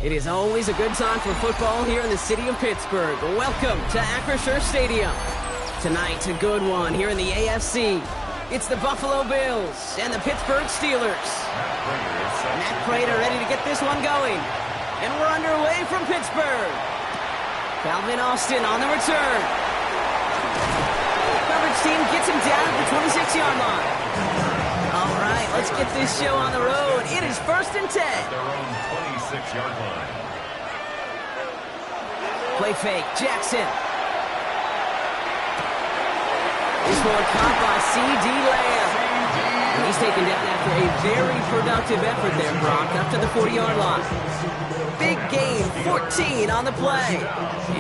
It is always a good time for football here in the city of Pittsburgh. Welcome to Acrisure Stadium. Tonight, a good one here in the AFC. It's the Buffalo Bills and the Pittsburgh Steelers. Matt Prater ready to get this one going. And we're underway from Pittsburgh. Calvin Austin on the return. Coverage team gets him down at the 26-yard line. All right, let's get this show on the road. It is 1st and 10. Their own 26-yard line. Play fake, Jackson. This one caught by C.D. Lamb. And he's taken down after a very productive effort there, Brock, up to the 40-yard line. Big gain, 14 on the play.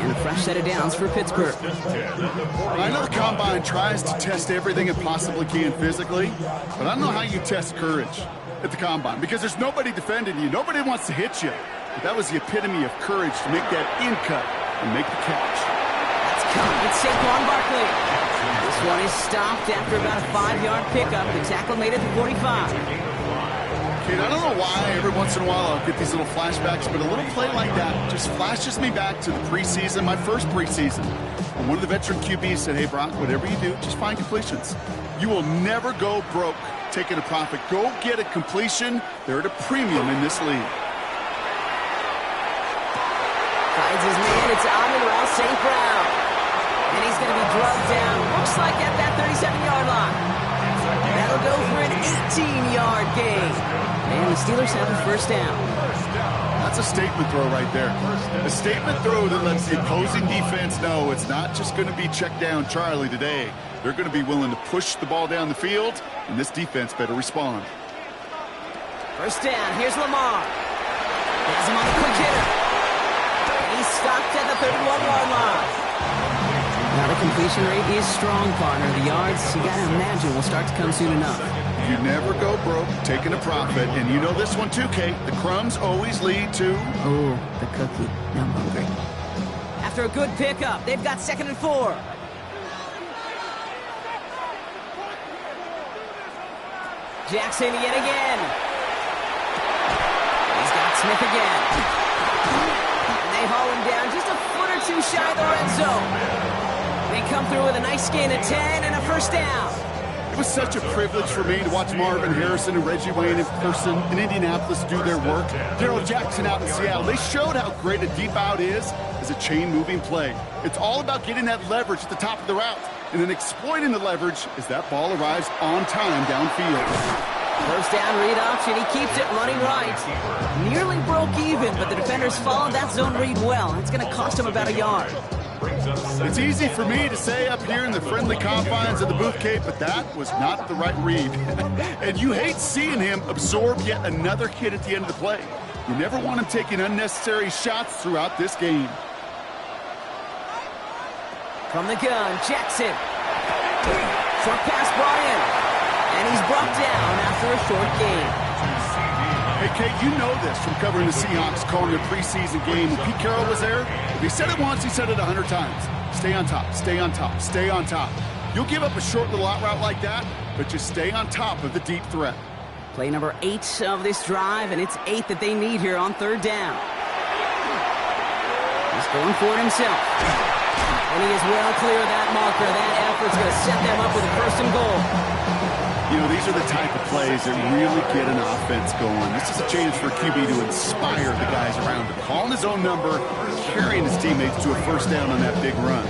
And a fresh set of downs for Pittsburgh. I know the Combine tries to test everything it possibly can physically, but I don't know how you test courage at the Combine, because there's nobody defending you. Nobody wants to hit you. But that was the epitome of courage to make that in cut and make the catch. That's coming. It's Saquon Barkley. This one is stopped after about a 5-yard pickup. The tackle made it to 45. Kid, I don't know why every once in a while I'll get these little flashbacks, but a little play like that just flashes me back to the preseason, my first preseason. And one of the veteran QBs said, hey, Brock, whatever you do, just find completions. You will never go broke taking a profit. Go get a completion. They're at a premium in this league. Finds his man. It's Amon-Ra St. Brown. And he's going to be drugged down. Looks like at that 37-yard line. That'll go for an 18-yard gain. And the Steelers have a first down. That's a statement throw right there. A statement throw that lets the opposing defense know it's not just going to be check down Charlie today. They're going to be willing to push the ball down the field, and this defense better respond. First down. Here's Lamar. Has him on a quick hitter. He's stopped at the 31-yard line. Now the completion rate is strong, partner. The yards, you got to imagine, will start to come soon enough. You never go broke taking a profit, and you know this one too, Kate. The crumbs always lead to... Oh, the cookie. Now I'm hungry. After a good pickup, they've got 2nd and 4. Jackson yet again. He's got Smith again. And they haul him down just a foot or two shy of the red zone. They come through with a nice gain of 10 and a first down. It was such a privilege for me to watch Marvin Harrison and Reggie Wayne in person in Indianapolis do their work. Darrell Jackson out in Seattle. They showed how great a deep out is as a chain-moving play. It's all about getting that leverage at the top of the route and then exploiting the leverage as that ball arrives on time downfield. First down read option. He keeps it running right. Nearly broke even, but the defenders followed that zone read well. It's going to cost him about a yard. It's easy for me to say up here in the friendly confines of the booth, Kate, but that was not the right read. And you hate seeing him absorb yet another hit at the end of the play. You never want him taking unnecessary shots throughout this game. From the gun, Jackson. Short pass brought in. And he's brought down after a short gain. Hey, Kate, you know this from covering the Seahawks, calling their preseason game. When Pete Carroll was there, if he said it once, he said it 100 times. Stay on top, stay on top, stay on top. You'll give up a short little out route like that, but just stay on top of the deep threat. Play number 8 of this drive, and it's 8 that they need here on 3rd down. He's going for it himself. And he is well clear of that marker. That effort's going to set them up with a 1st and goal. You know, these are the type of plays that really get an offense going. This is a chance for QB to inspire the guys around him. Calling his own number, carrying his teammates to a first down on that big run.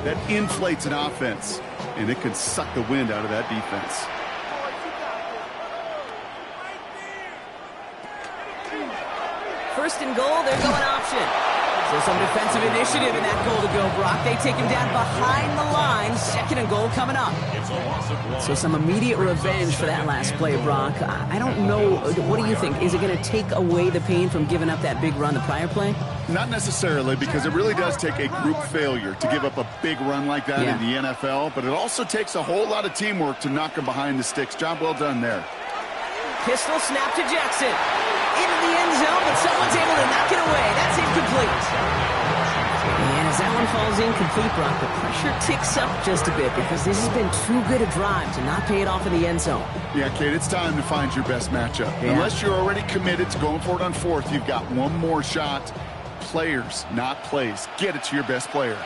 That inflates an offense, and it can suck the wind out of that defense. First and goal, they're going option. So some defensive initiative in that goal to go, Brock. They take him down behind the line. Second and goal coming up. So some immediate revenge for that last play, Brock. I don't know. What do you think? Is it going to take away the pain from giving up that big run the prior play? Not necessarily, because it really does take a group failure to give up a big run like that in the NFL. But it also takes a whole lot of teamwork to knock him behind the sticks. Job well done there. Pistol snap to Jackson. Into the end zone, but someone's able to knock it away. That's incomplete. And as that one falls incomplete, Brock, the pressure ticks up just a bit because this has been too good a drive to not pay it off in the end zone. Yeah, Kate, it's time to find your best matchup. Yeah. Unless you're already committed to going for it on fourth, you've got one more shot. Players, not plays. Get it to your best player.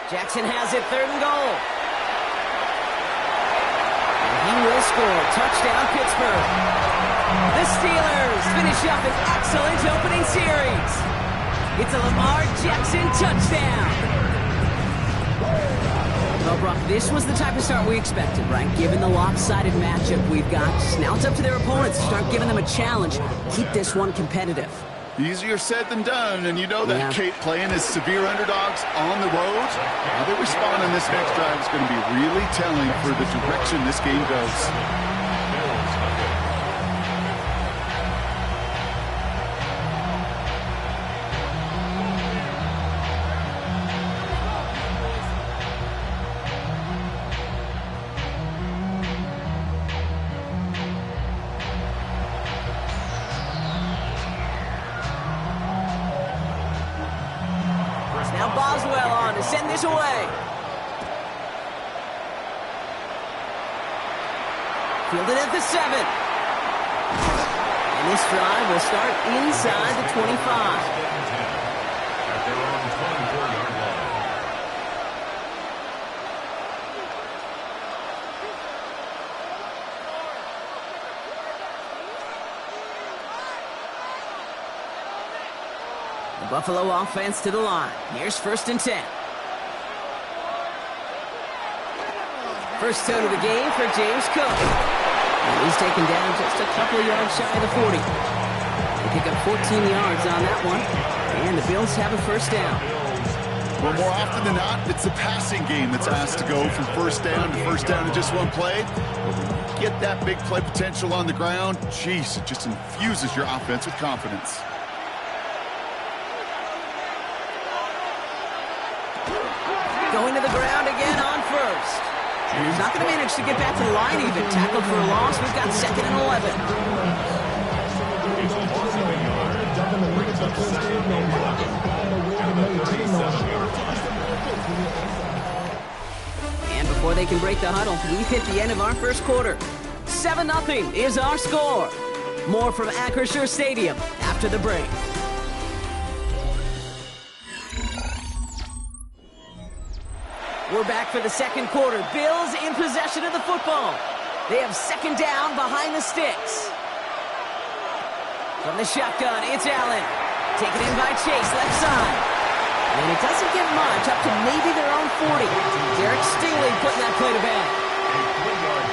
Jackson has it, third and goal. And he will score. Touchdown, Pittsburgh. The Steelers finish up an excellent opening series. It's a Lamar Jackson touchdown. Well, Brock, this was the type of start we expected, right? Given the lopsided matchup we've got. Now it's up to their opponents to start giving them a challenge. Keep this one competitive. Easier said than done, and you know that, Kate, playing as severe underdogs on the road. How they respond in this next drive is going to be really telling for the direction this game goes. Now Boswell on to send this away. Fielded at the 7. And this drive will start inside the 25. At their own 24-yard line. The Buffalo offense to the line. Here's first and 10. First tone of the game for James Cook. And he's taken down just a couple of yards shy of the 40. They pick up 14 yards on that one. And the Bills have a first down. Well, more often than not, it's the passing game that's asked to go from first down in just one play. But when you get that big play potential on the ground, geez, it just infuses your offense with confidence. Going to the ground again on first. And he's not going to manage to get back to the line even. Tackled for a loss. We've got second and 11. And before they can break the huddle, we've hit the end of our first quarter. 7-0 is our score. More from Acrisure Stadium after the break. We're back for the second quarter. Bills in possession of the football. They have second down behind the sticks. From the shotgun, it's Allen. Taken in by Chase, left side. And it doesn't get much, up to maybe their own 40. Derek Stingley putting that play to bed.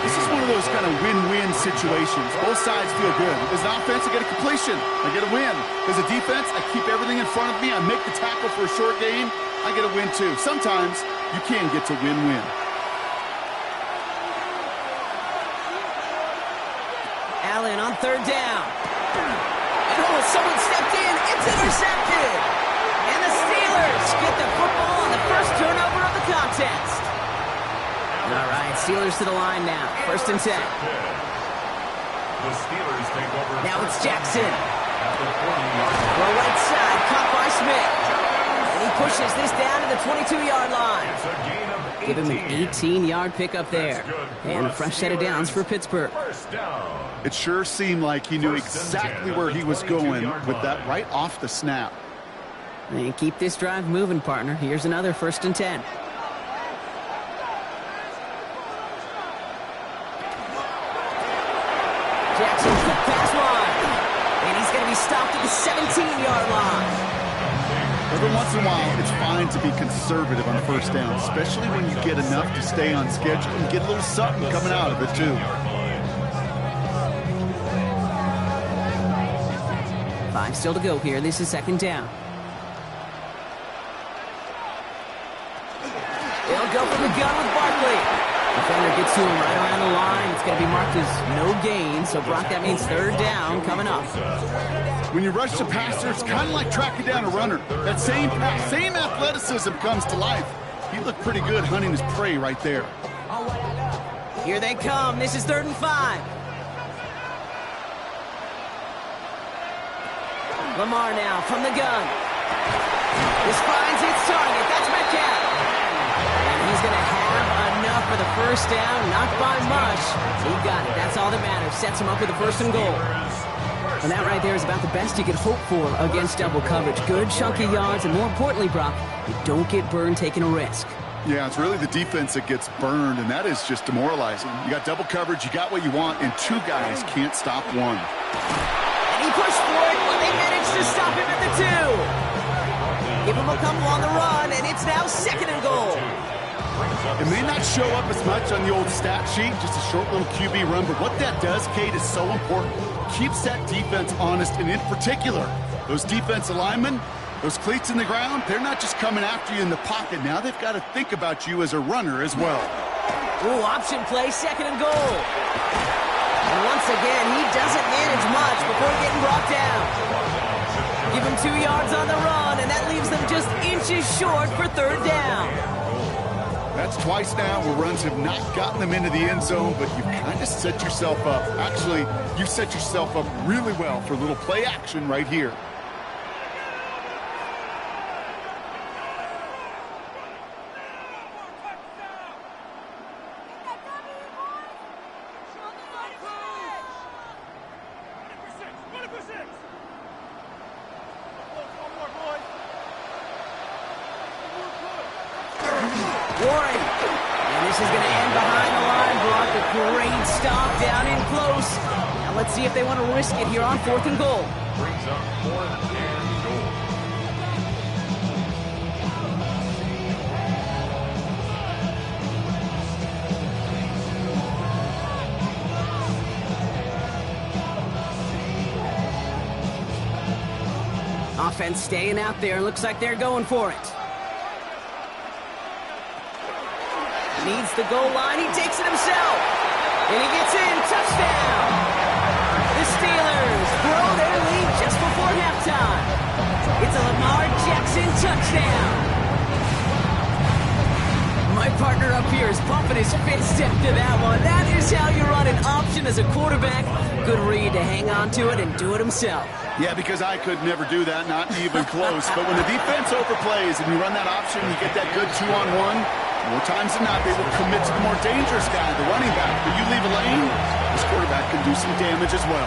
This is one of those kind of win-win situations. Both sides feel good. As an offense, I get a completion. I get a win. As a defense, I keep everything in front of me. I make the tackle for a short gain. I get a win, too. Sometimes you can get to win-win. Allen on third down. And someone stepped in. It's intercepted. And the Steelers get the football on the first turnover of the contest. All right, Steelers to the line now. First and 10. The Steelers take over. Now it's Jackson. At the 40-yard line. Well, right side, caught by Smith. And he pushes this down to the 22-yard line. It's a gain of 18. Give him an 18-yard pickup there. And a fresh set of downs for Pittsburgh. First down. It sure seemed like he knew exactly where he was going with that right off the snap. And keep this drive moving, partner. Here's another first and 10. every once in a while, it's fine to be conservative on first down, especially when you get enough to stay on schedule and get a little something coming out of it, too. 5 still to go here. This is second down. They'll go from the gun with Barkley. Defender gets to him right around the line. It's going to be marked as no gain. So, Brock, that means third down coming up. When you rush the passer, it's kind of like tracking down a runner. That same athleticism comes to life. He looked pretty good hunting his prey right there. Here they come. This is 3rd and 5. Lamar now from the gun. This finds its target. That's Metcalf. And he's going to have enough for the first down. Not by much. He got it. That's all that matters. Sets him up with a 1st and goal. And that right there is about the best you could hope for against double coverage. Good chunky yards, and more importantly, Brock, you don't get burned taking a risk. Yeah, it's really the defense that gets burned, and that is just demoralizing. You got double coverage, you got what you want, and 2 guys can't stop one. And he pushed for it, but they managed to stop him at the 2. Give him a couple on the run, and it's now 2nd and goal. It may not show up as much on the old stat sheet, just a short little QB run, but what that does, Kate, is so important. Keeps that defense honest, and in particular, those defensive linemen, those cleats in the ground, they're not just coming after you in the pocket. Now they've got to think about you as a runner as well. Ooh, option play, 2nd and goal. And once again, he doesn't manage much before getting brought down. Give him 2 yards on the run, and that leaves them just inches short for 3rd down. That's twice now where runs have not gotten them into the end zone, but you've kind of set yourself up. Actually, you set yourself up really well for a little play action right here. Warren. And this is going to end behind the line. Brock, a great stop down in close. Now let's see if they want to risk it here on 4th and goal. Brings up 4th and goal. Offense staying out there. Looks like they're going for it. Needs the goal line. He takes it himself. And he gets in. Touchdown. The Steelers throw their lead just before halftime. It's a Lamar Jackson touchdown. My partner up here is pumping his fist after that one. That is how you run an option as a quarterback. Good read to hang on to it and do it himself. Yeah, because I could never do that, not even close. But when the defense overplays and you run that option, you get that good 2-on-1. More times than not, they will commit to the more dangerous guy, the running back. But you leave a lane, this quarterback can do some damage as well.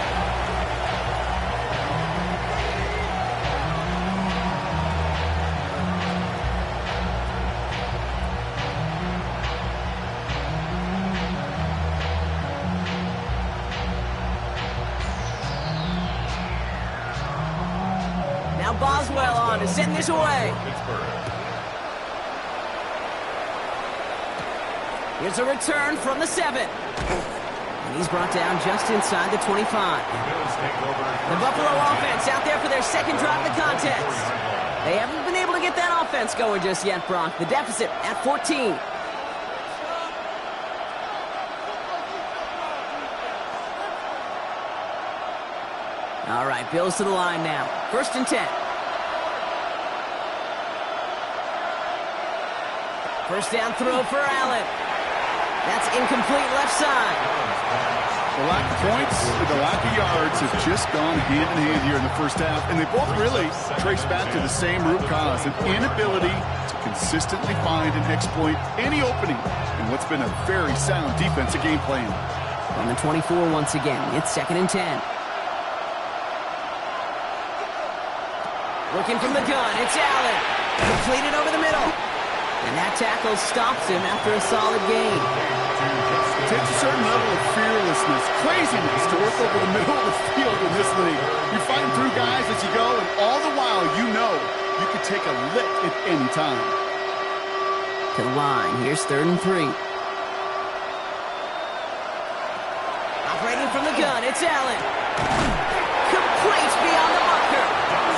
Now Boswell on to send this away. Here's a return from the 7. And he's brought down just inside the 25. The Buffalo offense out there for their 2nd drive of the contest. They haven't been able to get that offense going just yet, Brock. The deficit at 14. All right, Bills to the line now. 1st and 10. First down throw for Allen. That's incomplete left side. The lack of points, the lack of yards have just gone hand in hand here in the first half, and they both really trace back to the same root cause, an inability to consistently find and exploit any opening in what's been a very sound defensive game plan. On the 24 once again, it's 2nd and 10. Looking from the gun, it's Allen. Completed over the middle. And that tackle stops him after a solid gain. It takes a certain level of fearlessness, craziness to work over the middle of the field in this league. You find through guys as you go, and all the while you know you can take a lick at any time. To the line. Here's 3rd and 3. Operating from the gun, it's Allen. Complete beyond the marker.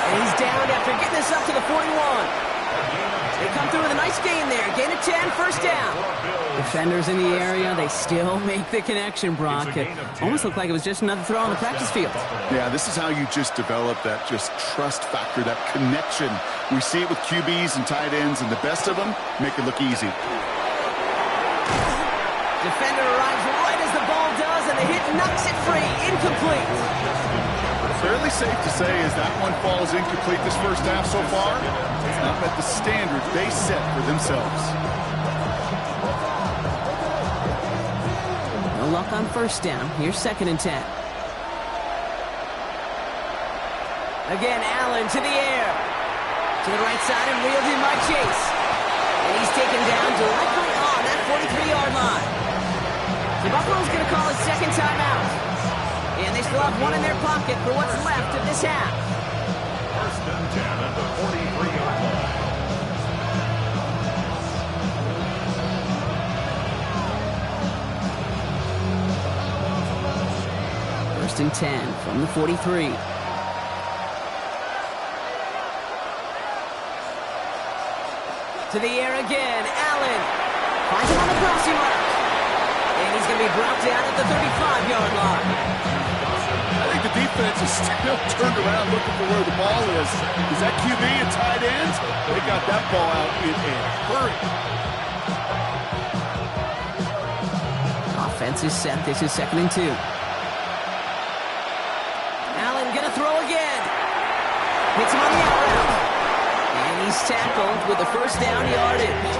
And he's down after getting this up to the 41. They come through with a nice gain there. Gain of 10, first down. Defenders in the area, they still make the connection, Brock. It almost looked like it was just another throw on the practice field. Yeah, this is how you just develop that just trust factor, that connection. We see it with QBs and tight ends, and the best of them make it look easy. Defender arrives right as the ball does, and the hit knocks it free. Incomplete. Fairly safe to say as that one falls incomplete this first half so far, it's not met the standards they set for themselves. No luck on first down. Here's 2nd and 10. Again, Allen to the air. To the right side and reeled in by Chase. And he's taken down directly on that 43-yard line. The Buffalo's going to call his second timeout. And they still have one in their pocket for what's left of this half. 1st and 10 at the 43-yard line. 1st and 10 from the 43. To the air again, Allen finds him on the crossing mark. And he's going to be brought down at the 35-yard line. I think the defense is still turned around looking for where the ball is. Is that QB and tight ends? They got that ball out in a hurry. Offense is set. This is 2nd and 2. Allen going to throw again. Hits him on the out route. And he's tackled with the first down yardage.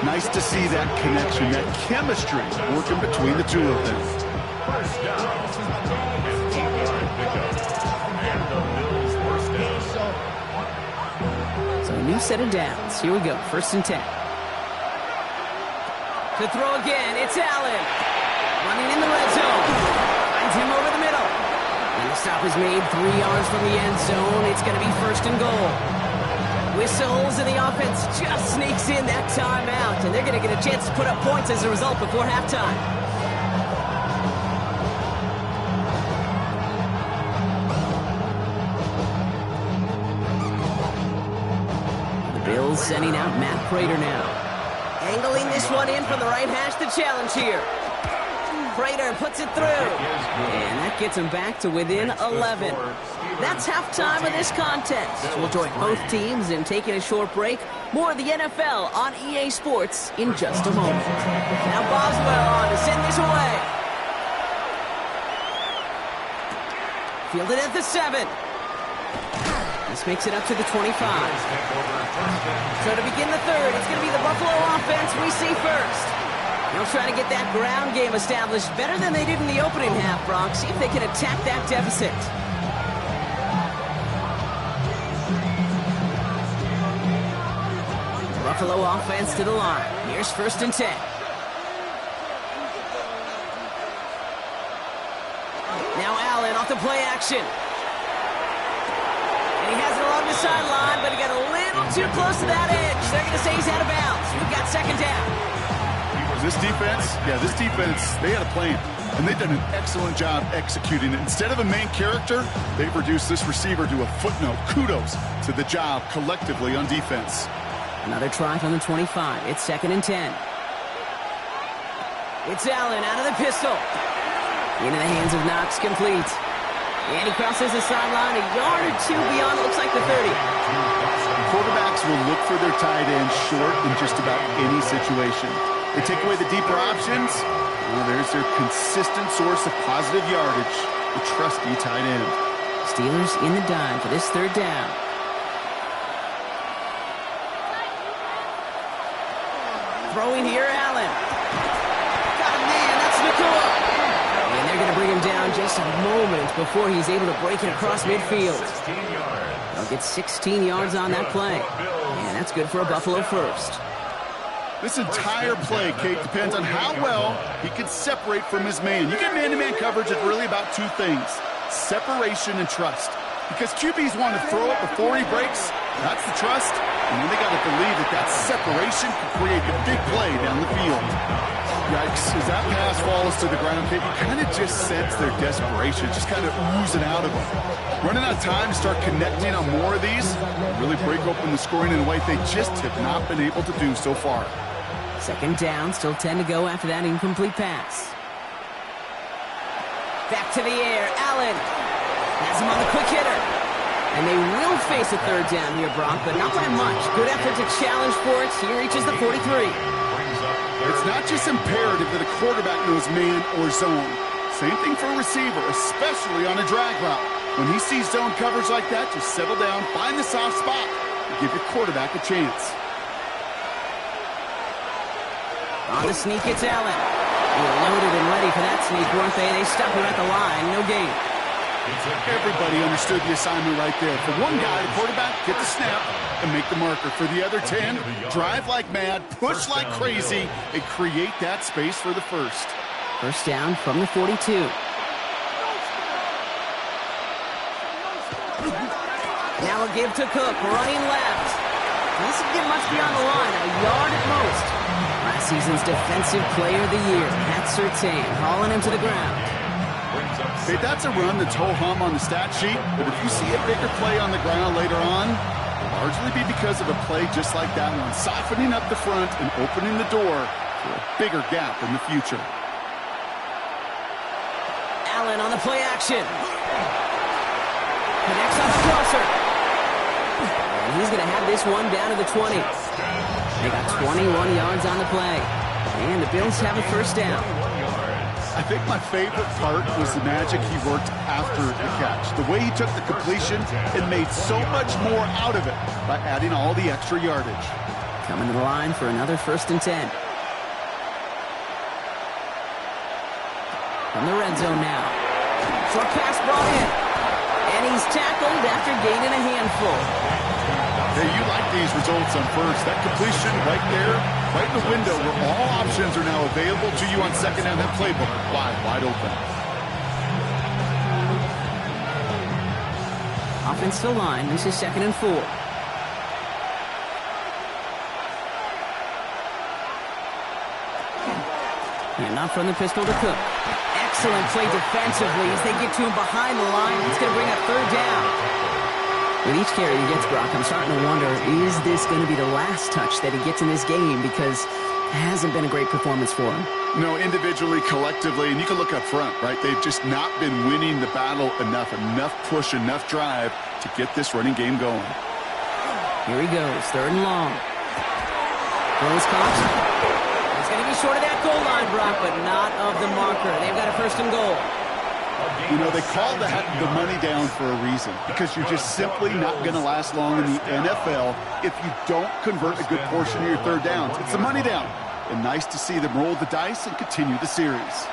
Nice to see that connection, that chemistry working between the two of them. First down. 15-yard pickup. And the Bills' first down. So a new set of downs. Here we go. 1st and 10. To throw again, it's Allen. Running in the red zone. Finds him over the middle. And the stop is made 3 yards from the end zone. It's going to be 1st and goal. Whistles, and the offense just sneaks in that timeout. And they're going to get a chance to put up points as a result before halftime. The Bills sending out Matt Prater now. Angling this one in from the right hash, the challenge here. Prater puts it through. And that gets him back to within 11. That's halftime of this contest. We'll join both teams in taking a short break. More of the NFL on EA Sports in just a moment. Now Boswell on to send this away. Fielded at the 7. This makes it up to the 25. So to begin the third, it's going to be the Buffalo offense we see first. They'll try to get that ground game established better than they did in the opening half, Brock. See if they can attack that deficit. Buffalo offense to the line. Here's 1st and 10. Now Allen off the play action. And he has it along the sideline, but he got a little too close to that edge. They're going to say he's out of bounds. We've got 2nd down. This defense, they had a plan, and they've done an excellent job executing it. Instead of a main character, they've reduced this receiver to a footnote. Kudos to the job collectively on defense. Another try from the 25. It's 2nd and 10. It's Allen out of the pistol. Into the hands of Knox, complete. And he crosses the sideline a yard or two beyond, looks like the 30. Quarterbacks will look for their tight end short in just about any situation. They take away the deeper options. Well, there's their consistent source of positive yardage, the trusty tight end. Steelers in the dime for this 3rd down. Throwing here, Allen. Got a man, that's Nakua. And they're going to bring him down just a moment before he's able to break it across midfield. They'll get 16 yards on that play. And that's good for a Buffalo first. This entire play, Kate, depends on how well he can separate from his man. You get man-to-man coverage, it's really about 2 things, separation and trust. Because QBs want to throw it before he breaks, That's the trust, and then they got to believe that that separation can create a big play down the field. Yikes, as that pass falls to the ground, you kind of just sense their desperation, just kind of oozing out of them. Running out of time to start connecting on more of these, really break open the scoring in a way they just have not been able to do so far. Second down, still 10 to go after that incomplete pass. Back to the air, Allen has him on the quick hitter. And they will face a third down here, Brock, but not by much. Good effort to challenge for it. He reaches the 43. It's not just imperative that a quarterback knows man or zone. Same thing for a receiver, especially on a drag route. When he sees zone coverage like that, just settle down, find the soft spot, and give your quarterback a chance. On the sneak, it's Allen. They were loaded and ready for that sneak, weren't they? They stop him at the line. No gain. Everybody understood the assignment right there. For one guy, the quarterback, get the snap and make the marker. For the other 10, drive like mad, push like crazy, and create that space for the first. First down from the 42. Now a give to Cook, running left. Doesn't get much beyond the line, a yard at most. Last season's Defensive Player of the Year, Pat Surtain, hauling him to the ground. Hey, that's a run that's ho-hum on the stat sheet, but if you see a bigger play on the ground later on, it'll largely be because of a play just like that one, softening up the front and opening the door for a bigger gap in the future. Allen on the play action. Connects on the crosser. And he's going to have this one down to the 20. They got 21 yards on the play. And the Bills have a first down. I think my favorite part was the magic he worked after the catch. The way he took the completion and made so much more out of it by adding all the extra yardage. Coming to the line for another 1st and 10. From the red zone now. Short pass brought in. And he's tackled after gaining a handful. Hey, you like these results on first. That completion right there, right in the window where all options are now available to you on second down. That playbook wide open. Offensive line, this is 2nd and 4. And not from the pistol to Cook. Excellent play defensively as they get to him behind the line. It's going to bring up third down. With each carry he gets, Brock, I'm starting to wonder, is this going to be the last touch that he gets in this game? Because it hasn't been a great performance for him. No, individually, collectively, and you can look up front, right? They've just not been winning the battle enough push, enough drive to get this running game going. Here he goes, 3rd and long. Throws caught. He's going to be short of that goal line, Brock, but not of the marker. They've got a 1st and goal. You know, they call that the money down for a reason, because you're just simply not going to last long in the NFL if you don't convert a good portion of your third downs. It's the money down. And nice to see them roll the dice and continue the series.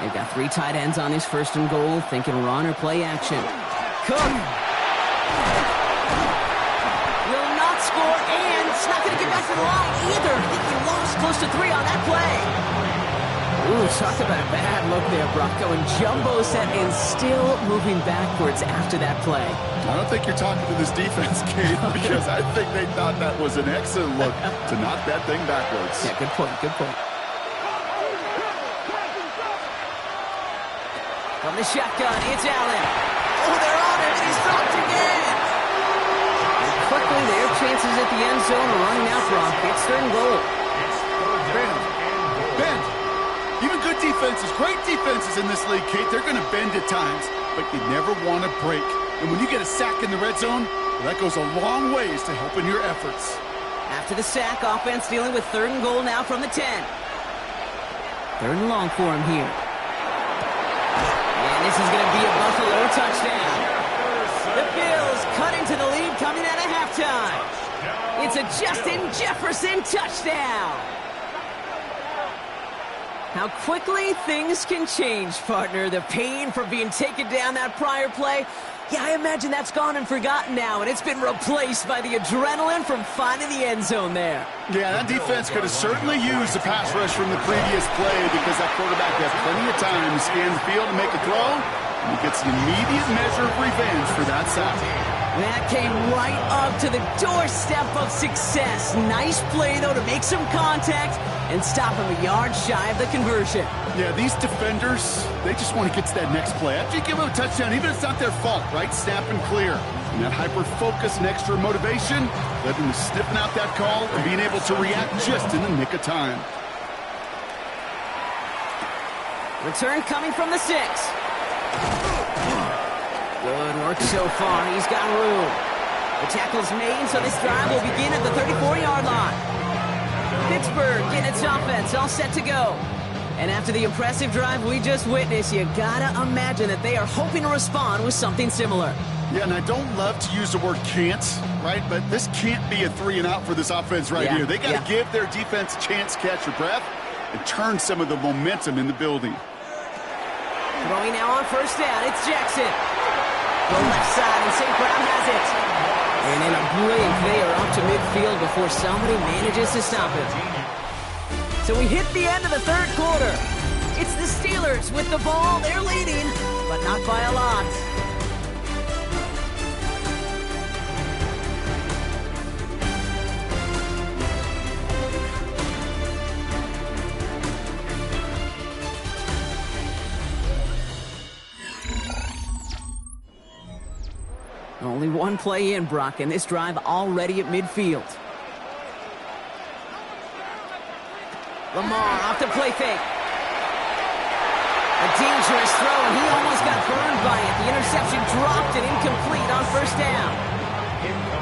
They've got 3 tight ends on his 1st and goal, thinking run or play action. Cook will not score, and it's not going to get back to the line either. I think he lost close to 3 on that play. Ooh, talk about a bad look there, Brock. Going jumbo set and still moving backwards after that play. I don't think you're talking to this defense, Kate, because I think they thought that was an excellent look to knock that thing backwards. Yeah, good point, good point. From the shotgun, it's Allen. Oh, they're on him, and he's dropped again. And quickly, their chances at the end zone are running out, Brock. It's 3rd and goal. Ben. Even good defenses, great defenses in this league, Kate, they're going to bend at times, but you never want to break. And when you get a sack in the red zone, well, that goes a long ways to helping your efforts. After the sack, offense dealing with 3rd and goal now from the 10. 3rd and long for him here. And this is going to be a Buffalo touchdown. The Bills cut into the lead coming out of halftime. It's a Justin Jefferson touchdown. How quickly things can change, partner. The pain for being taken down that prior play, yeah, I imagine that's gone and forgotten now, and it's been replaced by the adrenaline from finding the end zone there. Yeah, that defense could have certainly used the pass rush from the previous play because that quarterback has plenty of time to scan the field and make a throw, and he gets an immediate measure of revenge for that sack. That came right up to the doorstep of success. Nice play, though, to make some contact and stop him a yard shy of the conversion. Yeah, these defenders, they just want to get to that next play. After you give them a touchdown, even if it's not their fault, right? Snap and clear. And that hyper-focus and extra motivation led them to sniffing out that call and being able to react just in the nick of time. Return coming from the 6. Good work so far. He's got room. The tackle's made, so this drive will begin at the 34-yard line. Pittsburgh getting its offense all set to go. And after the impressive drive we just witnessed, you gotta imagine that they are hoping to respond with something similar. Yeah, and I don't love to use the word can't, right? But this can't be a 3-and-out for this offense right here. They got to give their defense a chance to catch their breath and turn some of the momentum in the building. Throwing now on first down, it's Jackson. The left side, and St. Brown has it. And in a blink, they are up to midfield before somebody manages to stop it. So we hit the end of the third quarter. It's the Steelers with the ball. They're leading, but not by a lot. Only one play in, Brock, and this drive already at midfield. Lamar off the play fake. A dangerous throw, and he almost got burned by it. The interception dropped and incomplete on first down.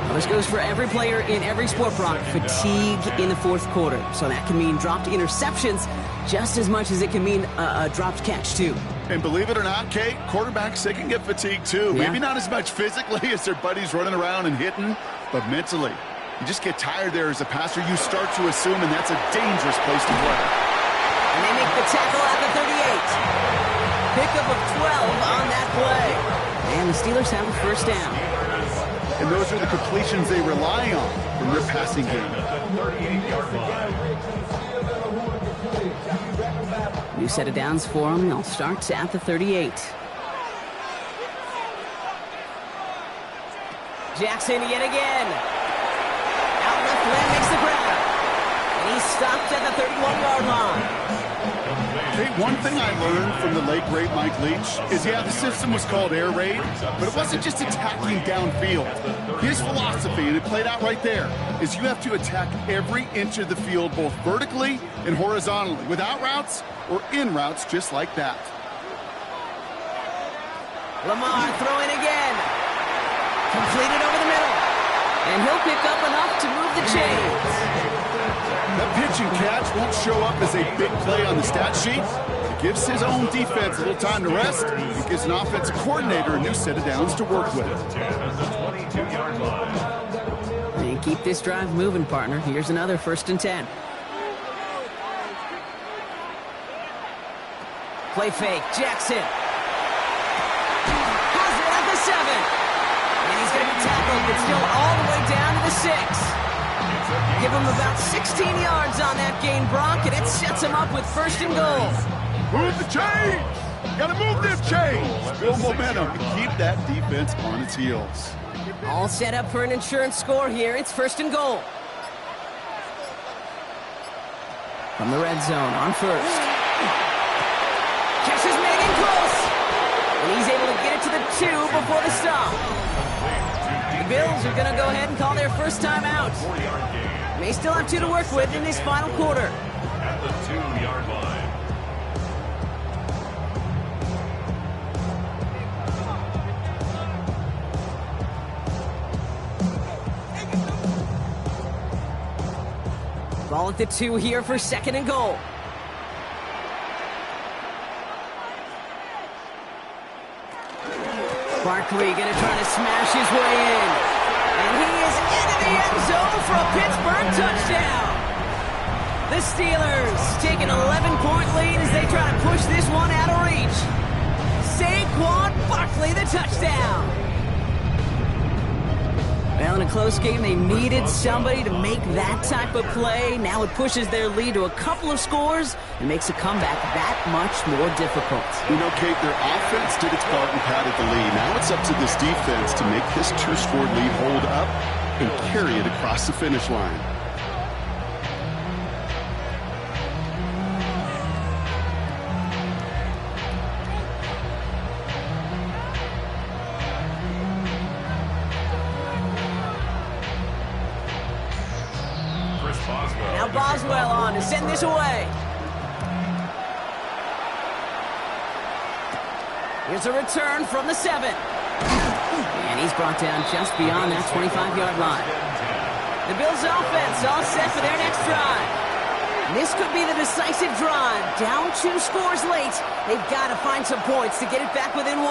Well, this goes for every player in every sport, Brock. Fatigue in the fourth quarter. So that can mean dropped interceptions just as much as it can mean a dropped catch, too. And believe it or not, Kate, quarterbacks, they can get fatigued, too. Yeah. Maybe not as much physically as their buddies running around and hitting, but mentally. You just get tired there as a passer. You start to assume, and that's a dangerous place to play. And they make the tackle at the 38. Pickup of 12 on that play. And the Steelers have a first down. And those are the completions they rely on from their passing game. New set of downs for them. They'll start at the 38. Jackson yet again. Out left leg makes the grab. And he stopped at the 31-yard line. Hey, one thing I learned from the late, great Mike Leach is, yeah, the system was called air raid, but it wasn't just attacking downfield. His philosophy, and it played out right there, is you have to attack every inch of the field, both vertically and horizontally, without routes or in routes just like that. Lamar throwing again. Completed over the middle. And he'll pick up enough to move the chains. That pitch and catch won't show up as a big play on the stat sheet. It gives his own defense a little time to rest. It gives an offensive coordinator a new set of downs to work with. And keep this drive moving, partner. Here's another 1st and 10. Play fake. Jackson. Has it at the 7. And he's going to be tackled, but still all the way down to the 6. Give him about 16 yards on that gain, Brock, and it sets him up with 1st and goal. Move the chains! Gotta move them chains! Build momentum and keep that defense on its heels. All set up for an insurance score here. It's 1st and goal. From the red zone on first. Catch is made in close. And he's able to get it to the 2 before the stop. The Bills are going to go ahead and call their first time out. They still have 2 to work with in this final quarter. At the 2-yard line. Ball at the 2 here for 2nd and goal. Barkley going to try to smash his way in. And he is into the end zone for a Pittsburgh touchdown. The Steelers take an 11-point lead as they try to push this one out of reach. Saquon Barkley, the touchdown. Well, in a close game, they needed somebody to make that type of play. Now it pushes their lead to a couple of scores and makes a comeback that much more difficult. You know, Kate, their offense did its part and padded the lead. Now it's up to this defense to make this two-score lead hold up and carry it across the finish line. Now Boswell on to send this away. Here's a return from the 7. And he's brought down just beyond that 25-yard line. The Bills offense all set for their next drive. This could be the decisive drive. Down 2 scores late. They've got to find some points to get it back within 1.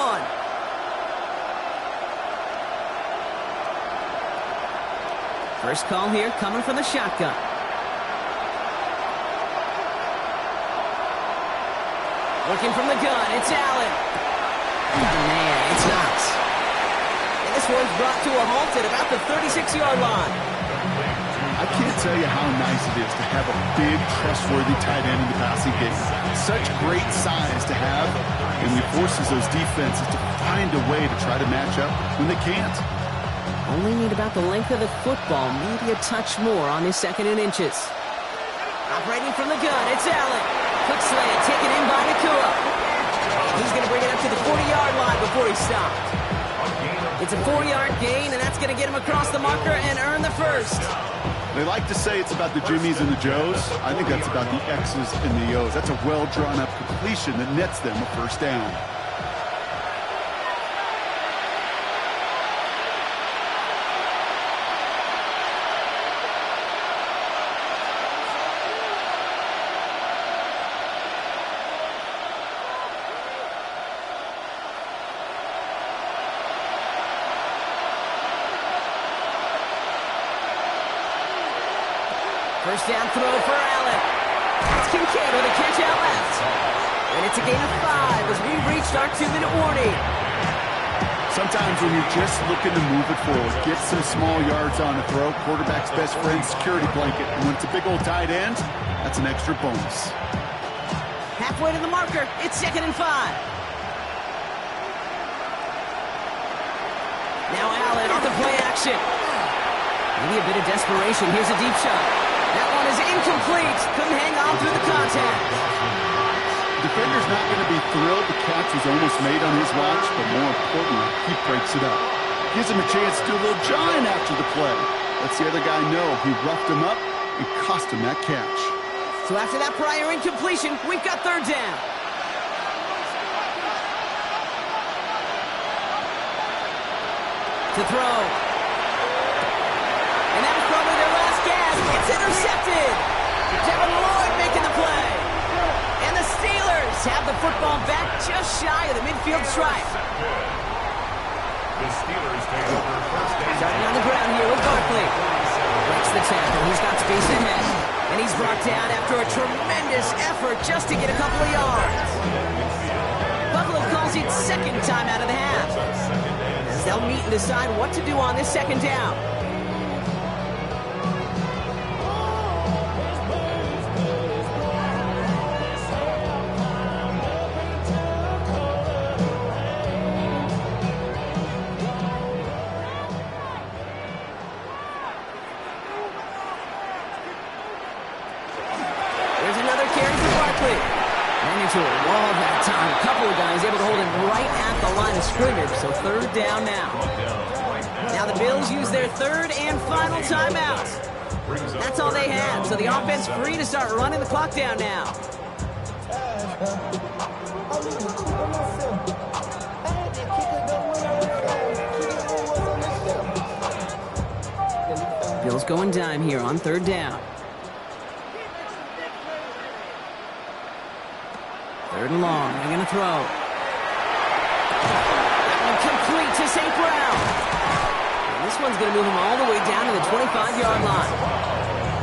First call here coming from the shotgun. Looking from the gun, it's Allen. Man, it's not. And this one's brought to a halt at about the 36-yard line. I can't tell you how nice it is to have a big, trustworthy tight end in the passing game. Such great size to have, and it forces those defenses to find a way to try to match up when they can't. Only need about the length of the football, maybe a touch more on his 2nd and inches. Operating from the gun, it's Allen. Quick slant, taken in by Nacua. He's going to bring it up to the 40-yard line before he stopped. It's a 4-yard gain, and that's going to get him across the marker and earn the first. They like to say it's about the Jimmies and the Joes. I think that's about the X's and the O's. That's a well-drawn-up completion that nets them a first down. First down throw for Allen. It's Kincaid with a catch out left. And it's a gain of 5 as we reached our 2-minute warning. Sometimes when you're just looking to move it forward, get some small yards on a throw, quarterback's best friend, security blanket. And when it's a big old tight end, that's an extra bonus. Halfway to the marker, it's 2nd and 5. Now Allen on the play action. Maybe a bit of desperation. Here's a deep shot. That one is incomplete. Couldn't hang on through the contact. Defender's not going to be thrilled the catch was almost made on his watch, but more importantly, he breaks it up. Gives him a chance to do a little jawing after the play. Lets the other guy know he roughed him up and cost him that catch. So after that prior incompletion, we've got 3rd down. To throw. And that was probably their last gasp. It's intercepted. Devin Lloyd making the play. And the Steelers have the football back just shy of the midfield stripe. The Steelers take over first down. Starting on the ground here with Barkley. Breaks the tackle. He's got space ahead. And he's brought down after a tremendous effort just to get a couple of yards. Buffalo calls it 2nd time out of the half. As they'll meet and decide what to do on this 2nd down. To a wall that time. A couple of guys able to hold him right at the line of scrimmage. So 3rd down now. Now the Bills use their 3rd and final timeout. That's all they had. So the offense free to start running the clock down now. Bills going dime here on 3rd down. 3rd and long. They're going to throw. That one complete to St. Brown. And this one's going to move him all the way down to the 25-yard line.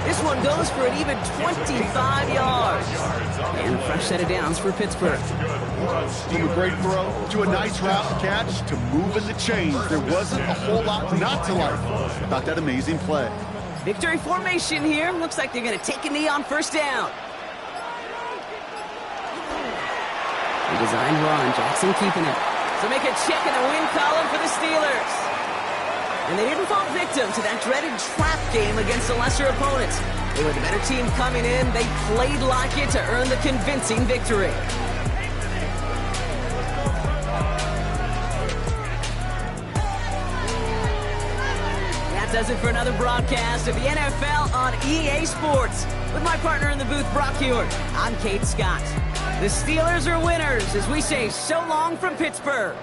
This one goes for an even 25 yards. And a fresh set of downs for Pittsburgh. From a great throw to a nice route catch to moving the chains, there wasn't a whole lot not to like about that amazing play. Victory formation here. Looks like they're going to take a knee on first down. A designed run. Jackson keeping it. So make a check in the win column for the Steelers. And they didn't fall victim to that dreaded trap game against the lesser opponents. They were the better team coming in. They played like it to earn the convincing victory. That does it for another broadcast of the NFL on EA Sports. With my partner in the booth, Brock Huard, I'm Kate Scott. The Steelers are winners as we say so long from Pittsburgh.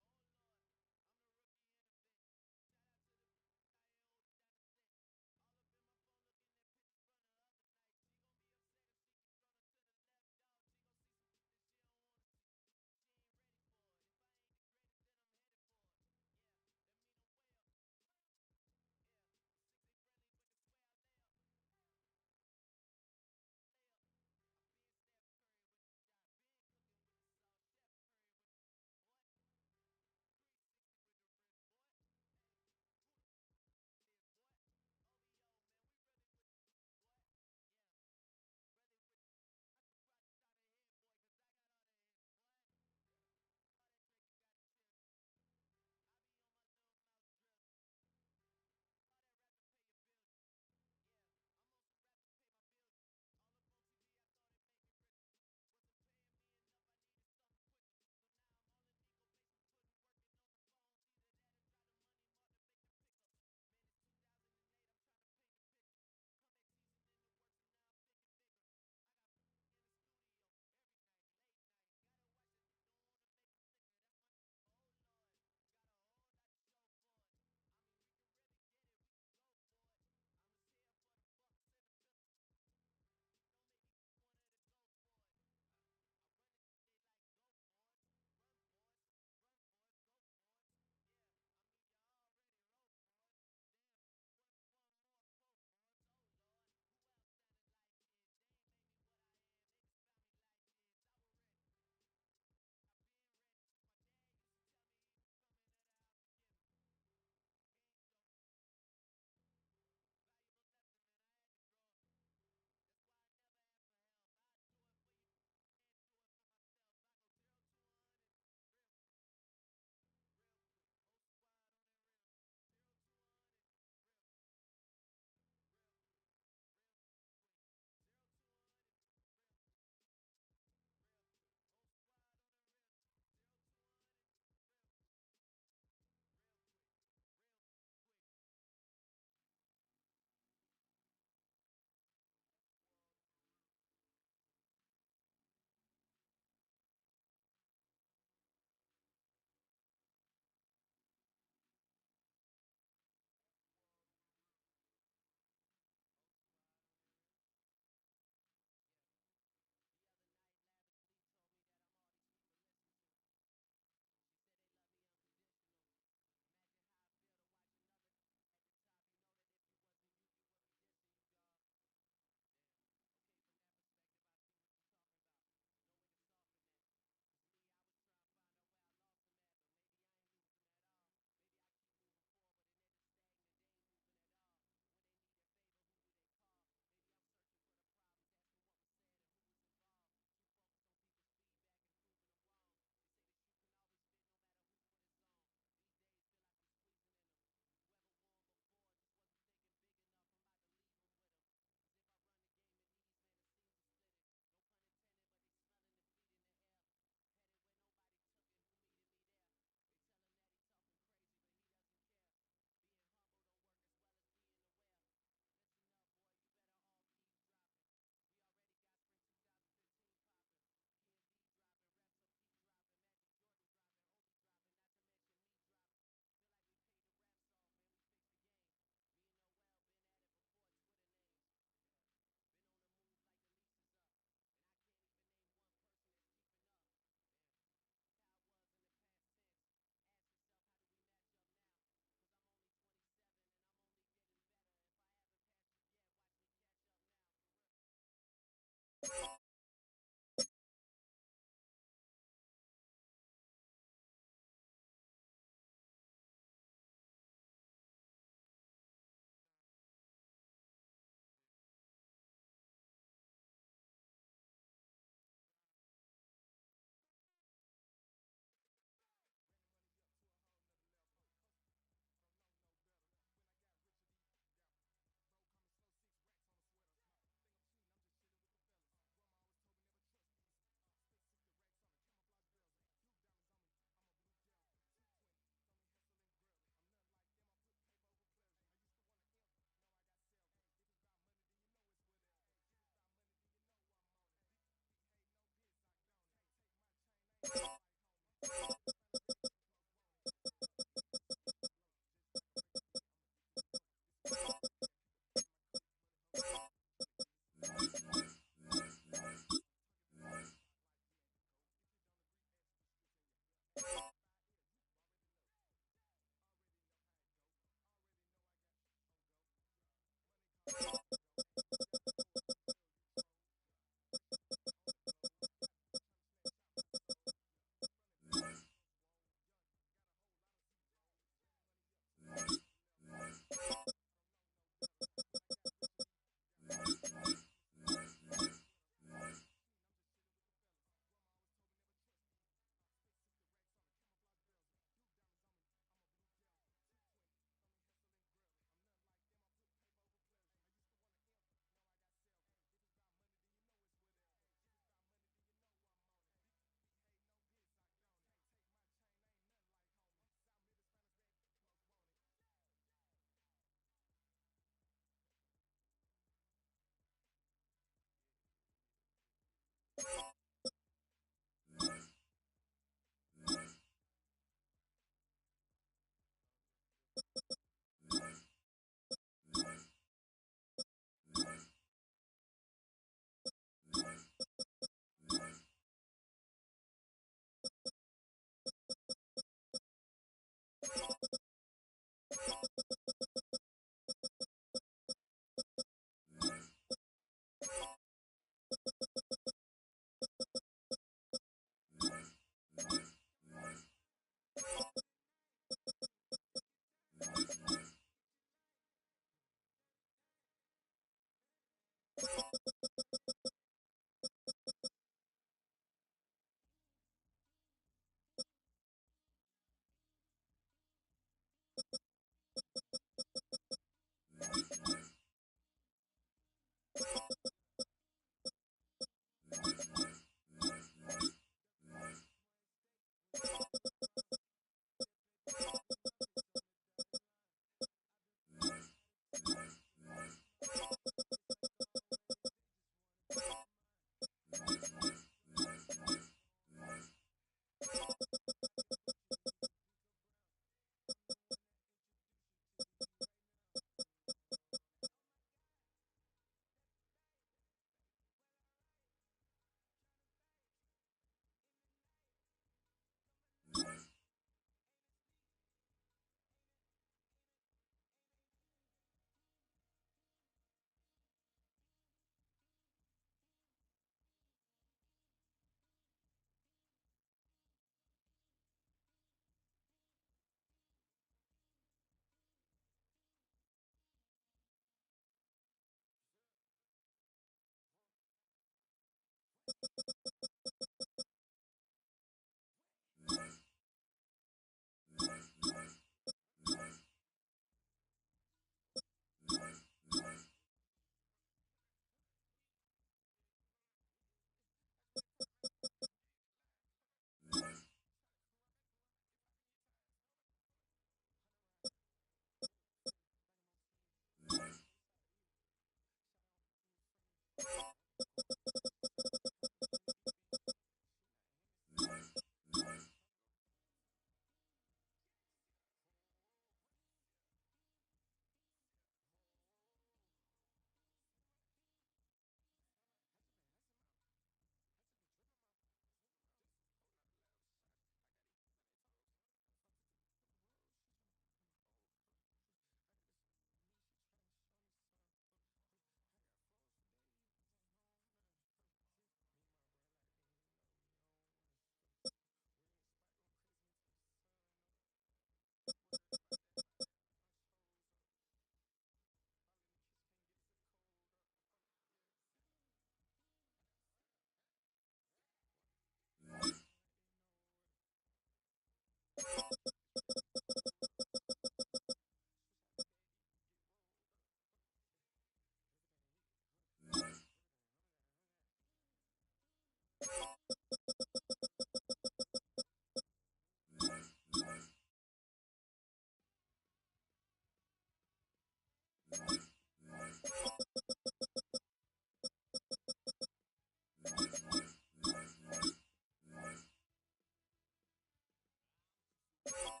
you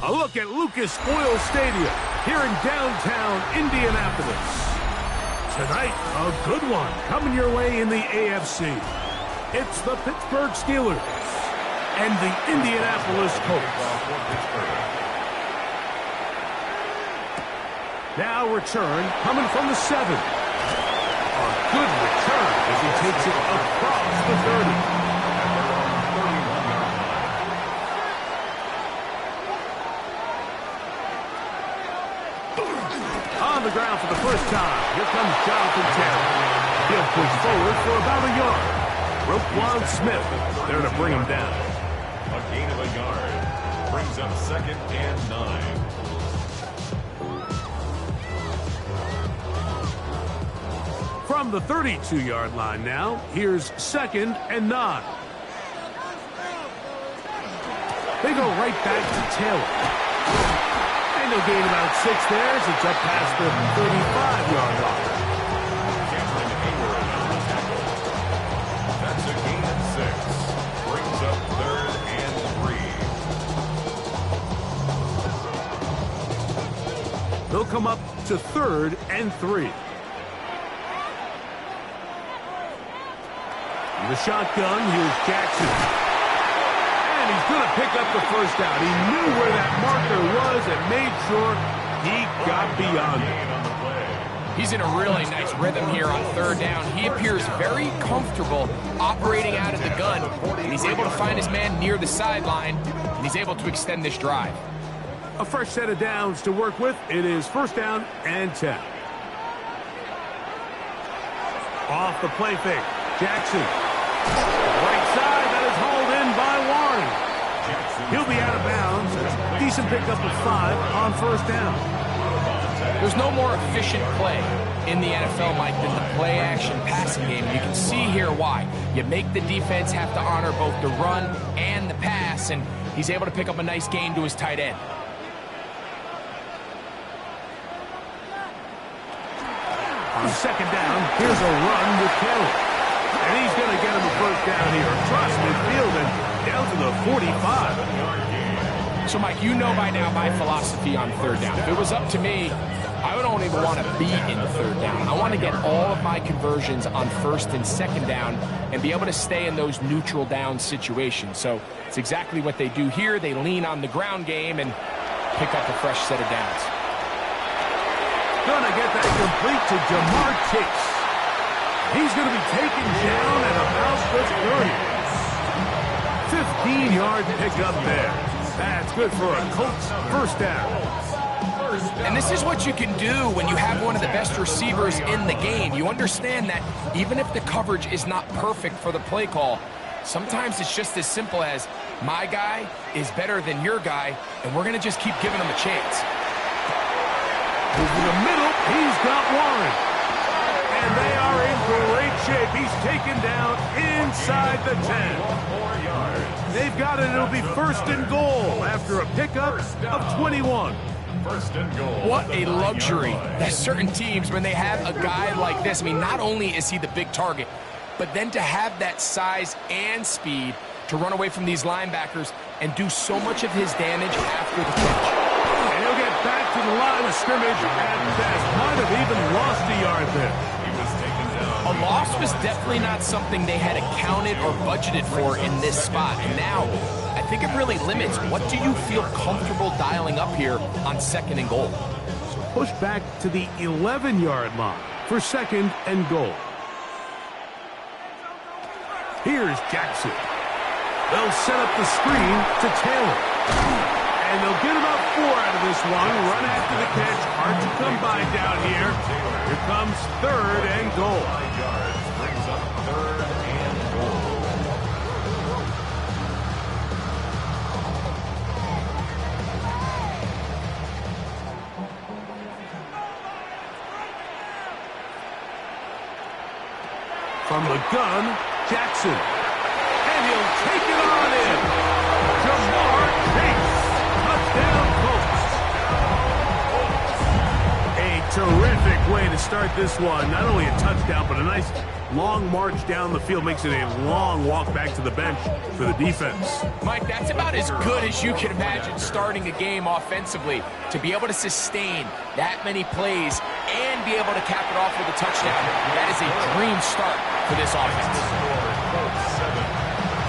A look at Lucas Oil Stadium here in downtown Indianapolis. Tonight, a good one coming your way in the AFC. It's the Pittsburgh Steelers and the Indianapolis Colts. Now return coming from the 7. A good return as he takes it across the 30. On the ground for the first time, here comes Jonathan Taylor. He'll push forward for about a yard. Roquan Smith there to bring him down. A gain of a yard brings up 2nd and 9. From the 32-yard line now, here's 2nd and 9. They go right back to Taylor. And they'll gain about 6 there as it's up past the 35-yard line. Cameron Hayward on the tackle. That's a gain of 6. Brings up 3rd and 3. They'll come up to 3rd and 3. In the shotgun, here's Jackson. And he's going to pick up the first down. He knew where that marker was and made sure he got beyond it. He's in a really nice rhythm here on 3rd down. He appears very comfortable operating out of the gun. And he's able to find his man near the sideline, and he's able to extend this drive. A fresh set of downs to work with. It is 1st down and 10. Off the play fake. Jackson. Right side, that is hauled in by Warren. He'll be out of bounds. Decent pickup of 5 on 1st down. There's no more efficient play in the NFL, Mike, than the play-action passing game. You can see here why. You make the defense have to honor both the run and the pass, and he's able to pick up a nice gain to his tight end. On 2nd down, here's a run with Kelly. And he's going to get him a 1st down here across midfield and down to the 45. So, Mike, you know by now my philosophy on 3rd down. If it was up to me, I don't even want to be in 3rd down. I want to get all of my conversions on 1st and 2nd down and be able to stay in those neutral down situations. So it's exactly what they do here. They lean on the ground game and pick up a fresh set of downs. Gonna get that complete to Jamar Chase. He's going to be taken down at about the 30. 15-yard pickup there. That's good for a Colts first down. And this is what you can do when you have one of the best receivers in the game. You understand that even if the coverage is not perfect for the play call, sometimes it's just as simple as my guy is better than your guy, and we're going to just keep giving him a chance. Over the middle, he's got one. And they are in great shape. He's taken down inside the 10. They've got it. It'll be first and goal after a pickup of 21. First and goal. What a luxury that certain teams, when they have a guy like this, I mean, not only is he the big target, but then to have that size and speed to run away from these linebackers and do so much of his damage after the catch. And he'll get back to the line of scrimmage at best. Might have even lost a yard there. A loss was definitely not something they had accounted or budgeted for in this spot. And now, I think it really limits what do you feel comfortable dialing up here on second and goal. So push back to the 11-yard line for second and goal. Here's Jackson. They'll set up the screen to Taylor. And they'll get about 4 out of this one. Run after the catch. Hard to come by down here. Here comes third and goal. 5 yards brings up third and goal. From the gun, Jackson. And he'll take it on in. Jamar Chase. Touchdown, Colts. A terrific way to start this one. Not only a touchdown, but a nice long march down the field. Makes it a long walk back to the bench for the defense. Mike, that's about as good as you can imagine starting a game offensively. To be able to sustain that many plays and be able to cap it off with a touchdown, that is a dream start for this offense. Colts 7,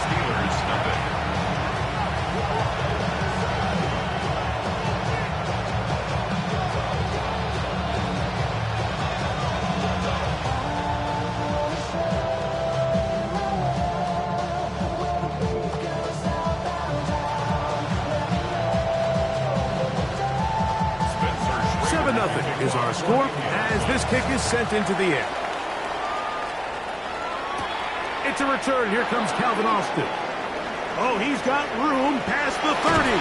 Steelers nothing. Is our score as this kick is sent into the air. It's a return. Here comes Calvin Austin. Oh, he's got room past the 30.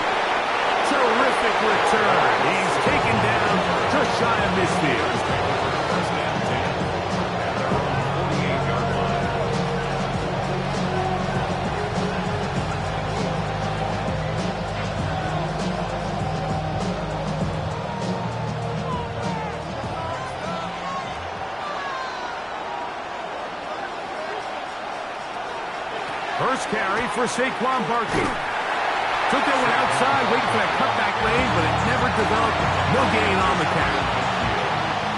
Terrific return. He's taken down just shy of midfield. First carry for Saquon Barkley. Took that one outside, waiting for that cutback lane, but it never developed. No gain on the catch.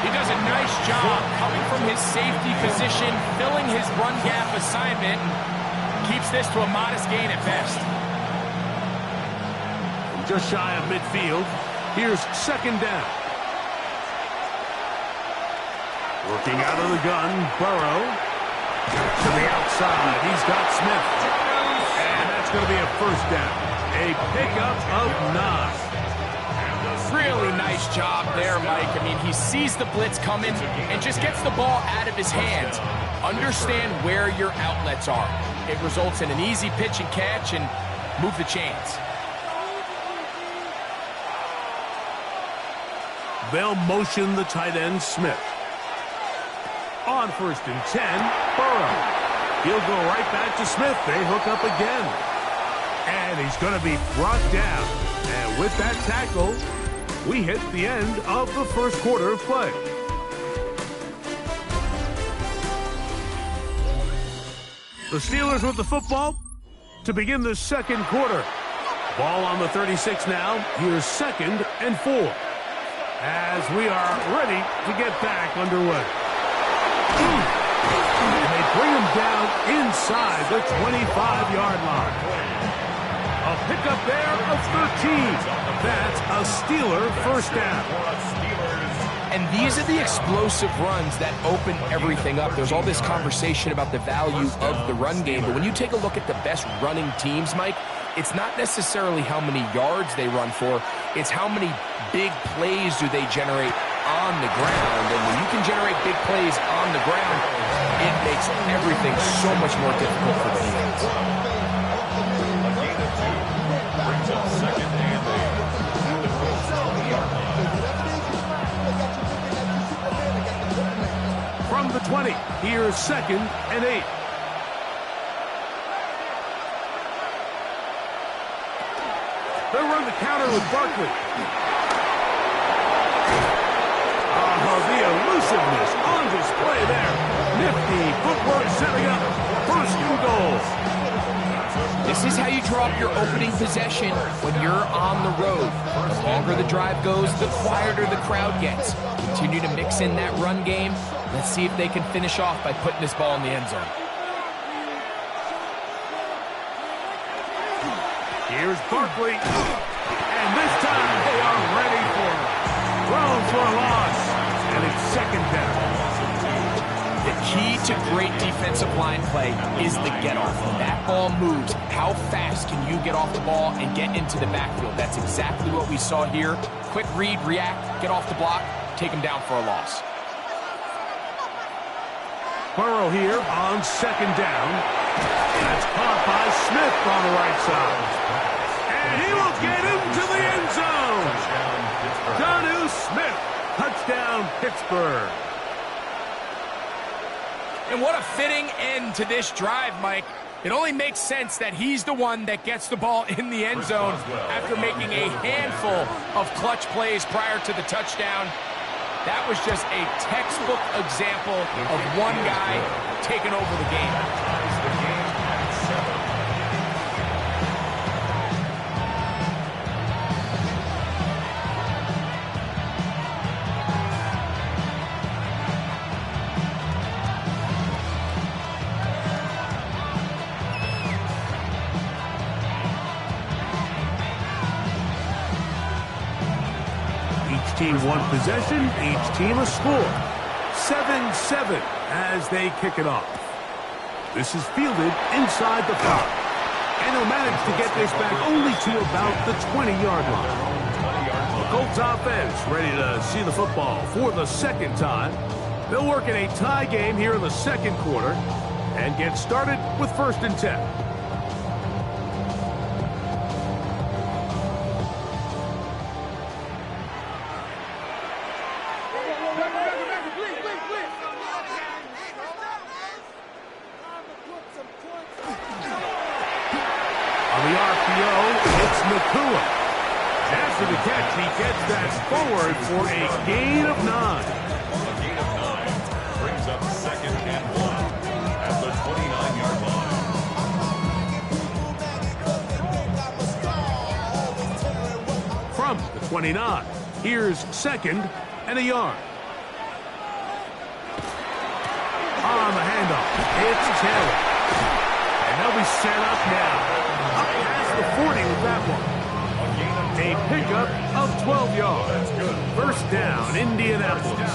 He does a nice job coming from his safety position, filling his run gap assignment, and keeps this to a modest gain at best. Just shy of midfield. Here's second down. Working out of the gun, Burrow. To the outside, he's got Smith. And that's going to be a first down. A pickup of 9. Really nice job there, Mike. I mean, he sees the blitz coming and just gets the ball out of his hands. Understand where your outlets are. It results in an easy pitch and catch and move the chains. They'll motion the tight end, Smith. On first and 10, Burrow. He'll go right back to Smith. They hook up again. And he's going to be brought down. And with that tackle, we hit the end of the first quarter of play. The Steelers with the football to begin the second quarter. Ball on the 36 now. Here's second and 4. As we are ready to get back underway. And they bring him down inside the 25-yard line. A pickup there of 13. That's a Steeler first down. And these are the explosive runs that open everything up. There's all this conversation about the value of the run game, but when you take a look at the best running teams, Mike, it's not necessarily how many yards they run for, it's how many big plays do they generate on the ground. And when you can generate big plays on the ground, it makes everything so much more difficult for the defense. A gain of 2 brings up second and 8 at the 20-yard line. From the 20, here's second and 8. They'll run the counter with Barkley. The elusiveness on display there. Nifty footwork setting up first and goal. This is how you draw up your opening possession when you're on the road. The longer the drive goes, the quieter the crowd gets. Continue to mix in that run game. Let's see if they can finish off by putting this ball in the end zone. Here's Barkley. And this time they are ready for it. Thrown for a loss. And it's second down. The key to great defensive line play is the get-off. When that ball moves, how fast can you get off the ball and get into the backfield? That's exactly what we saw here. Quick read, react, get off the block, take him down for a loss. Burrow here on second down. That's caught by Smith on the right side. And he will get into the end zone. Jonnu Smith. Touchdown, Pittsburgh. And what a fitting end to this drive, Mike. It only makes sense that he's the one that gets the ball in the end zone after making a handful of clutch plays prior to the touchdown. That was just a textbook example of one guy taking over the game. Ties the game at 7. Team one possession, each team a score. 7-7 as they kick it off. This is fielded inside the 5. And he'll manage to get this back only to about the 20-yard line. The Colts offense ready to see the football for the second time. They'll work in a tie game here in the second quarter and get started with 1st and 10. After the catch, he gets that forward for a gain of 9. A gain of 9 brings up second and 1 at the 29-yard line. From the 29, here's second and a yard. On the handoff, it's Taylor. And they'll be set up now. Up past the 40 with that one. A pickup of 12 yards. First down, Indianapolis.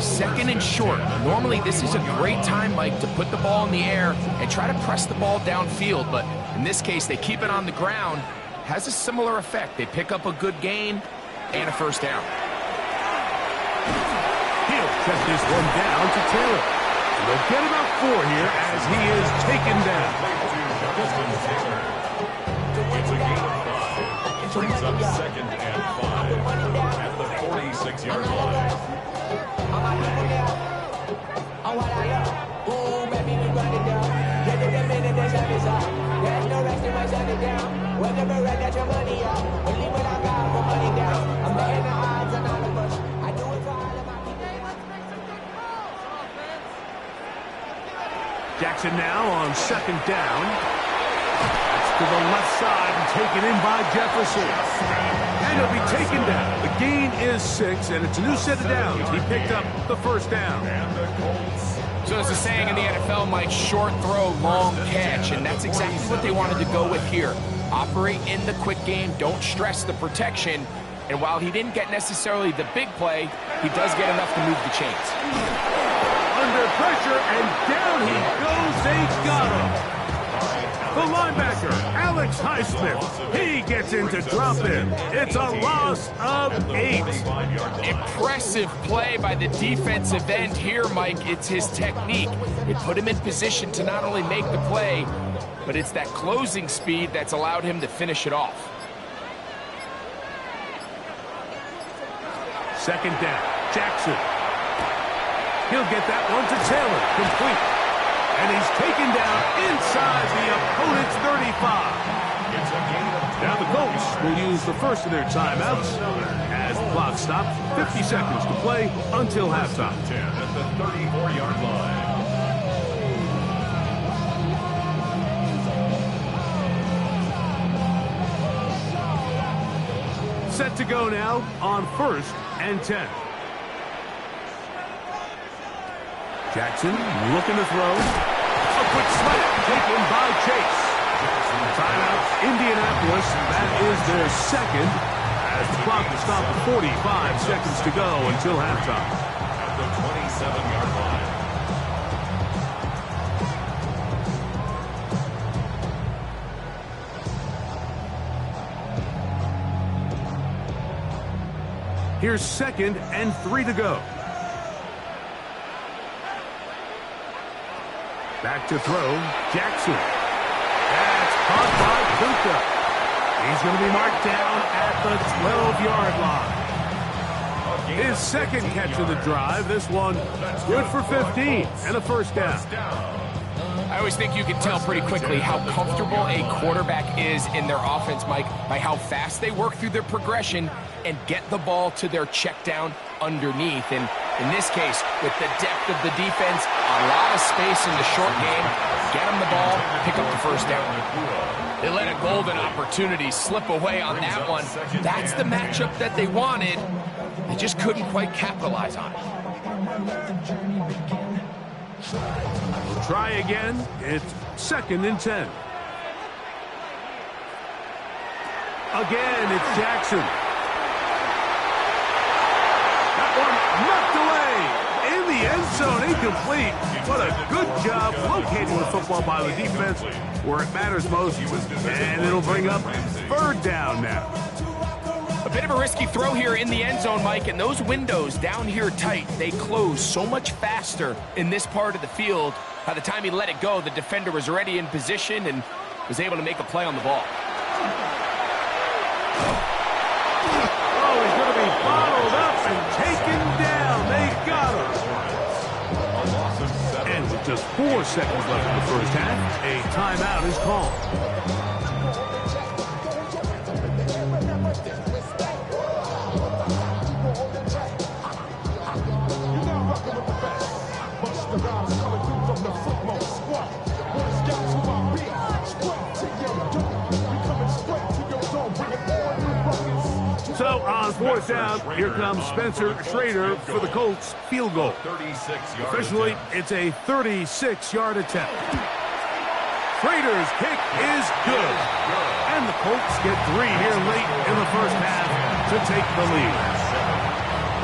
Second and short. Normally, this is a great time, Mike, to put the ball in the air and try to press the ball downfield. But in this case, they keep it on the ground. Has a similar effect. They pick up a good gain and a first down. He'll check this one down to Taylor. They'll get about 4 here as he is taken down. It's a gain of 5. Brings up second and 5 at the 46-yard line. Jackson now on second down. To the left side and taken in by Jefferson. And he'll be taken down. The gain is 6, and it's a new set of downs. He picked up the first down. So as the saying in the NFL, Mike, short throw, long catch, and that's exactly what they wanted to go with here. Operate in the quick game, don't stress the protection, And while he didn't get necessarily the big play, he does get enough to move the chains. Under pressure, and down he goes. They got him. The linebacker, Alex Highsmith, he gets in to drop him. It's a loss of 8. Impressive play by the defensive end here, Mike. It's his technique. It put him in position to not only make the play, but it's that closing speed that's allowed him to finish it off. Second down, Jackson. He'll get that one to Taylor, complete. And he's taken down inside the opponent's 35. Now the Colts will use the first of their timeouts as the clock stops. 50 seconds to play until halftime. 10 at the 34-yard line. Set to go now on 1st and 10. Jackson looking to throw. A quick slant taken by Chase. Timeout, Indianapolis. That is their second as the clock will stop at 45 seconds to go until halftime. At the 27-yard line. Here's 2nd and 3 to go. Back to throw, Jackson. That's caught by Puka. He's going to be marked down at the 12-yard line. His second catch of the drive. This one good for 15 and a first down. I always think you can tell pretty quickly how comfortable a quarterback is in their offense, Mike, by how fast they work through their progression and get the ball to their check down underneath. And in this case, with the depth of the defense, a lot of space in the short game, get them the ball, pick up the first down. They let a golden opportunity slip away on that one. That's the matchup that they wanted. They just couldn't quite capitalize on it. We'll try again. It's 2nd and 10. Again, it's Jackson. That one knocked away in the end zone, incomplete. What a good job locating the football by the defense where it matters most. And it'll bring up 3rd down now. A bit of a risky throw here in the end zone, Mike, and those windows down here tight, they close so much faster in this part of the field. By the time he let it go, the defender was already in position and was able to make a play on the ball. Oh, he's going to be bottled up and taken down. They got him. And with just 4 seconds left in the first half, a timeout is called. So on 4th down, here comes Spencer Schrader for the Colts field goal. Officially, it's a 36-yard attempt. Schrader's kick is good. And the Colts get 3 here late in the first half to take the lead.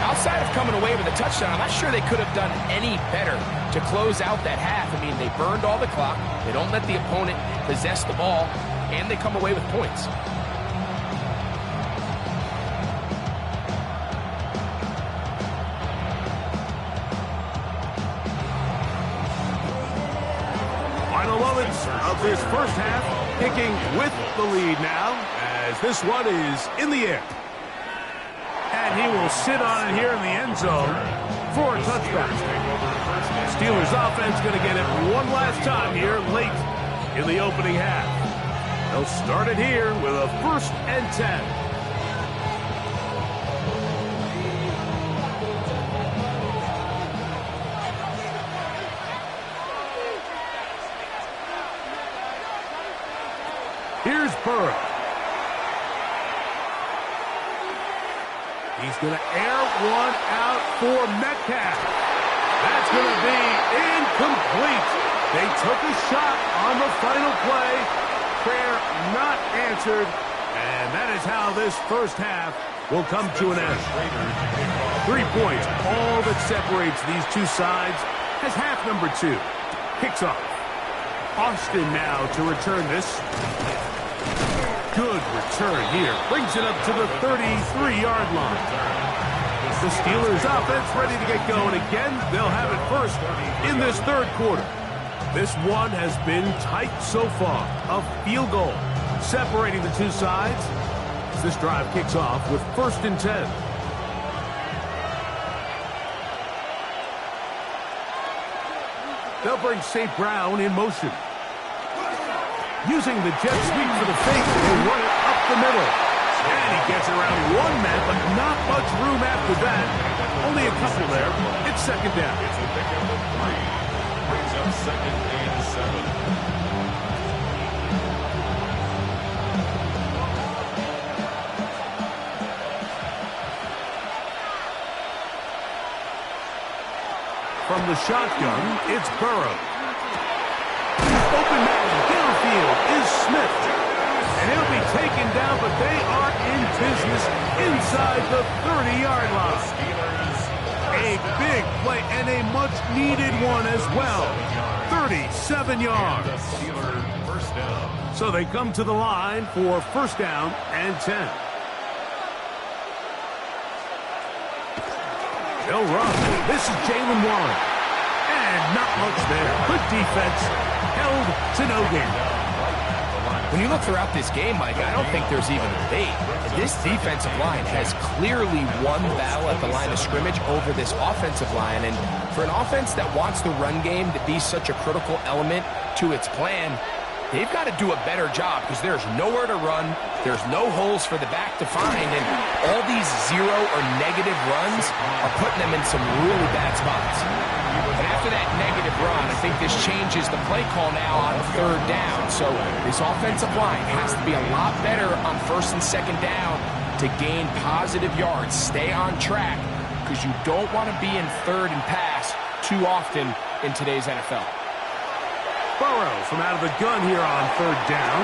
Outside of coming away with a touchdown, I'm not sure they could have done any better to close out that half. I mean, they burned all the clock. They don't let the opponent possess the ball, and they come away with points. Final moments of this first half, kicking with the lead now, as this one is in the air. And he will sit on it here in the end zone for a touchback. Steelers offense going to get it one last time here late in the opening half. They'll start it here with a 1st and 10. Here's Burrow. He's going to air one out for Metcalf. That's going to be incomplete. They took a shot on the final play. Prayer not answered, and that is how this first half will come to an end. 3 points, all that separates these two sides, as half number 2 kicks off. Austin now to return this. Good return here. Brings it up to the 33-yard line. The Steelers offense ready to get going again. They'll have it first in this third quarter. This one has been tight so far. A field goal separating the two sides as this drive kicks off with 1st and 10. They'll bring St. Brown in motion. Using the jet sweep for the fake, he'll run it up the middle. And he gets around one man, but not much room after that. Only a couple there. It's 2nd down. It's a pickup of 3. Brings up 2nd and 7. From the shotgun, it's Burrow. Open man downfield is Smith. And he'll be taken down, but they are in business inside the 30-yard line. A big play and a much-needed one as well. 37 yards. First down. So they come to the line for 1st down and 10. They'll run. This is Jalen Warren. And not much there. Good defense. Held to no gain. When you look throughout this game, Mike, I don't think there's even a debate. This defensive line has clearly won the battle at the line of scrimmage over this offensive line. And for an offense that wants the run game to be such a critical element to its plan, they've got to do a better job because there's nowhere to run. There's no holes for the back to find. And all these 0 or negative runs are putting them in some really bad spots. And after that negative run, I think this changes the play call now on 3rd down. So this offensive line has to be a lot better on 1st and 2nd down to gain positive yards. Stay on track because you don't want to be in 3rd and pass too often in today's NFL. Burrow from out of the gun here on 3rd down.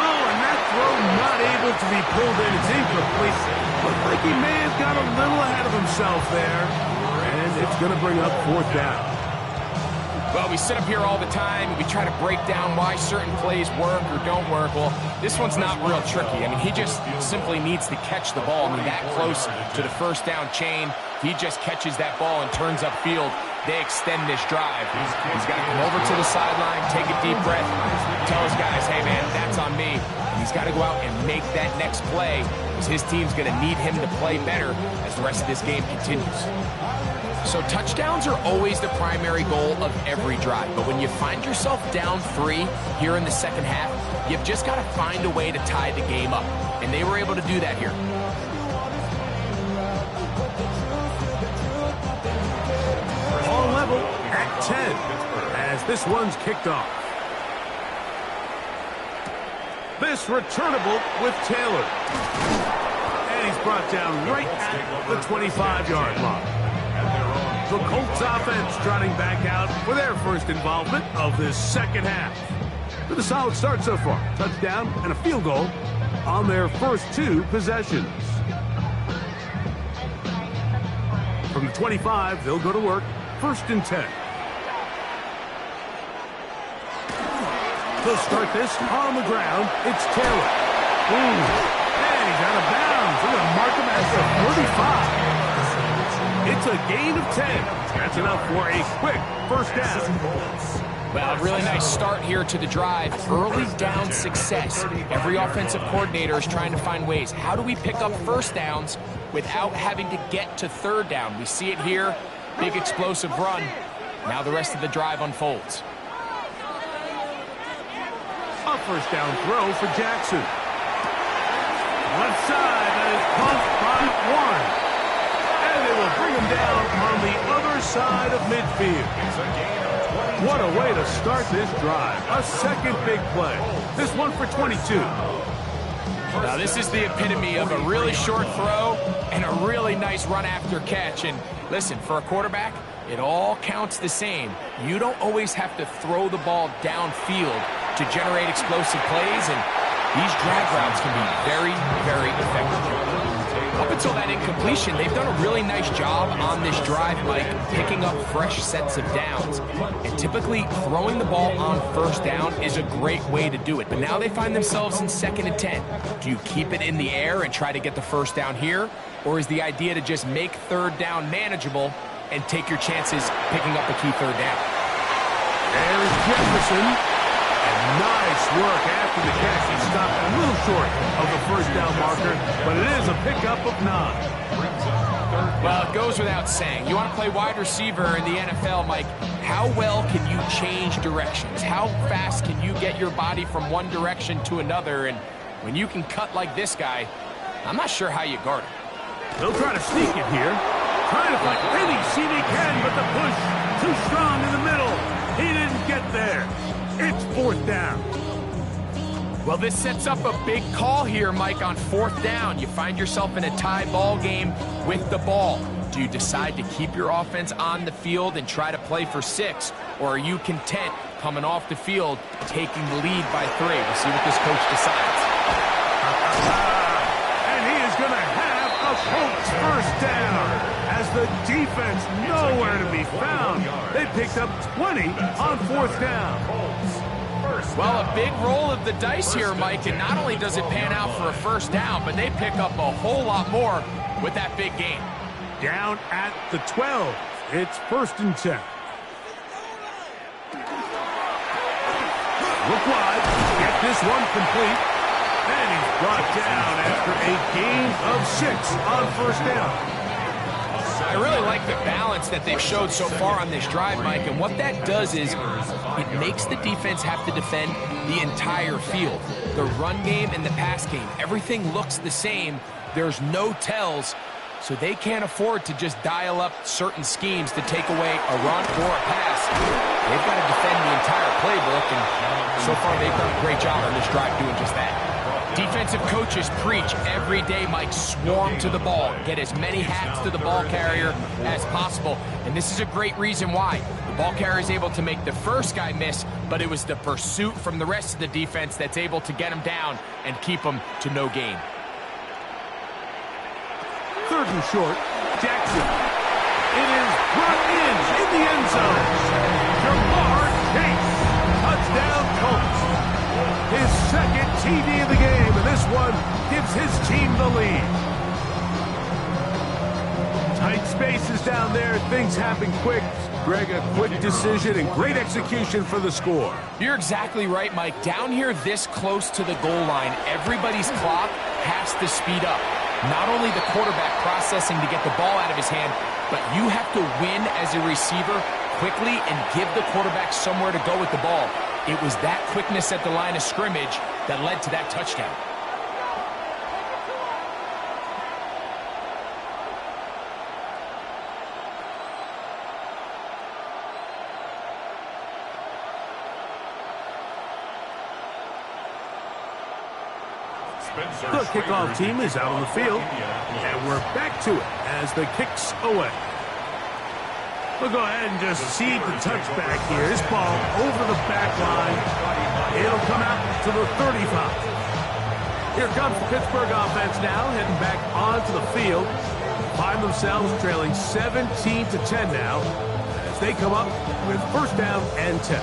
Oh, and that throw not able to be pulled in. It's incomplete. Looked like he may have got a little ahead of himself there. And it's going to bring up 4th down. Well, we sit up here all the time and we try to break down why certain plays work or don't work. Well, this one's not real tricky. I mean, he just simply needs to catch the ball. I mean, that close to the 1st down chain. He just catches that ball and turns upfield. They extend this drive. He's got to come over to the sideline, take a deep breath, tell his guys, hey, man, that's on me. And he's got to go out and make that next play because his team's going to need him to play better as the rest of this game continues. So touchdowns are always the primary goal of every drive. But when you find yourself down 3 here in the 2nd half, you've just got to find a way to tie the game up. And they were able to do that here. All level at 10 as this one's kicked off. This returnable with Taylor. And he's brought down right at the 25-yard line. The Colts offense trotting back out for their first involvement of this 2nd half. With a solid start so far. Touchdown and a field goal on their first 2 possessions. From the 25, they'll go to work. 1st and 10. They'll start this on the ground. It's Taylor. And he's out of bounds. They're going to mark him at the 35. It's a gain of 10. That's enough for a quick 1st down. Well, a really nice start here to the drive. Early down success. Every offensive coordinator is trying to find ways. How do we pick up 1st downs without having to get to 3rd down? We see it here. Big explosive run. Now the rest of the drive unfolds. A 1st down throw for Jackson. Left side, that is pumped by Warren. And they will bring him down on the other side of midfield. What a way to start this drive. A 2nd big play. This one for 22. Now this is the epitome of a really short throw and a really nice run after catch. And listen, for a quarterback, it all counts the same. You don't always have to throw the ball downfield to generate explosive plays. And these drag routes can be very, very effective. Up until that incompletion, they've done a really nice job on this drive, Mike, picking up fresh sets of downs. And typically, throwing the ball on first down is a great way to do it. But now they find themselves in 2nd and 10. Do you keep it in the air and try to get the first down here? Or is the idea to just make 3rd down manageable and take your chances picking up a key 3rd down? There's Jefferson. And nice work after the catch. He stopped a little short of the first down marker, but it is a pickup of 9. Well, it goes without saying. You want to play wide receiver in the NFL, Mike, how well can you change directions? How fast can you get your body from one direction to another? And when you can cut like this guy, I'm not sure how you guard it. They'll try to sneak it here. Trying to find any seam he can, but the push too strong in the middle. He didn't get there. It's 4th down. Well, this sets up a big call here, Mike, on 4th down. You find yourself in a tie ball game with the ball. Do you decide to keep your offense on the field and try to play for 6? Or are you content coming off the field, taking the lead by 3? We'll see what this coach decides. And he is going to have a Colts first down. As the defense nowhere to be found. They picked up 20 on 4th down. Well, a big roll of the dice here, Mike, and not only does it pan out for a first down, but they pick up a whole lot more with that big gain. Down at the 12. It's 1st and 10. Look wide. Get this one complete. And he's brought down after a gain of 6 on first down. I really like the balance that they've showed so far on this drive, Mike, and what that does is it makes the defense have to defend the entire field. The run game and the pass game, everything looks the same. There's no tells, so they can't afford to just dial up certain schemes to take away a run or a pass. They've got to defend the entire playbook, and so far they've done a great job on this drive doing just that. Defensive coaches preach every day, Mike, swarm to the ball. Get as many hats to the ball carrier as possible. And this is a great reason why. The ball carrier is able to make the first guy miss, but it was the pursuit from the rest of the defense that's able to get him down and keep him to no gain. 3rd and short. Jackson. It is brought in the end zone. Jamar Chase. Touchdown Colts. His 2nd TD of the game, and this one gives his team the lead. Tight spaces down there. Things happen quick. Greg, a quick decision and great execution for the score. You're exactly right, Mike. Down here this close to the goal line, everybody's clock has to speed up. Not only the quarterback processing to get the ball out of his hand, but you have to win as a receiver quickly and give the quarterback somewhere to go with the ball. It was that quickness at the line of scrimmage that led to that touchdown. The kickoff team is out on the field, and we're back to it as the kick's away. We'll go ahead and just seed the touchback here. This ball over the back line. It'll come out to the 35. Here comes the Pittsburgh offense now, heading back onto the field. Find themselves trailing 17-10 now as they come up with 1st down and 10.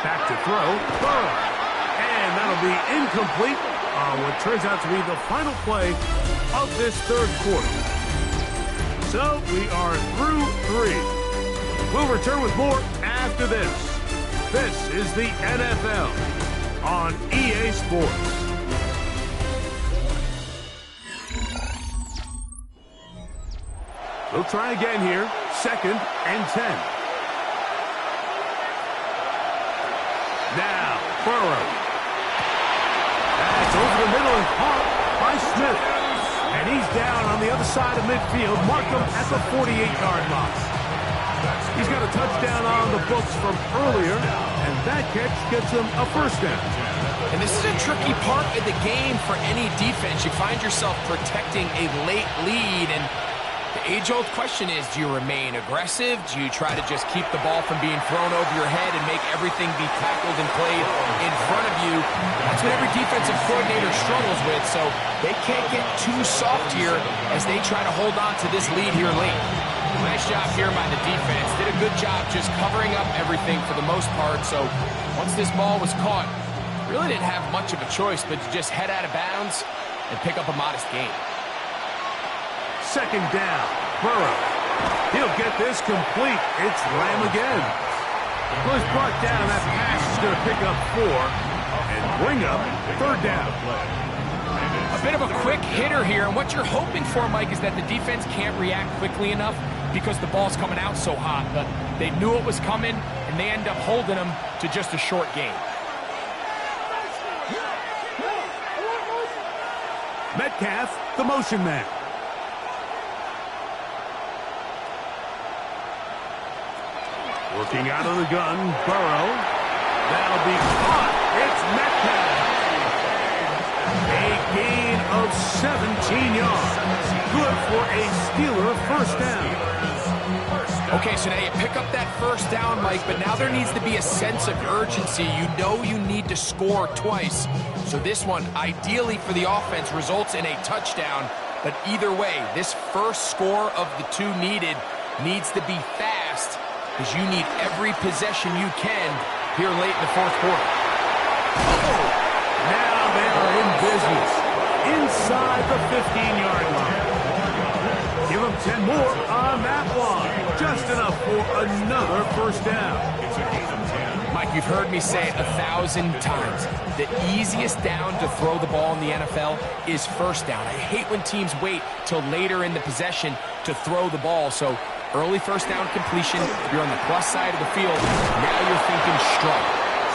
Back to throw. And that'll be incomplete on what turns out to be the final play of this 3rd quarter. So we are through 3. We'll return with more after this. This is the NFL on EA Sports. We'll try again here. 2nd and 10. Now, Burrow. That's over the middle and caught by Smith. And he's down on the other side of midfield. Mark him at the 48-yard line. He's got a touchdown on the books from earlier, and that catch gets him a 1st down. And this is a tricky part of the game for any defense. You find yourself protecting a late lead, and age-old question is, do you remain aggressive? Do you try to just keep the ball from being thrown over your head and make everything be tackled and played in front of you? That's what every defensive coordinator struggles with, so they can't get too soft here as they try to hold on to this lead here late. Nice job here by the defense. Did a good job just covering up everything for the most part, so once this ball was caught, really didn't have much of a choice but to just head out of bounds and pick up a modest gain. Second down, Burrow. He'll get this complete. It's Lamb again. Well, he's brought down. That pass is going to pick up 4 and bring up third down. A bit of a quick hitter here, and what you're hoping for, Mike, is that the defense can't react quickly enough because the ball's coming out so hot. But they knew it was coming, and they end up holding them to just a short gain. Metcalf, the motion man. Working out of the gun, Burrow. That'll be caught. It's Metcalf. A gain of 17 yards. Good for a Steeler first down. Okay, so now you pick up that first down, Mike, but now there needs to be a sense of urgency. You know you need to score twice. So this one, ideally for the offense, results in a touchdown. But either way, this first score of the 2 needed needs to be fast, because you need every possession you can here late in the fourth quarter. Oh, now they are in business inside the 15-yard line. Give them 10 more on that one. Just enough for another first down. Mike, you've heard me say it 1,000 times. The easiest down to throw the ball in the NFL is first down. I hate when teams wait till later in the possession to throw the ball. So early first down completion, you're on the plus side of the field. Now you're thinking strike.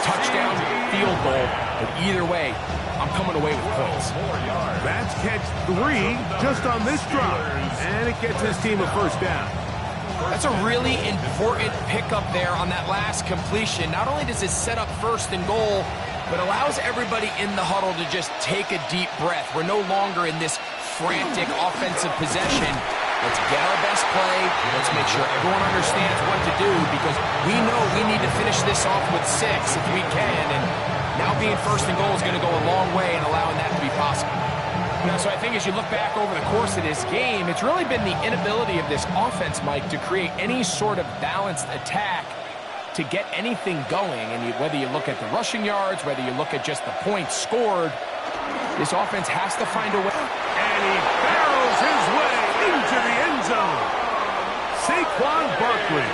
Touchdown, field goal. But either way, I'm coming away with points. That's catch 3 just on this drive. And it gets his team a first down. That's a really important pickup there on that last completion. Not only does it set up first and goal, but allows everybody in the huddle to just take a deep breath. We're no longer in this frantic offensive possession. Let's get our best play. Let's make sure everyone understands what to do, because we know we need to finish this off with 6 if we can. And now being first and goal is going to go a long way in allowing that to be possible. Now, so I think as you look back over the course of this game, it's really been the inability of this offense, Mike, to create any sort of balanced attack to get anything going. And whether you look at the rushing yards, whether you look at just the points scored, this offense has to find a way. And he barrels his way into the end zone. Saquon Barkley,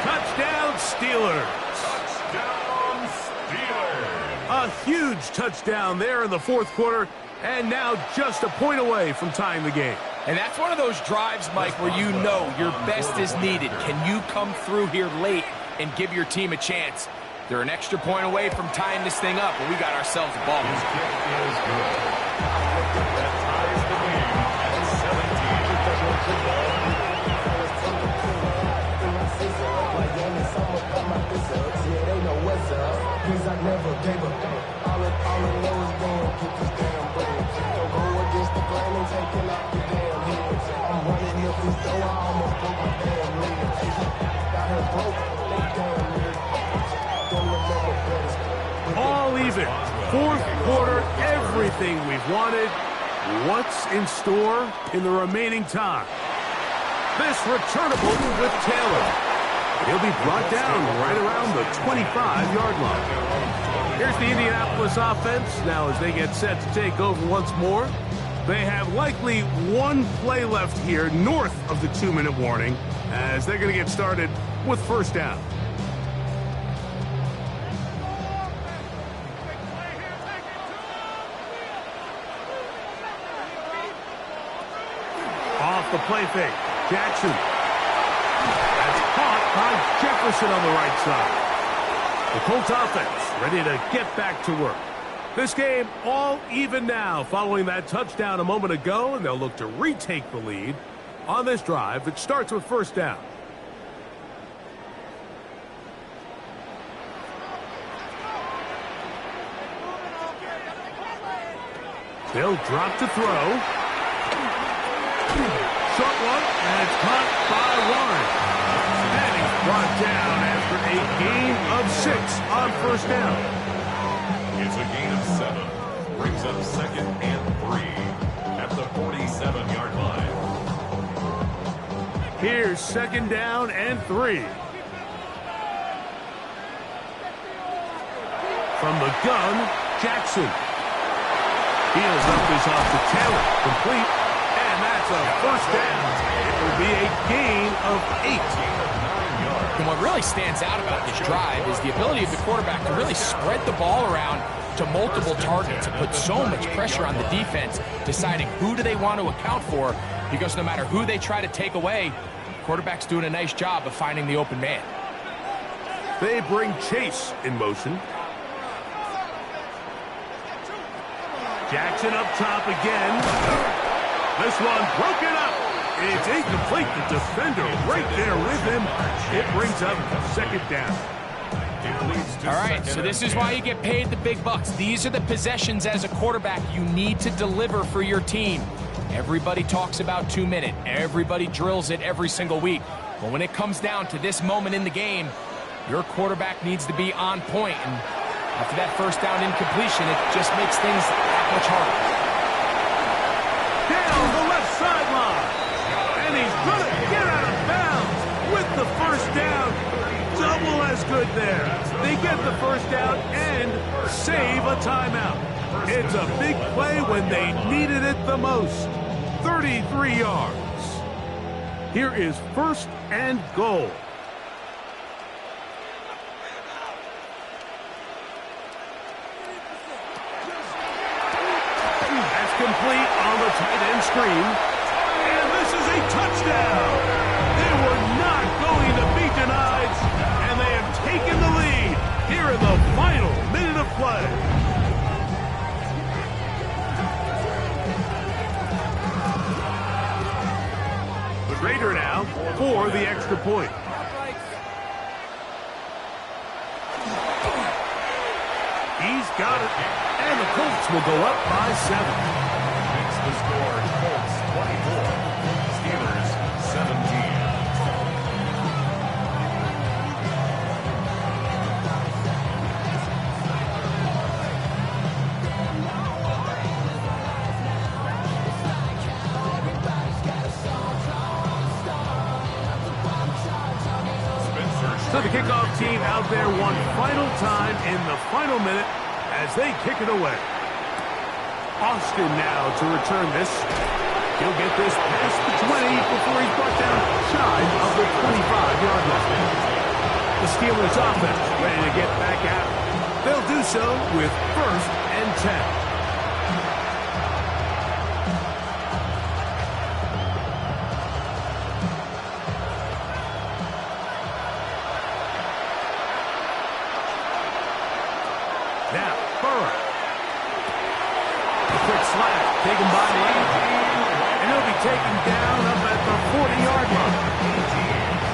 touchdown Steelers. Touchdown Steelers. A huge touchdown there in the fourth quarter, and now just a point away from tying the game. And that's one of those drives, Mike, where you know your best is needed. Can you come through here late and give your team a chance? They're an extra point away from tying this thing up, and we got ourselves a ball. His kick is good. That ties the game at 17. All even. Fourth quarter, everything we've wanted. What's in store in the remaining time? This returnable with Taylor. He'll be brought down right around the 25-yard line. Here's the Indianapolis offense. Now as they get set to take over once more, they have likely one play left here north of the 2-minute warning as they're going to get started with first down. Off the play fake. Jackson. That's caught by Jefferson on the right side. The Colts offense ready to get back to work. This game all even now following that touchdown a moment ago, and they'll look to retake the lead on this drive that starts with first down. They'll drop to throw. short one, and it's caught by Warren. And he's brought down after a gain of 6 on first down. It's a gain of 7. Brings up 2nd and 3 at the 47-yard line. Here's 2nd down and 3. From the gun, Jackson. Heels up is off to Taylor. Complete. And that's a first down. It will be a gain of 8. And what really stands out about this drive is the ability of the quarterback to really spread the ball around to multiple targets and put so much pressure on the defense, deciding who do they want to account for, because no matter who they try to take away, the quarterback's doing a nice job of finding the open man. They bring Chase in motion. Jackson up top again. This one broken up. It's incomplete. The defender right there with him. It brings up 2nd down. All right, so this is why you get paid the big bucks. These are the possessions as a quarterback you need to deliver for your team. Everybody talks about 2-minute. Everybody drills it every single week. But when it comes down to this moment in the game, your quarterback needs to be on point. And after that first down incompletion, it just makes things that much harder. Down the left sideline. And he's going to get out of bounds with the first down. Double as good there. They get the first down and save a timeout. It's a big play when they needed it the most. 33 yards. Here is 1st and goal. That's complete on the tight end screen. And this is a touchdown. They were not going to be denied, and they have taken the lead here in the final minute of play. The Raider now for the extra point. He's got it, and the Colts will go up by 7. Makes the score Colts 24, Steelers 17. So the kickoff team out there one final time in the final minute as they kick it away. Austin now to return this. He'll get this past the 20 before he's brought down shy of the 25-yard line. The Steelers offense ready to get back out. They'll do so with 1st and 10. Now, Burrow. A quick slap taken by Lamb. And he'll be taken down up at the 40-yard line.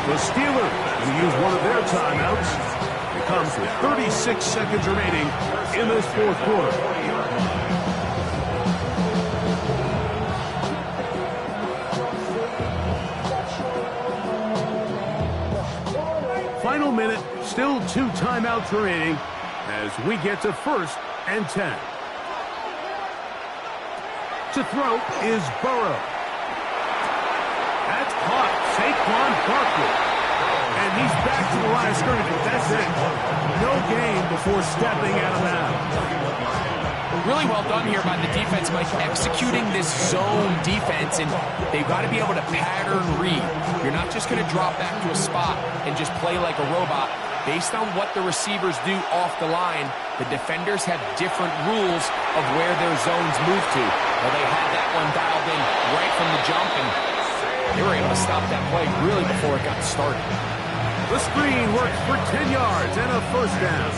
The Steelers will use one of their timeouts. It comes with 36 seconds remaining in this 4th quarter. Final minute, still 2 timeouts remaining as we get to 1st and 10. To throw is Burrow. That's caught. Saquon Barkley. And he's back to the line of scrimmage. That's it. No gain before stepping out of bounds. Really well done here by the defense, Mike, executing this zone defense, and they've got to be able to pattern read. You're not just going to drop back to a spot and just play like a robot. Based on what the receivers do off the line, the defenders have different rules of where their zones move to. Well, they had that one dialed in right from the jump, and they were able to stop that play really before it got started. The screen works for 10 yards and a first down.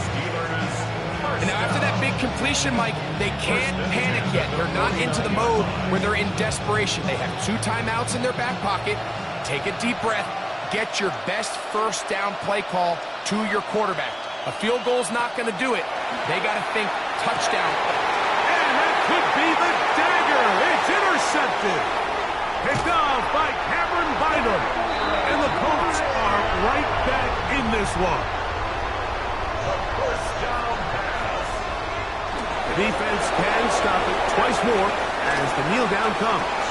And now after that big completion, Mike, they can't panic yet. They're not into the mode where they're in desperation. They have 2 timeouts in their back pocket. Take a deep breath. Get your best first down play call to your quarterback. A field goal's not going to do it. They got to think touchdown. And that could be the dagger. It's intercepted. Picked off by Cameron Bynum. And the Colts are right back in this one. First down pass. The defense can stop it twice more as the kneel down comes.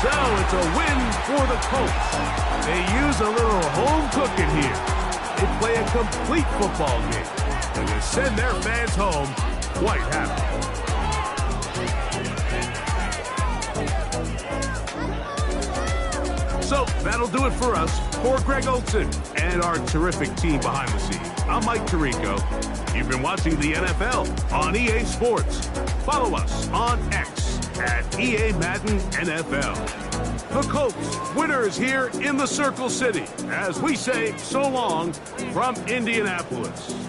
So it's a win for the Colts. They use a little home cooking here. They play a complete football game, and they send their fans home quite happy. So that'll do it for us. For Greg Olson and our terrific team behind the scenes, I'm Mike Tirico. You've been watching the NFL on EA Sports. Follow us on X at EA Madden NFL. The Colts, winners here in the Circle City, as we say so long from Indianapolis.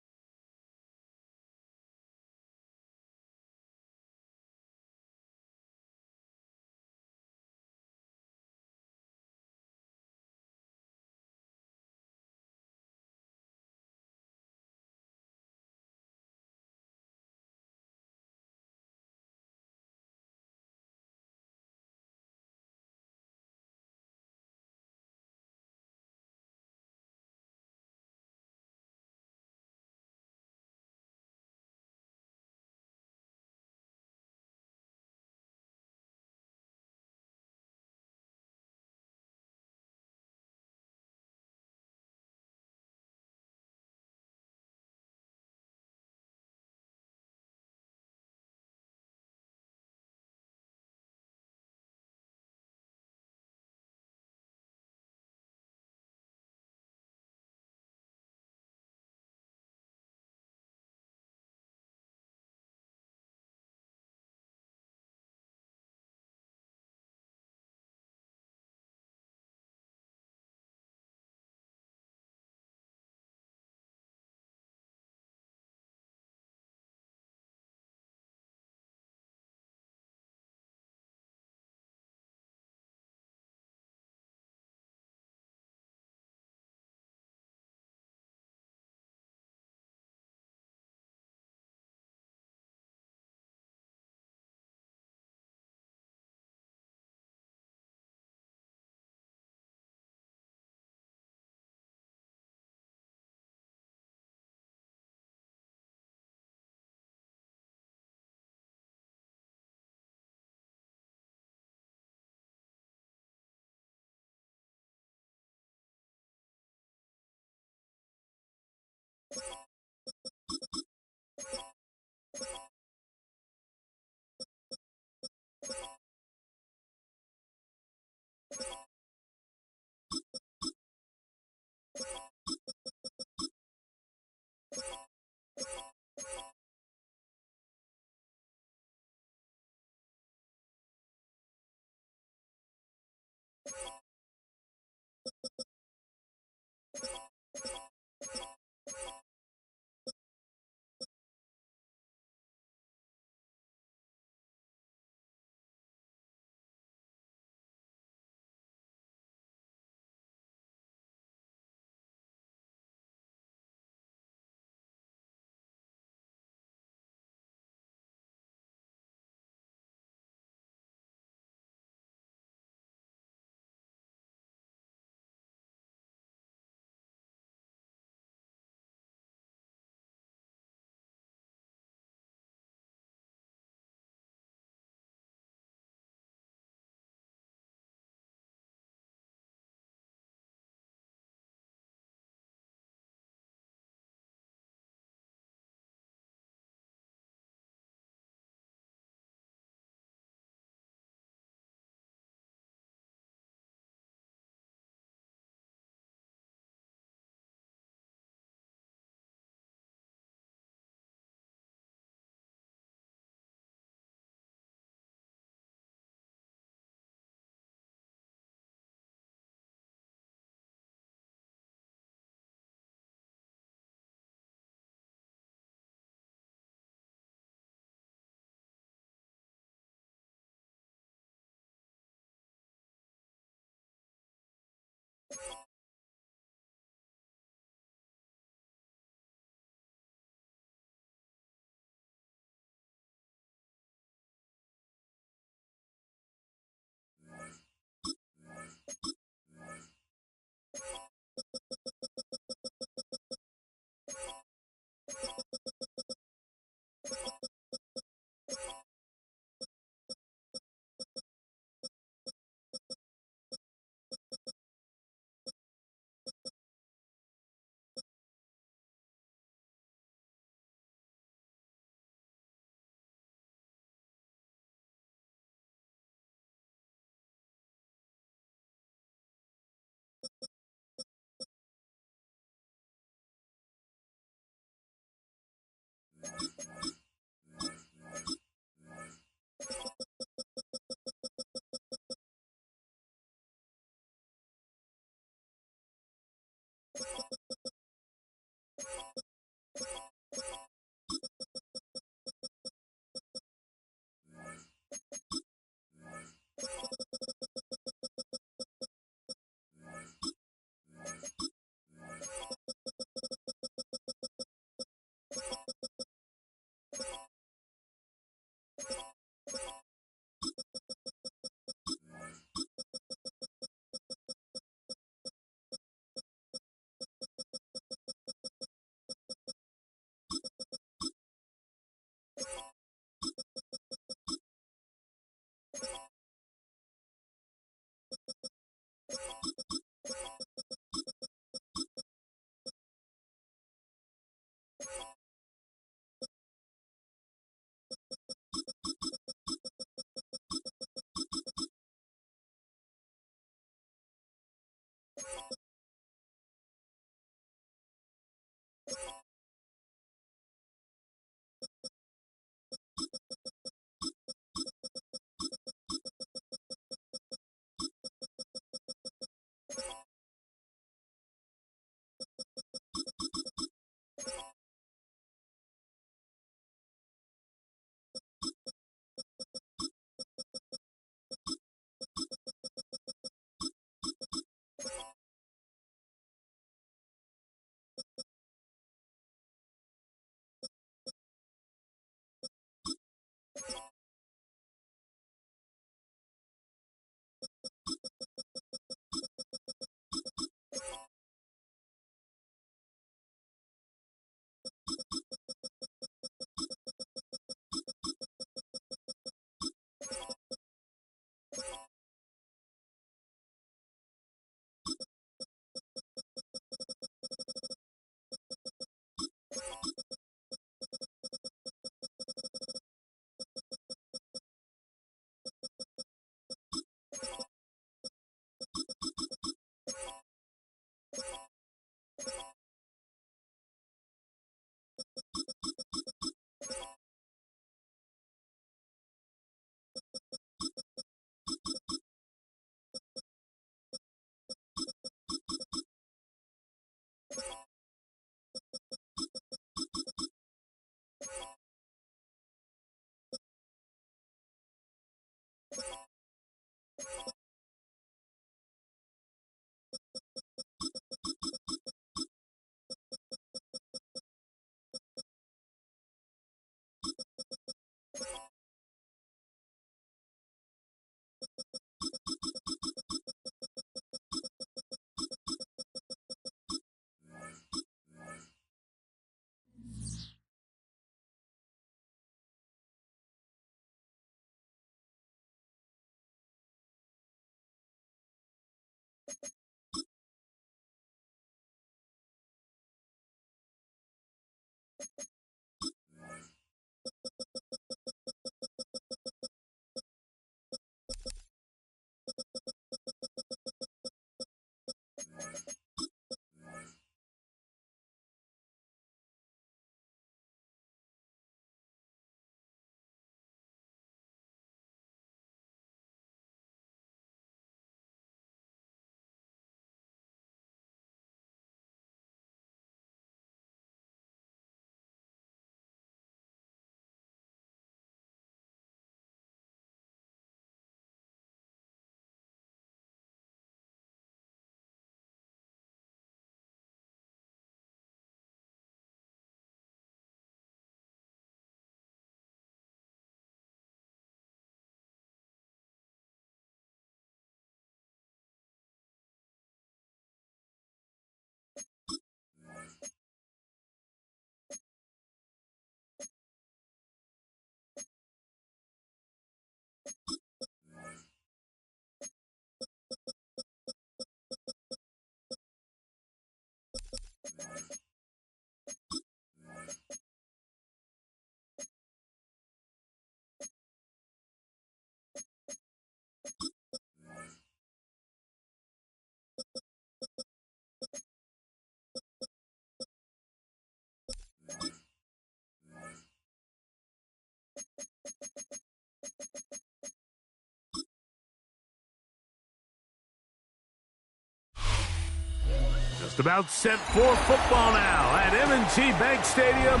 Just about set for football now at M&T Bank Stadium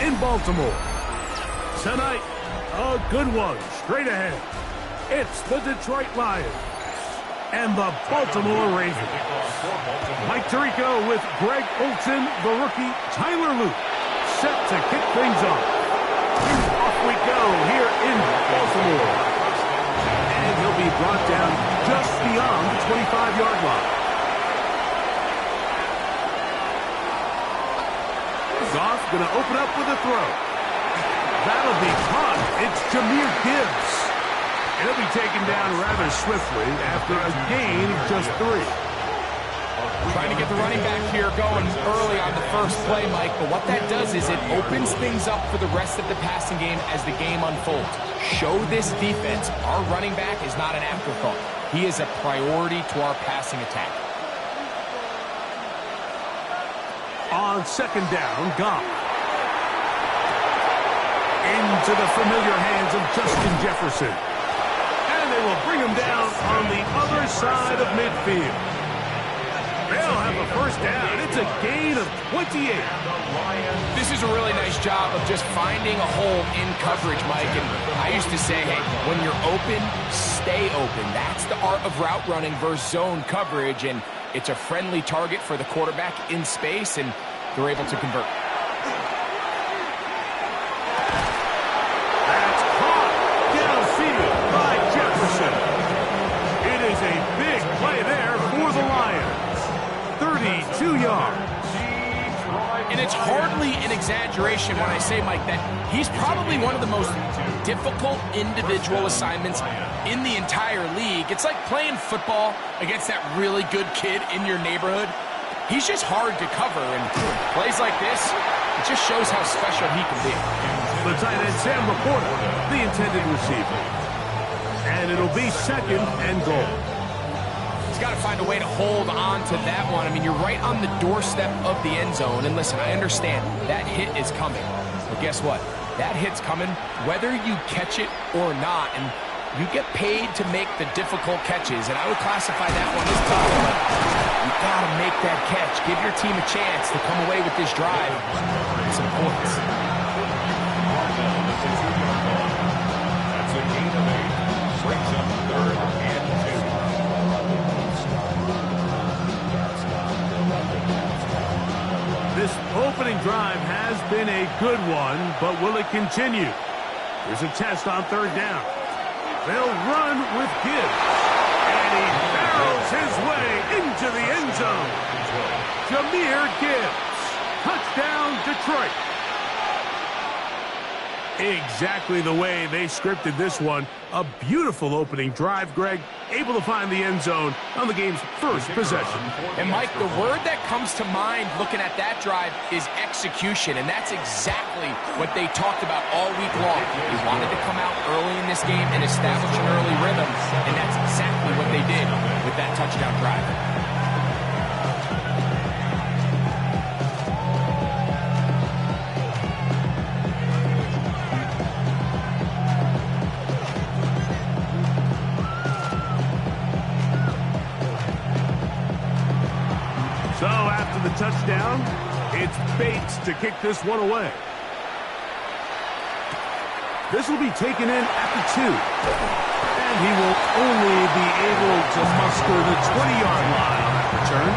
in Baltimore. Tonight, a good one straight ahead. It's the Detroit Lions and the Baltimore Ravens. Mike Tirico with Greg Olsen, the rookie Tyler Luke, set to kick things off. Off we go here in Baltimore. And he'll be brought down just beyond the 25-yard line. Goff going to open up with a throw. That'll be caught. It's Jahmyr Gibbs. And he'll be taken down rather swiftly after a gain of just 3. Trying to get the running back here going early on the first play, Mike, but what that does is it opens things up for the rest of the passing game as the game unfolds. Show this defense our running back is not an afterthought. He is a priority to our passing attack. On second down, Goff. Into the familiar hands of Justin Jefferson. And they will bring him down on the other side of midfield. They'll have a first down. It's a gain of 28. This is a really nice job of just finding a hole in coverage, Mike. And I used to say, hey, when you're open, stay open. That's the art of route running versus zone coverage. And it's a friendly target for the quarterback in space, and they're able to convert. That's caught downfield by Jefferson. It is a big play there for the Lions. 32 yards. And it's hardly an exaggeration when I say, Mike, that he's probably one of the most difficult individual assignments in the entire league. It's like playing football against that really good kid in your neighborhood. He's just hard to cover, and plays like this, it just shows how special he can be. The tight end, Sam Laporta, the intended receiver. And it'll be second and goal. He's got to find a way to hold on to that one. I mean, you're right on the doorstep of the end zone. And listen, I understand that hit is coming. But guess what? That hit's coming whether you catch it or not. And you get paid to make the difficult catches. And I would classify that one as tough. But you got to make that catch. Give your team a chance to come away with this drive with some points. That's a gain of 8. Brings up 3rd and 2. This opening drive has been a good one, but will it continue? Here's a test on third down. They'll run with Gibbs. And he barrels his way into the end zone. Jahmyr Gibbs. Touchdown, Detroit. Exactly the way they scripted this one. A beautiful opening drive, Greg. Able to find the end zone on the game's first possession. And, Mike, the word that comes to mind looking at that drive is execution, and that's exactly what they talked about all week long. They wanted to come out early in this game and establish an early rhythm, and that's exactly what they did with that touchdown drive. So after the touchdown, it's Bates to kick this one away. This will be taken in at the 2. And he will only be able to muster the 20-yard line on that return.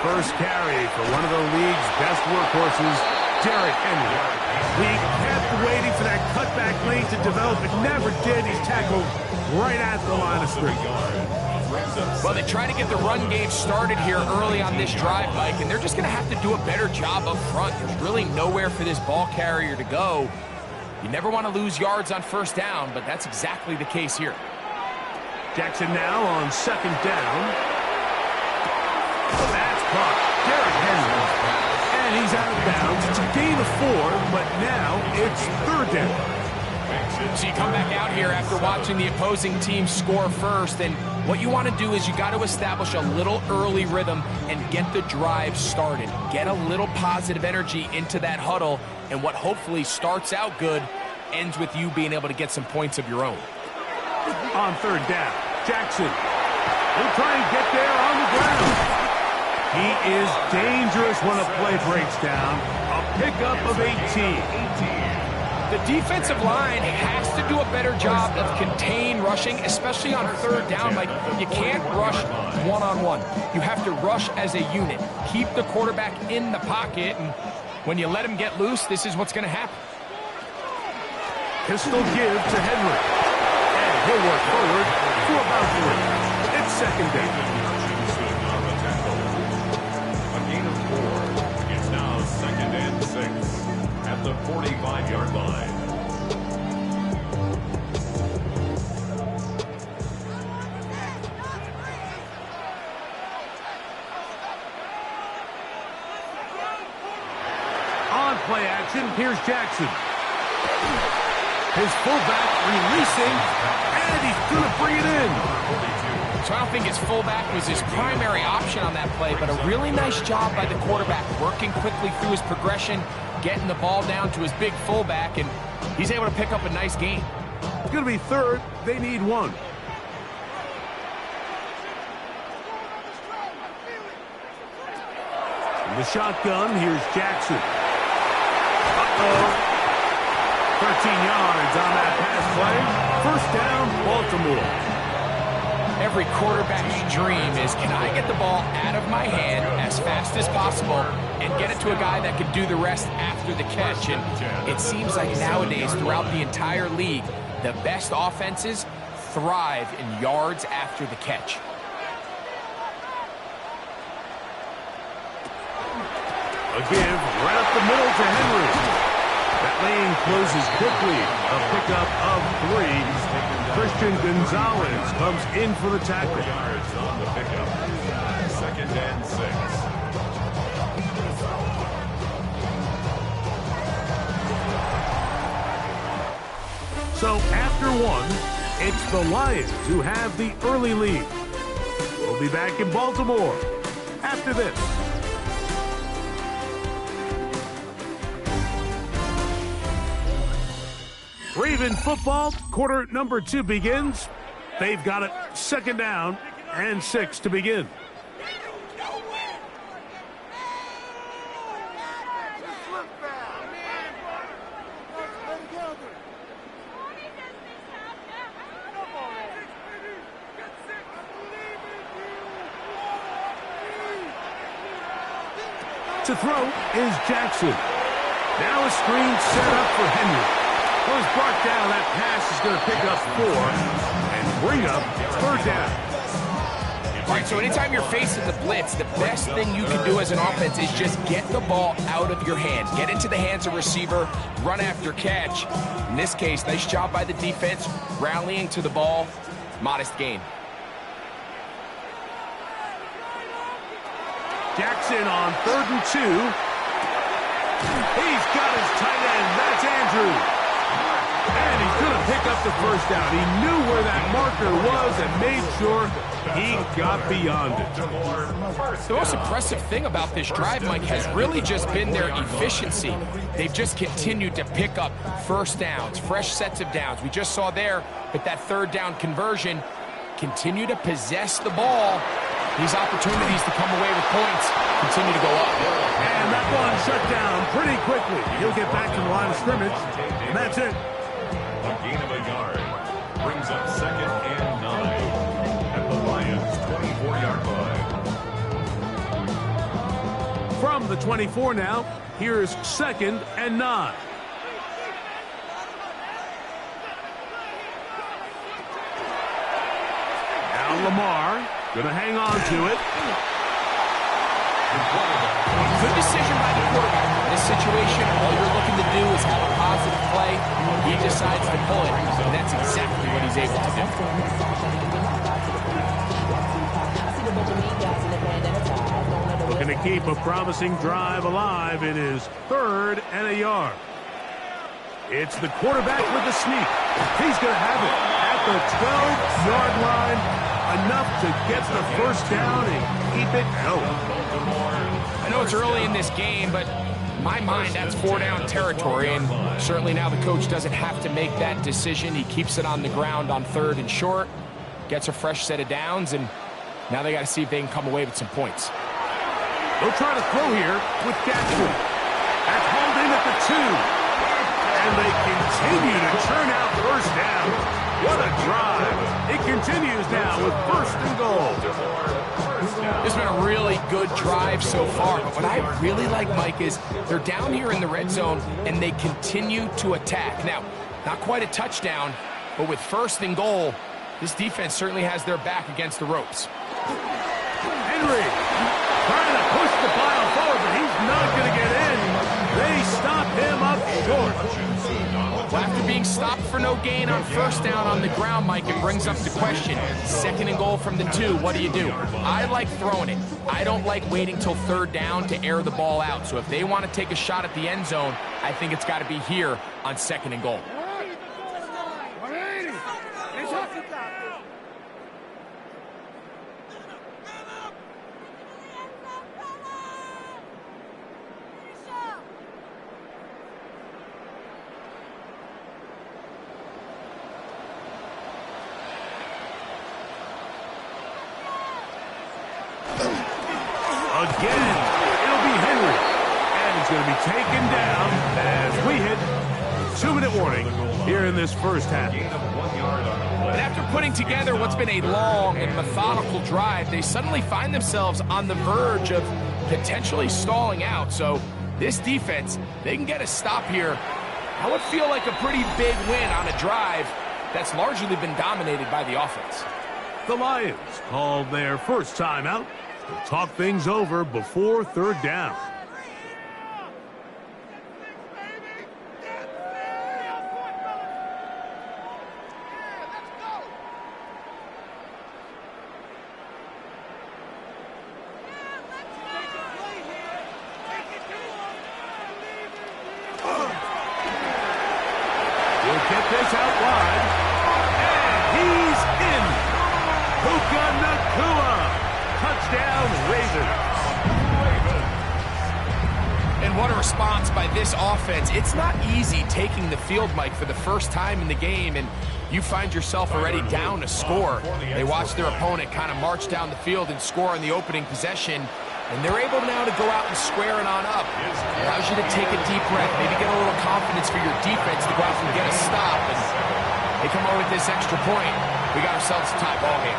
First carry for one of the league's best workhorses, Derrick Henry. He kept waiting for that cutback lane to develop. It never did. He's tackled right at the line of scrimmage. Well, they try to get the run game started here early on this drive, Mike, and they're just going to have to do a better job up front. There's really nowhere for this ball carrier to go. You never want to lose yards on first down, but that's exactly the case here. Jackson now on second down. That's caught. Derrick Henry gain of 4, but now it's third down. So you come back out here after watching the opposing team score first, and what you want to do is you got to establish a little early rhythm and get the drive started. Get a little positive energy into that huddle, and what hopefully starts out good ends with you being able to get some points of your own. On third down, Jackson will try and get there on the ground. He is dangerous when a play breaks down. A pickup of 18. The defensive line has to do a better job of contain rushing, especially on third down. Like, you can't rush one-on-one. You have to rush as a unit. Keep the quarterback in the pocket, and when you let him get loose, this is what's going to happen. Pistol give to Henry. And he'll work forward for about 3. It's second down. A gain of 4. It's now second and 6 at the 45-yard line. On play action, here's Jackson. His fullback releasing, and he's going to bring it in. So I don't think his fullback was his primary option on that play, but a really nice job by the quarterback, working quickly through his progression, getting the ball down to his big fullback, and he's able to pick up a nice gain. It's going to be third. They need 1. In the shotgun, here's Jackson. 13 yards on that pass play. First down, Baltimore. Every quarterback's dream is, can I get the ball out of my hand as fast as possible and get it to a guy that can do the rest after the catch? And it seems like nowadays, throughout the entire league, the best offenses thrive in yards after the catch. A give right up the middle to Henry. That lane closes quickly. A pickup of 3. Christian Gonzalez comes in for the tackle. 4 yards on the pickup. Second and 6. So after 1, it's the Lions who have the early lead. We'll be back in Baltimore after this. Raven football, quarter number 2 begins. They've got it second down and 6 to begin. To throw is Jackson. Now a screen set up for Henry. Was brought down. That pass is going to pick up 4 and bring up third down. All right, so anytime you're facing the blitz, the best thing you can do as an offense is just get the ball out of your hands. Get into the hands of receiver, run after catch. In this case, nice job by the defense, rallying to the ball, modest gain. Jackson on 3rd and 2. He's got his tight end. That's Andrews. And he's going to pick up the first down. He knew where that marker was and made sure he got beyond it. The most impressive thing about this drive, Mike, has really just been their efficiency. They've just continued to pick up first downs, fresh sets of downs. We just saw there with that third down conversion, continue to possess the ball. These opportunities to come away with points continue to go up. And that one shut down pretty quickly. He'll get back to the line of scrimmage, and that's it. A gain of a yard brings up second and 9 at the Lions' 24-yard line. From the 24 now, here's second and 9. Now Lamar going to hang on to it. Good decision by the quarterback. In this situation, all you're looking to do is have a positive play. He decides to pull it, and that's exactly what he's able to do. The Looking to keep a promising drive alive. It is 3rd and a yard. It's the quarterback with the sneak. He's going to have it at the 12-yard line. Enough to get the first down and keep it going. I know it's early in this game, but in my mind, that's 4-down territory, and certainly now the coach doesn't have to make that decision. He keeps it on the ground on 3rd and short, gets a fresh set of downs, and now they got to see if they can come away with some points. They'll try to throw here with Gatwood. That's hauled in at the 2. And they continue to churn out first down. What a drive. It continues now with 1st and goal. It's been a really good drive so far, but what I really like, Mike, is they're down here in the red zone, and they continue to attack. Now, not quite a touchdown, but with 1st and goal, this defense certainly has their back against the ropes. Henry trying to push the pile forward, but he's not going to get in. They stop him up short. Well, after being stopped for no gain on 1st down on the ground, Mike, it brings up the question. 2nd and goal from the 2, what do you do? I like throwing it. I don't like waiting till 3rd down to air the ball out. So if they want to take a shot at the end zone, I think it's got to be here on 2nd and goal. Again, it'll be Henry. And he's going to be taken down as we hit 2-minute warning here in this first half. And after putting together what's been a long and methodical drive, they suddenly find themselves on the verge of potentially stalling out. So this defense, they can get a stop here. That would feel like a pretty big win on a drive that's largely been dominated by the offense. The Lions called their first timeout to talk things over before 3rd down. We'll get this out wide. And he's in. Puka Nacua. Touchdown, Ravens. And what a response by this offense. It's not easy taking the field, Mike, for the first time in the game, and you find yourself already down a score. They watch their opponent kind of march down the field and score on the opening possession, and they're able now to go out and square it on up. It allows you to take a deep breath, maybe get a little confidence for your defense to go out and get a stop, and they come over with this extra point. We got ourselves a tie ball game.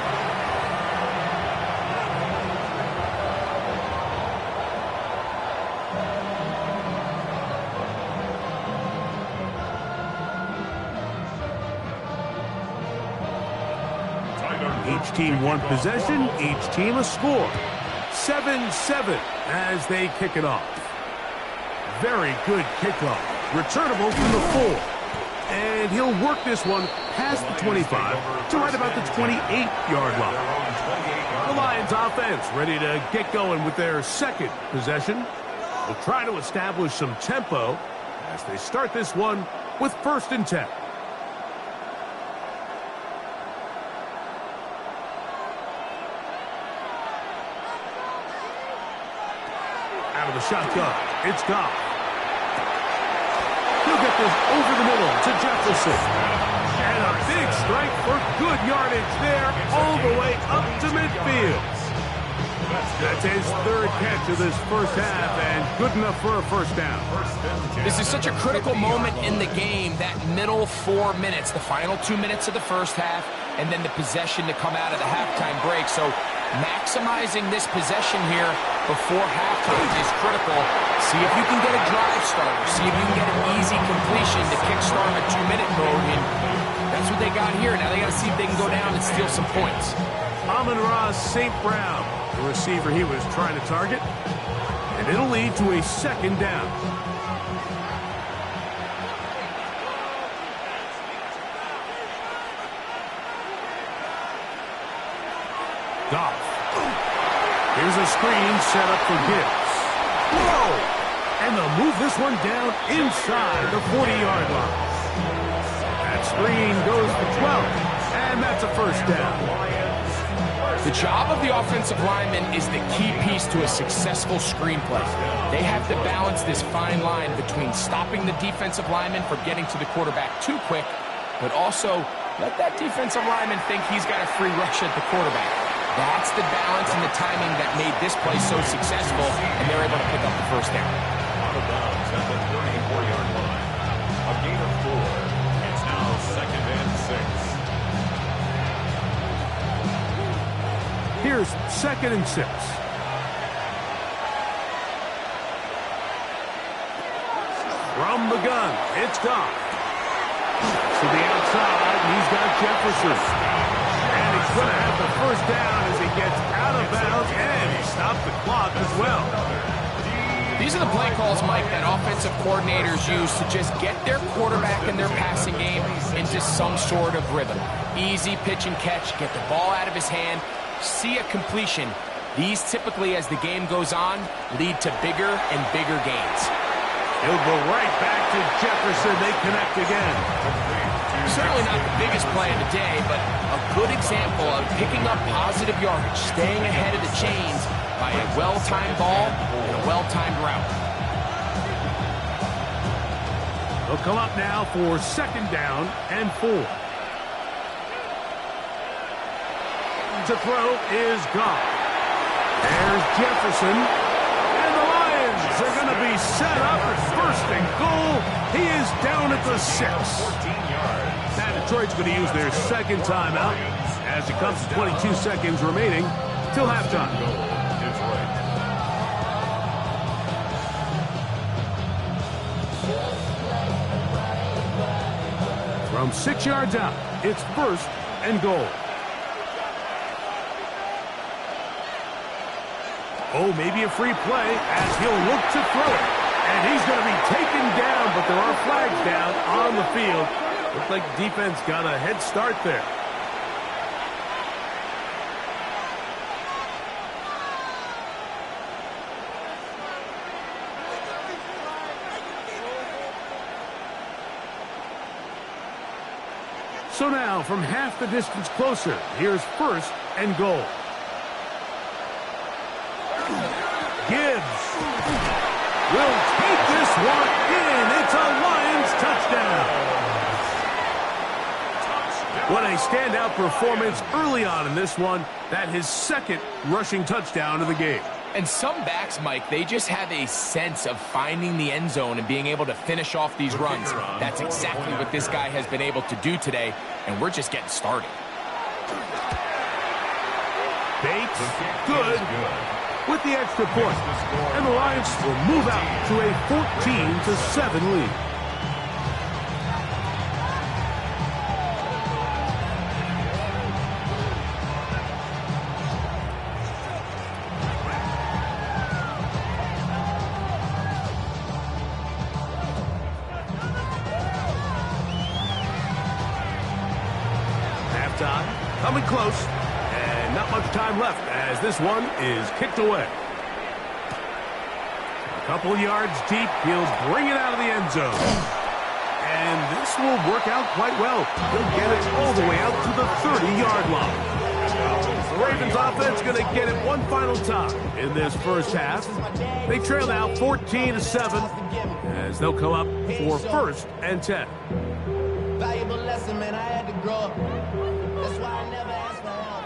Each team one possession, each team a score. 7-7 as they kick it off. Very good kickoff. Returnable from the 4. And he'll work this one past the 25 to right about the 28-yard line. The Lions offense ready to get going with their 2nd possession. They'll try to establish some tempo as they start this one with 1st and 10. Out of the shotgun, it's Goff. He'll get this over the middle to Jefferson. And a big strike for good yardage there all the way up to midfield. That's his 3rd catch of this first half and good enough for a first down. This is such a critical moment in the game, that middle 4 minutes, the final 2 minutes of the first half, and then the possession to come out of the halftime break. So maximizing this possession here before halftime is critical. See if you can get a drive starter. See if you can get an easy completion to kickstart a 2-minute mode. And that's what they got here. Now they got to see if they can go down and steal some points. Amon-Ra St. Brown, the receiver he was trying to target. And it'll lead to a 2nd down. Goff. Here's a screen set up for Gibbs. Whoa! And they'll move this one down inside the 40-yard line. That screen goes for 12, and that's a first down. The job of the offensive lineman is the key piece to a successful screenplay. They have to balance this fine line between stopping the defensive lineman from getting to the quarterback too quick, but also let that defensive lineman think he's got a free rush at the quarterback. That's the balance and the timing that made this play so successful, and they're able to pick up the first down. Out of bounds at the 34-yard line. A gain of 4. It's now 2nd and 6. Here's 2nd and 6. From the gun, it's Goff. To the outside, he's got Jefferson. And he's going to have the first down as he gets out of bounds, and he stopped the clock as well. These are the play calls, Mike, that offensive coordinators use to just get their quarterback and their passing game into some sort of rhythm. Easy pitch and catch, get the ball out of his hand, see a completion. These typically, as the game goes on, lead to bigger and bigger gains. He'll go right back to Jefferson. They connect again. Certainly not the biggest play of the day, but a good example of picking up positive yardage, staying ahead of the chains by a well-timed ball and a well-timed route. They'll come up now for 2nd down and 4. To throw is Goff. There's Jefferson. And the Lions are going to be set up at 1st and goal. He is down at the 6. Now Detroit's going to use their 2nd timeout as it comes to 22 seconds remaining till halftime. From 6 yards out, it's 1st and goal. Oh, maybe a free play as he'll look to throw it. And he's going to be taken down, but there are flags down on the field. Looks like the defense got a head start there. So now, from half the distance closer, here's 1st and goal. Gibbs will take this one in. It's a Lions touchdown. What a standout performance early on in this one. That his 2nd rushing touchdown of the game. And some backs, Mike, they just have a sense of finding the end zone and being able to finish off these runs. That's exactly what this guy has been able to do today, and we're just getting started. Bates, good. With the extra point, and the Lions will move out to a 14-7 lead. Halftime, coming close. Not much time left as this one is kicked away. A couple yards deep, he'll bring it out of the end zone. And this will work out quite well. He'll get it all the way out to the 30-yard line. The Ravens offense going to get it one final time in this first half. They trail now 14-7 as they'll come up for 1st and 10. Valuable lesson, man. I had to grow up. That's why I never asked for help.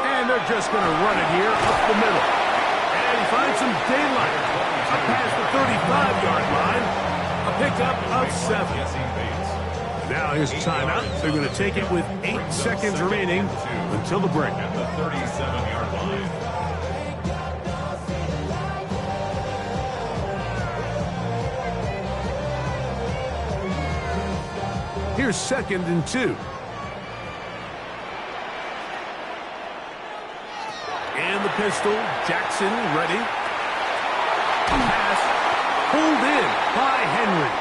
And they're just going to run it here up the middle. And he finds some daylight up past the 35-yard line. A pickup of 7. Now here's a timeout. They're going to take it with 8 seconds remaining until the break. At the 37-yard line. Here's 2nd and 2. And the pistol. Jackson ready. Pass pulled in by Henry.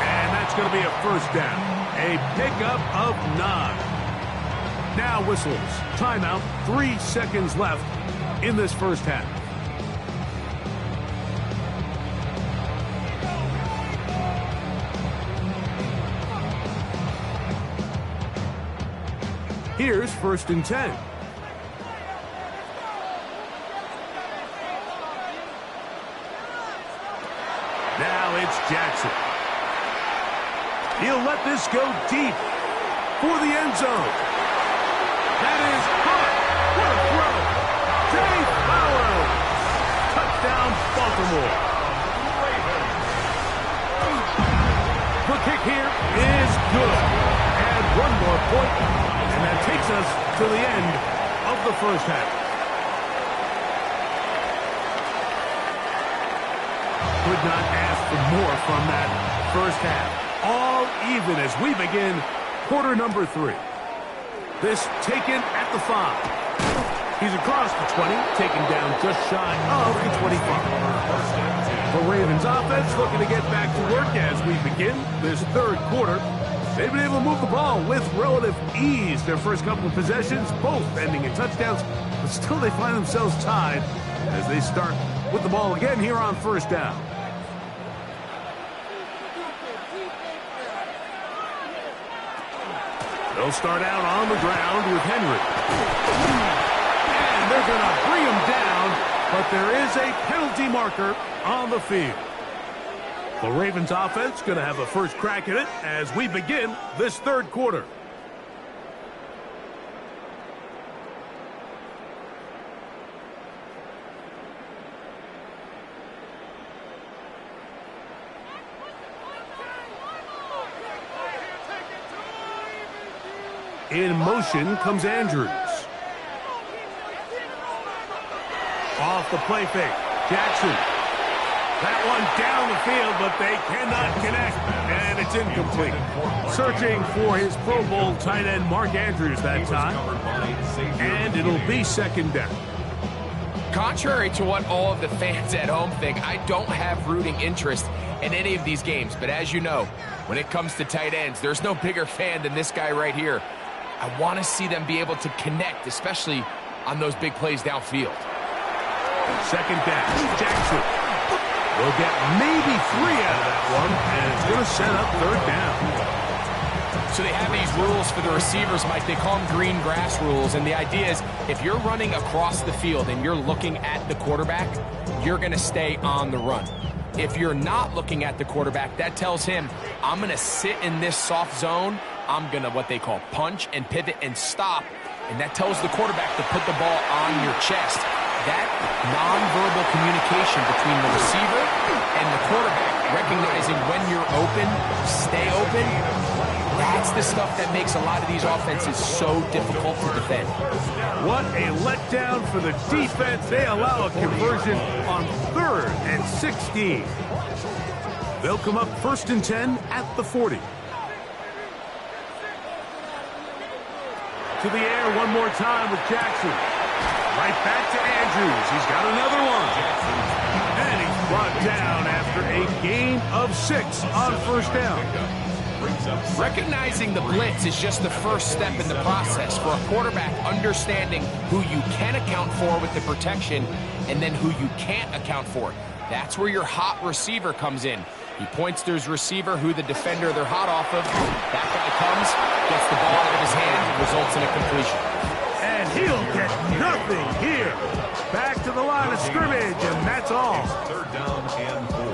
And that's It's going to be a first down. A pickup of 9. Now whistles. Timeout. 3 seconds left in this first half. Here's 1st and 10. Now it's Jackson. He'll let this go deep for the end zone. That is caught. What a throw. Jay Flowers. Touchdown, Baltimore. The kick here is good. And one more point, and that takes us to the end of the first half. Could not ask for more from that first half. All even as we begin quarter number 3. This taken at the 5. He's across the 20, taken down just shy of the 25. The Ravens offense looking to get back to work as we begin this third quarter. They've been able to move the ball with relative ease. Their first couple of possessions, both ending in touchdowns, but still they find themselves tied as they start with the ball again here on first down. They'll start out on the ground with Henry. And they're going to bring him down, but there is a penalty marker on the field. The Ravens offense going to have a first crack at it as we begin this third quarter. In motion comes Andrews. Off the play fake. Jackson. That one down the field, but they cannot connect, and it's incomplete. Searching for his Pro Bowl tight end Mark Andrews that time, and it'll be second down. Contrary to what all of the fans at home think, I don't have rooting interest in any of these games. But as you know, when it comes to tight ends, there's no bigger fan than this guy right here. I want to see them be able to connect, especially on those big plays downfield. Second down, Jackson. We'll get maybe 3 out of that one, and it's going to set up third down. So they have these rules for the receivers, Mike. They call them green grass rules, and the idea is if you're running across the field and you're looking at the quarterback, you're going to stay on the run. If you're not looking at the quarterback, that tells him, I'm going to sit in this soft zone. I'm going to what they call punch and pivot and stop, and that tells the quarterback to put the ball on your chest. That nonverbal communication between the receiver and the quarterback, recognizing when you're open, stay open, that's the stuff that makes a lot of these offenses so difficult to defend. What a letdown for the defense. They allow a conversion on 3rd and 16. They'll come up 1st and 10 at the 40. To the air one more time with Jackson. Right back to Andrews. He's got another one. And he's brought down after a gain of 6 on first down. Recognizing the blitz is just the first step in the process for a quarterback understanding who you can account for with the protection and then who you can't account for. That's where your hot receiver comes in. He points to his receiver, who the defender they're hot off of. That guy comes, gets the ball out of his hand, and results in a completion. And he'll get nothing here. Back to the line of scrimmage, and that's all.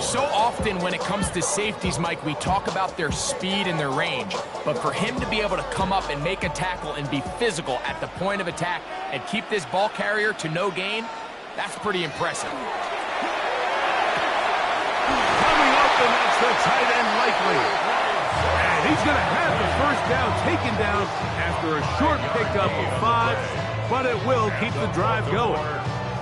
So often when it comes to safeties, Mike, we talk about their speed and their range. But for him to be able to come up and make a tackle and be physical at the point of attack and keep this ball carrier to no gain, that's pretty impressive. Coming up, and that's the tight end likely. And he's going to have the first down taken down after a short pickup of 5, but it will keep the drive going.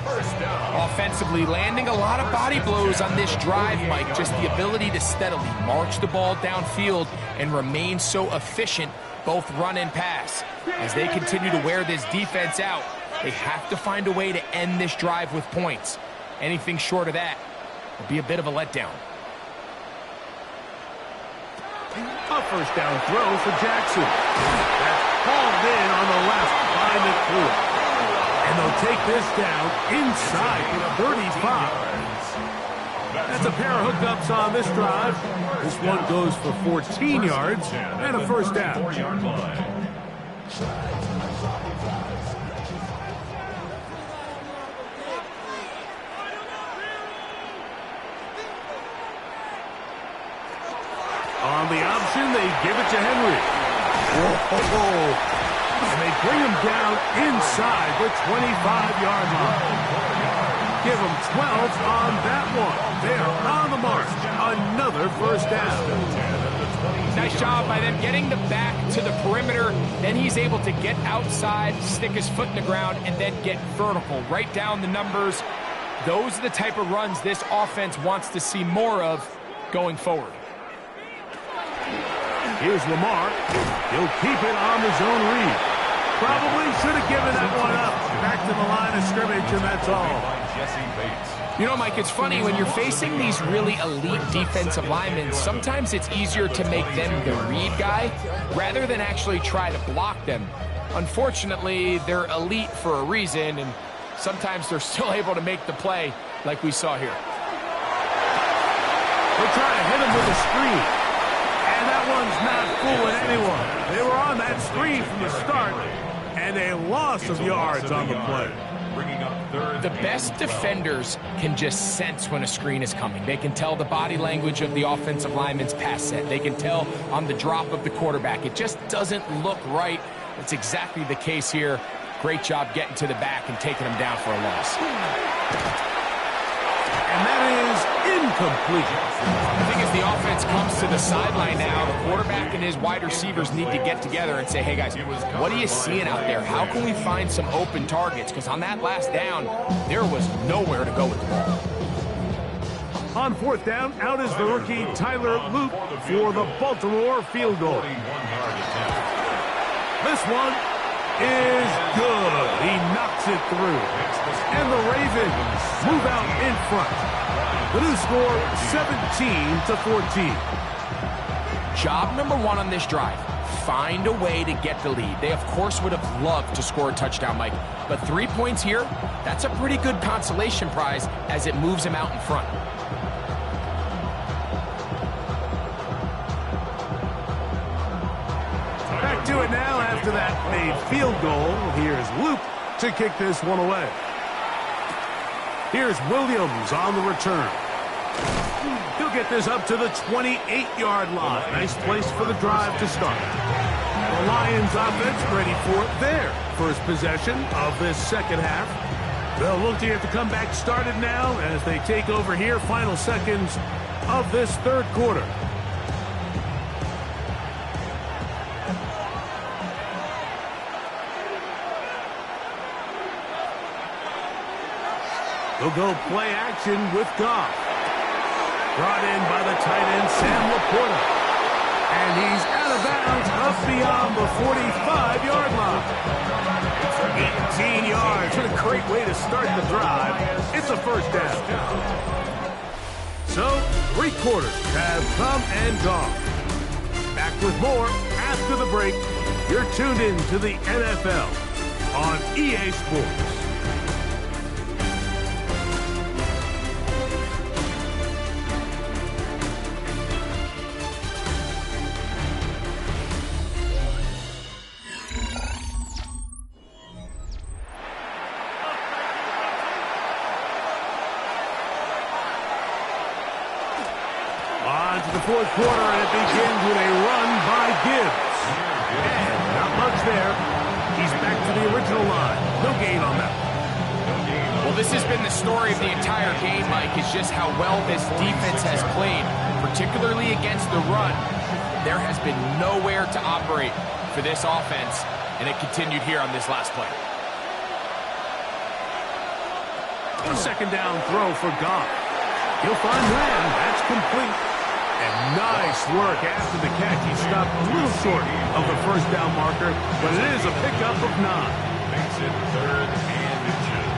Offensively, landing a lot of body blows on this drive, Mike. Just the ability to steadily march the ball downfield and remain so efficient, both run and pass. As they continue to wear this defense out, they have to find a way to end this drive with points. Anything short of that will be a bit of a letdown. A first down throw for Jackson. That's hauled in on the left by McCoy. And they'll take this down inside the 35. That's a pair of hookups on this drive. This one goes for 14 yards and a first down. On the option, they give it to Henry. Whoa. And they bring him down inside the 25-yard line. Give him 12 on that one. They are on the mark. Another first down. Nice job by them getting the back to the perimeter. Then he's able to get outside, stick his foot in the ground, and then get vertical. Right down the numbers. Those are the type of runs this offense wants to see more of going forward. Here's Lamar. He'll keep it on the zone read. Probably should have given that one up. Back to the line of scrimmage, and that's all. You know, Mike, it's funny, when you're facing these really elite defensive linemen, sometimes it's easier to make them the read guy rather than actually try to block them. Unfortunately, they're elite for a reason, and sometimes they're still able to make the play like we saw here. They'll try to hit him with a screen. And that one's not fooling anyone. They were on that screen from the start, and a loss of yards on the play. The best defenders can just sense when a screen is coming. They can tell the body language of the offensive lineman's pass set. They can tell on the drop of the quarterback. It just doesn't look right. It's exactly the case here. Great job getting to the back and taking him down for a loss. And that is incomplete. The thing is, the offense comes to the sideline now. The quarterback and his wide receivers need to get together and say, hey, guys, what are you seeing out there? How can we find some open targets? Because on that last down, there was nowhere to go with the ball. On fourth down, out is the rookie Tyler Loop for the Baltimore field goal. This one is good. He knocks it through. And the Ravens move out in front. The new score, 17-14. Job number one on this drive, find a way to get the lead. They, of course, would have loved to score a touchdown, Mike. But 3 points here, that's a pretty good consolation prize as it moves him out in front. Back to it now after that made field goal. Here's Luke to kick this one away. Here's Williams on the return. He'll get this up to the 28-yard line. Nice place for the drive to start. The Lions offense ready for their first possession of this second half. They'll look to get the comeback started now as they take over here. Final seconds of this third quarter. They'll go play action with Goff. Brought in by the tight end, Sam Laporta. And he's out of bounds up beyond the 45-yard line. 18 yards. What a great way to start the drive. It's a first down. So, 3 quarters have come and gone. Back with more after the break. You're tuned in to the NFL on EA Sports. Fourth quarter, and it begins with a run by Gibbs. And not much there. He's back to the original line. No gain on that. Well, this has been the story of the entire game, Mike, is just how well this defense has played, particularly against the run. There has been nowhere to operate for this offense, and it continued here on this last play. A second down throw for Goff. He'll find Lamb. That's complete. And nice work after the catch. He stopped a little short of the first down marker, but it is a pickup of 9. Makes it 3rd and inches.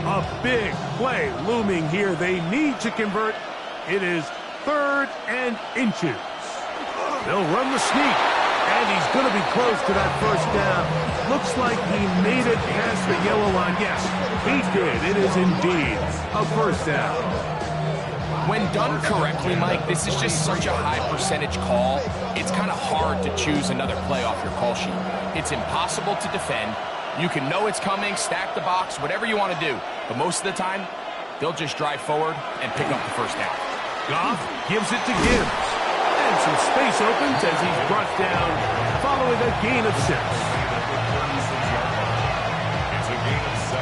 A big play looming here. They need to convert. It is 3rd and inches. They'll run the sneak, and he's going to be close to that first down. Looks like he made it past the yellow line. Yes, he did. It is indeed a first down. When done correctly, Mike, this is just such a high percentage call. It's kind of hard to choose another play off your call sheet. It's impossible to defend. You can know it's coming, stack the box, whatever you want to do. But most of the time, they'll just drive forward and pick up the first down. Goff gives it to Gibbs. And some space opens as he's brought down following a gain of 6. It's a gain of 7.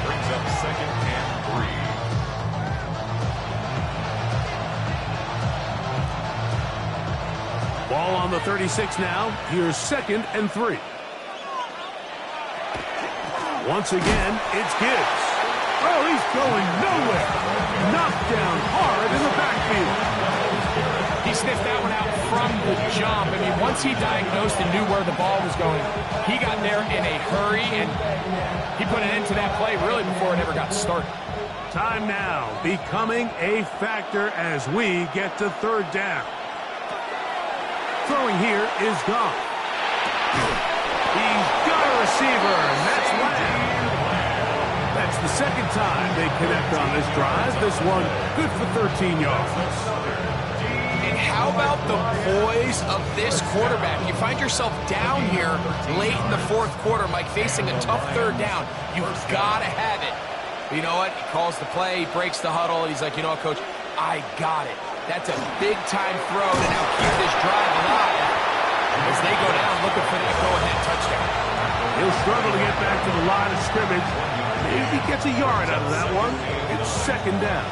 Brings up 2nd and 3. Ball on the 36 now. Here's 2nd and 3. Once again, it's Gibbs. Oh, he's going nowhere. Knocked down hard in the backfield. He sniffed that one out from the jump. I mean, once he diagnosed and knew where the ball was going, he got there in a hurry, and he put an end to that play really before it ever got started. Time now becoming a factor as we get to 3rd down. Throwing here is Goff. He's got a receiver, and that's Lamb. That's the 2nd time they connect on this drive. This one good for 13 yards. And how about the poise of this quarterback? You find yourself down here late in the 4th quarter, Mike, facing a tough 3rd down. You've got to have it. You know what? He calls the play, he breaks the huddle, and he's like, you know what, Coach? I got it. That's a big-time throw to now keep this drive alive as they go down looking for that go-ahead touchdown. He'll struggle to get back to the line of scrimmage. Maybe he gets a yard out of that one. It's 2nd down.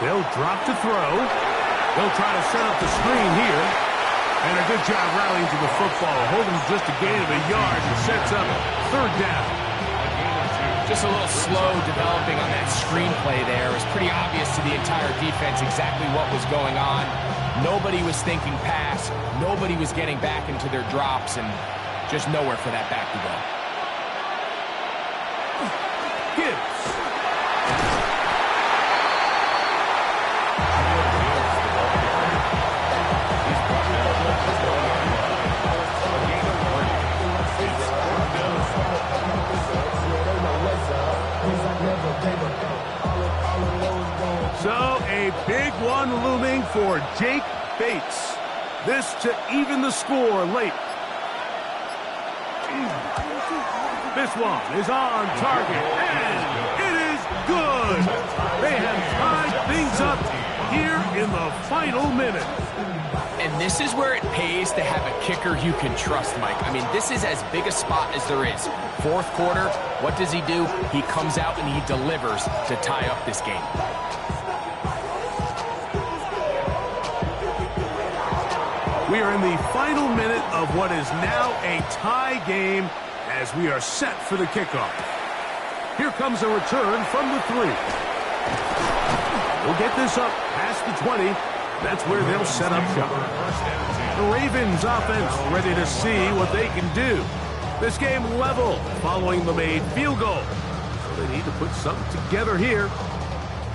They'll drop to throw. They'll try to set up the screen here. And a good job rallying to the football. Holding just a gain of a yard and sets up 3rd down. Just a little slow developing on that screenplay there. It was pretty obvious to the entire defense exactly what was going on. Nobody was thinking pass. Nobody was getting back into their drops, and just nowhere for that back to go. Gibbs. So a big one looming for Jake Bates. This to even the score late. This one is on target, and it is good. They have tied things up here in the final minute. And this is where it pays to have a kicker you can trust, Mike. I mean, this is as big a spot as there is. 4th quarter, what does he do? He comes out and he delivers to tie up this game. We are in the final minute of what is now a tie game as we are set for the kickoff. Here comes a return from the 3. We'll get this up past the 20. That's where they'll set up shop. The Ravens offense ready to see what they can do. This game level following the made field goal. So they need to put something together here.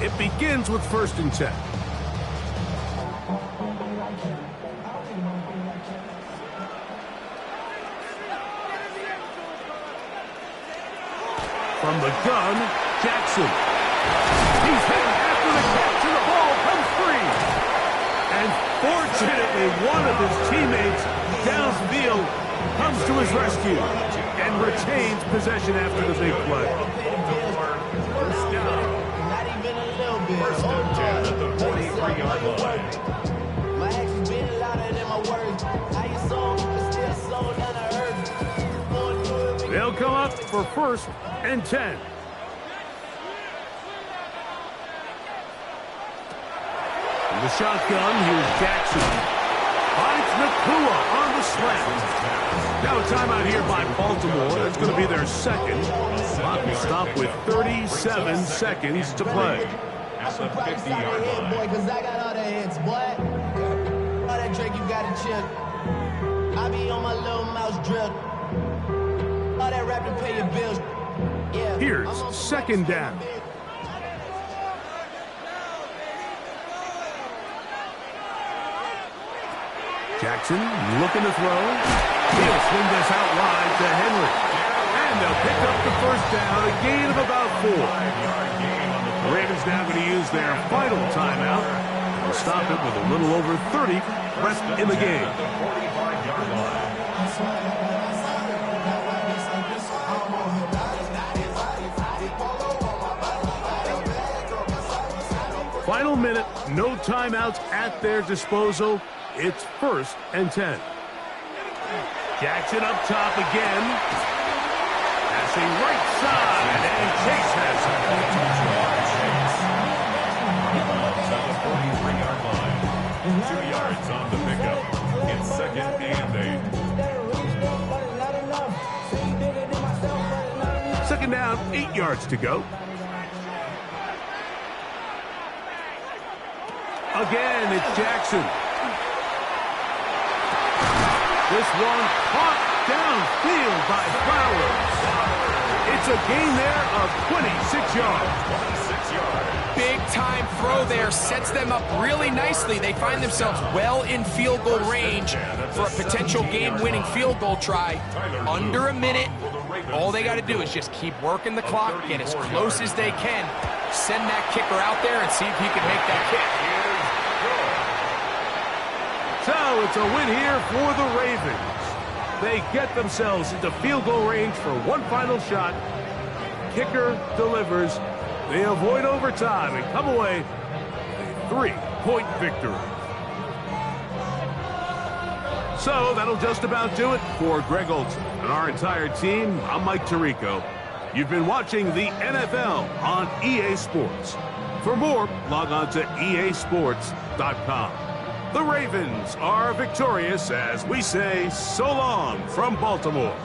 It begins with 1st and 10. From the gun, Jackson. He's hit after the catch, and the ball comes free. And fortunately, one of his teammates downfield comes to his rescue and retains possession after the big play. Not even a little bit. 1st and 10 at the 43-yard line. My actions been louder than my words. I ain't so but still for 1st and 10. In the shotgun, here's Jackson. Finds Nacua on the slant. Now a timeout here by Baltimore. That's going to be their second. Clock will stop with 37 seconds to play. At the 50-yard line. Boy, because I got all the hits, boy. All that Drake, you got to chill. I be on my little mouse drill. All that rap to pay your bills. Yeah. Here's second down. Jackson looking to throw. He'll swing this out wide to Henry. And they'll pick up the first down, a gain of about 4. The Ravens now going to use their final timeout. They'll stop it with a little over 30 left in the game. Final minute, no timeouts at their disposal. It's 1st and 10. Jackson up top again. Passing right side, and Chase has it. To the 43-yard line. 2 yards on the pickup. It's 2nd and 8. Second down, 8 yards to go. Again, it's Jackson. This one caught downfield by Flowers. It's a gain there of 26 yards. 26 yards. Big time throw there, sets them up really nicely. They find themselves well in field goal range for a potential game-winning field goal try. Under a minute. All they got to do is just keep working the clock, get as close as they can, send that kicker out there and see if he can make that kick. So it's a win here for the Ravens. They get themselves into field goal range for one final shot. Kicker delivers. They avoid overtime and come away with a 3-point victory. So that'll just about do it for Greg Olsen and our entire team. I'm Mike Tirico. You've been watching the NFL on EA Sports. For more, log on to easports.com. The Ravens are victorious as we say so long from Baltimore.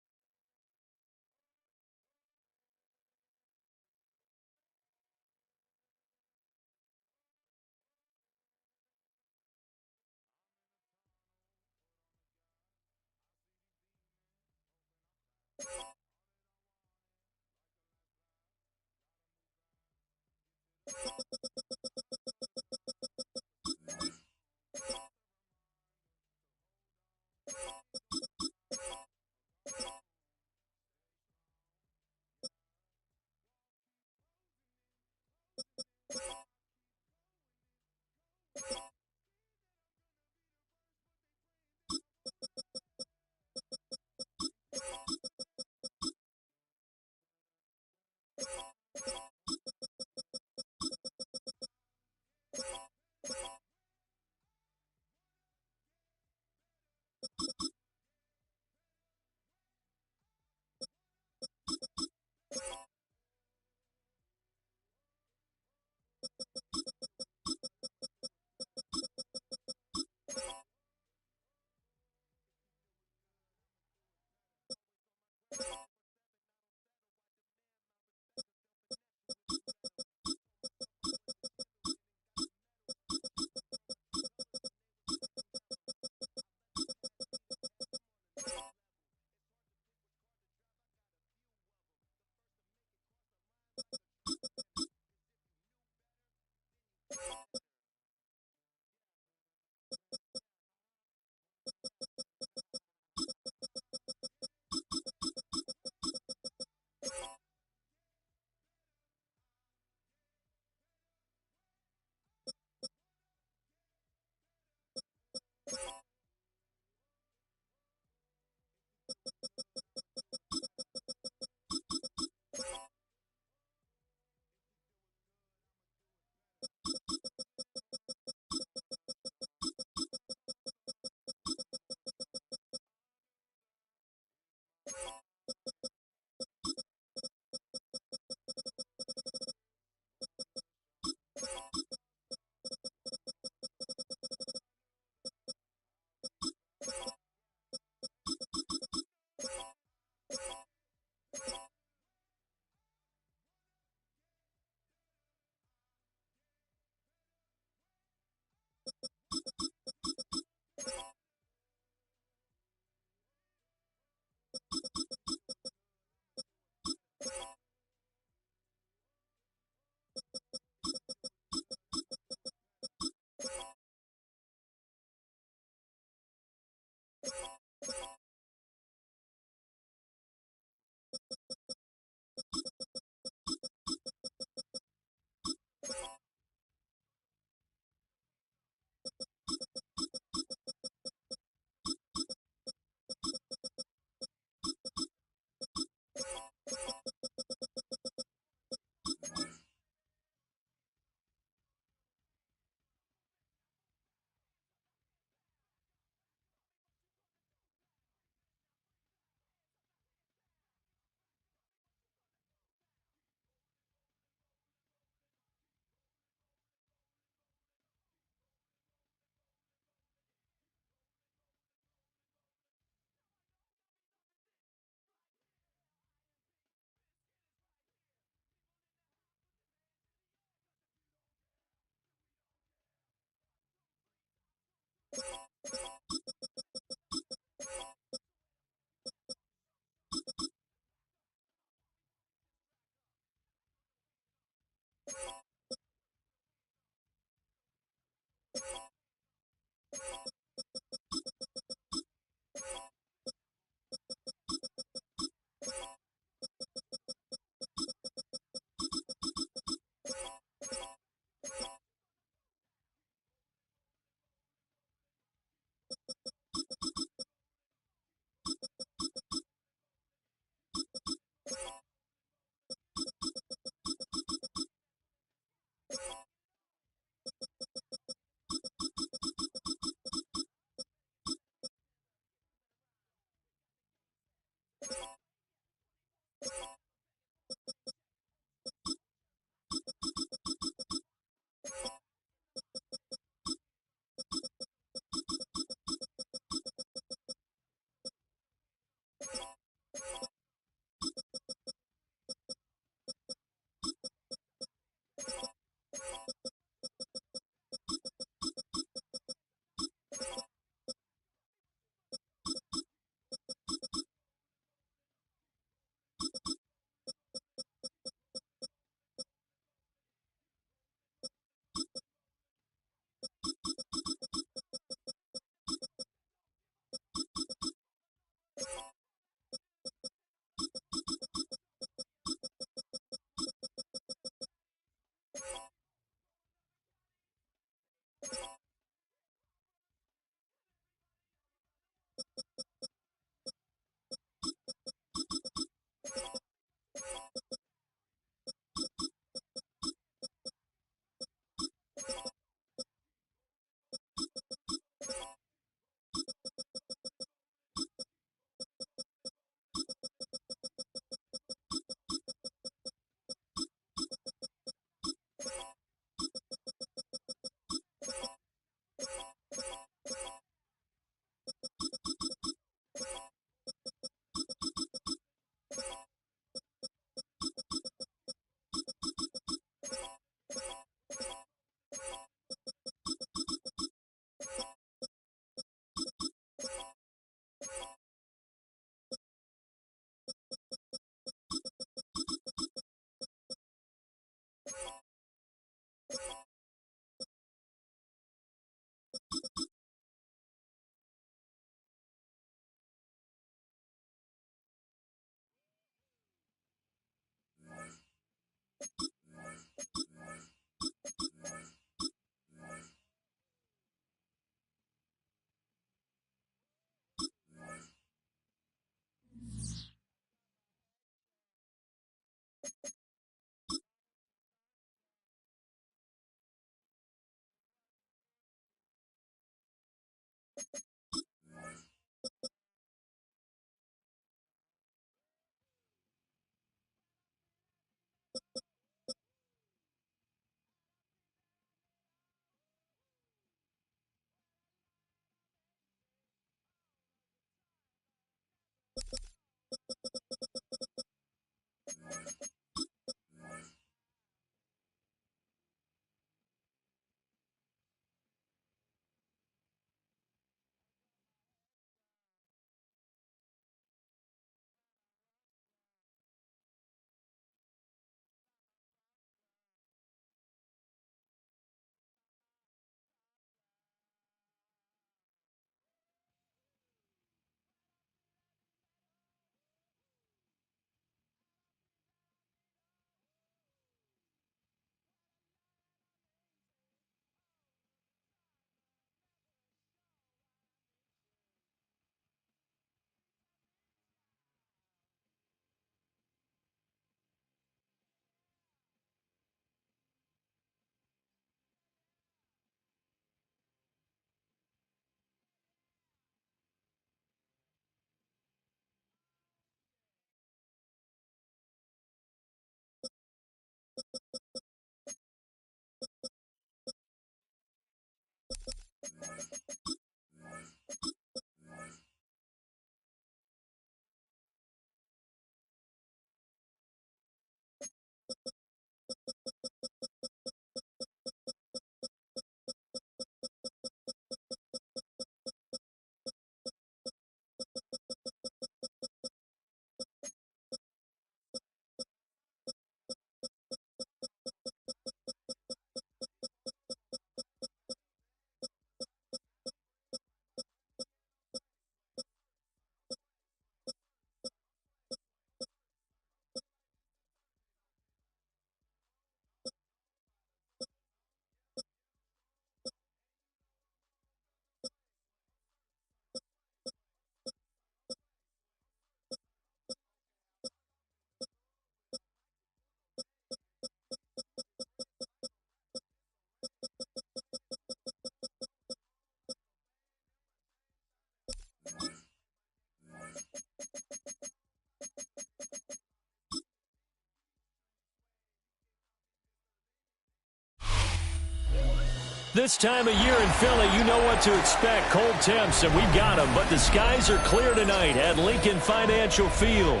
This time of year in Philly, you know what to expect. Cold temps, and we've got them. But the skies are clear tonight at Lincoln Financial Field.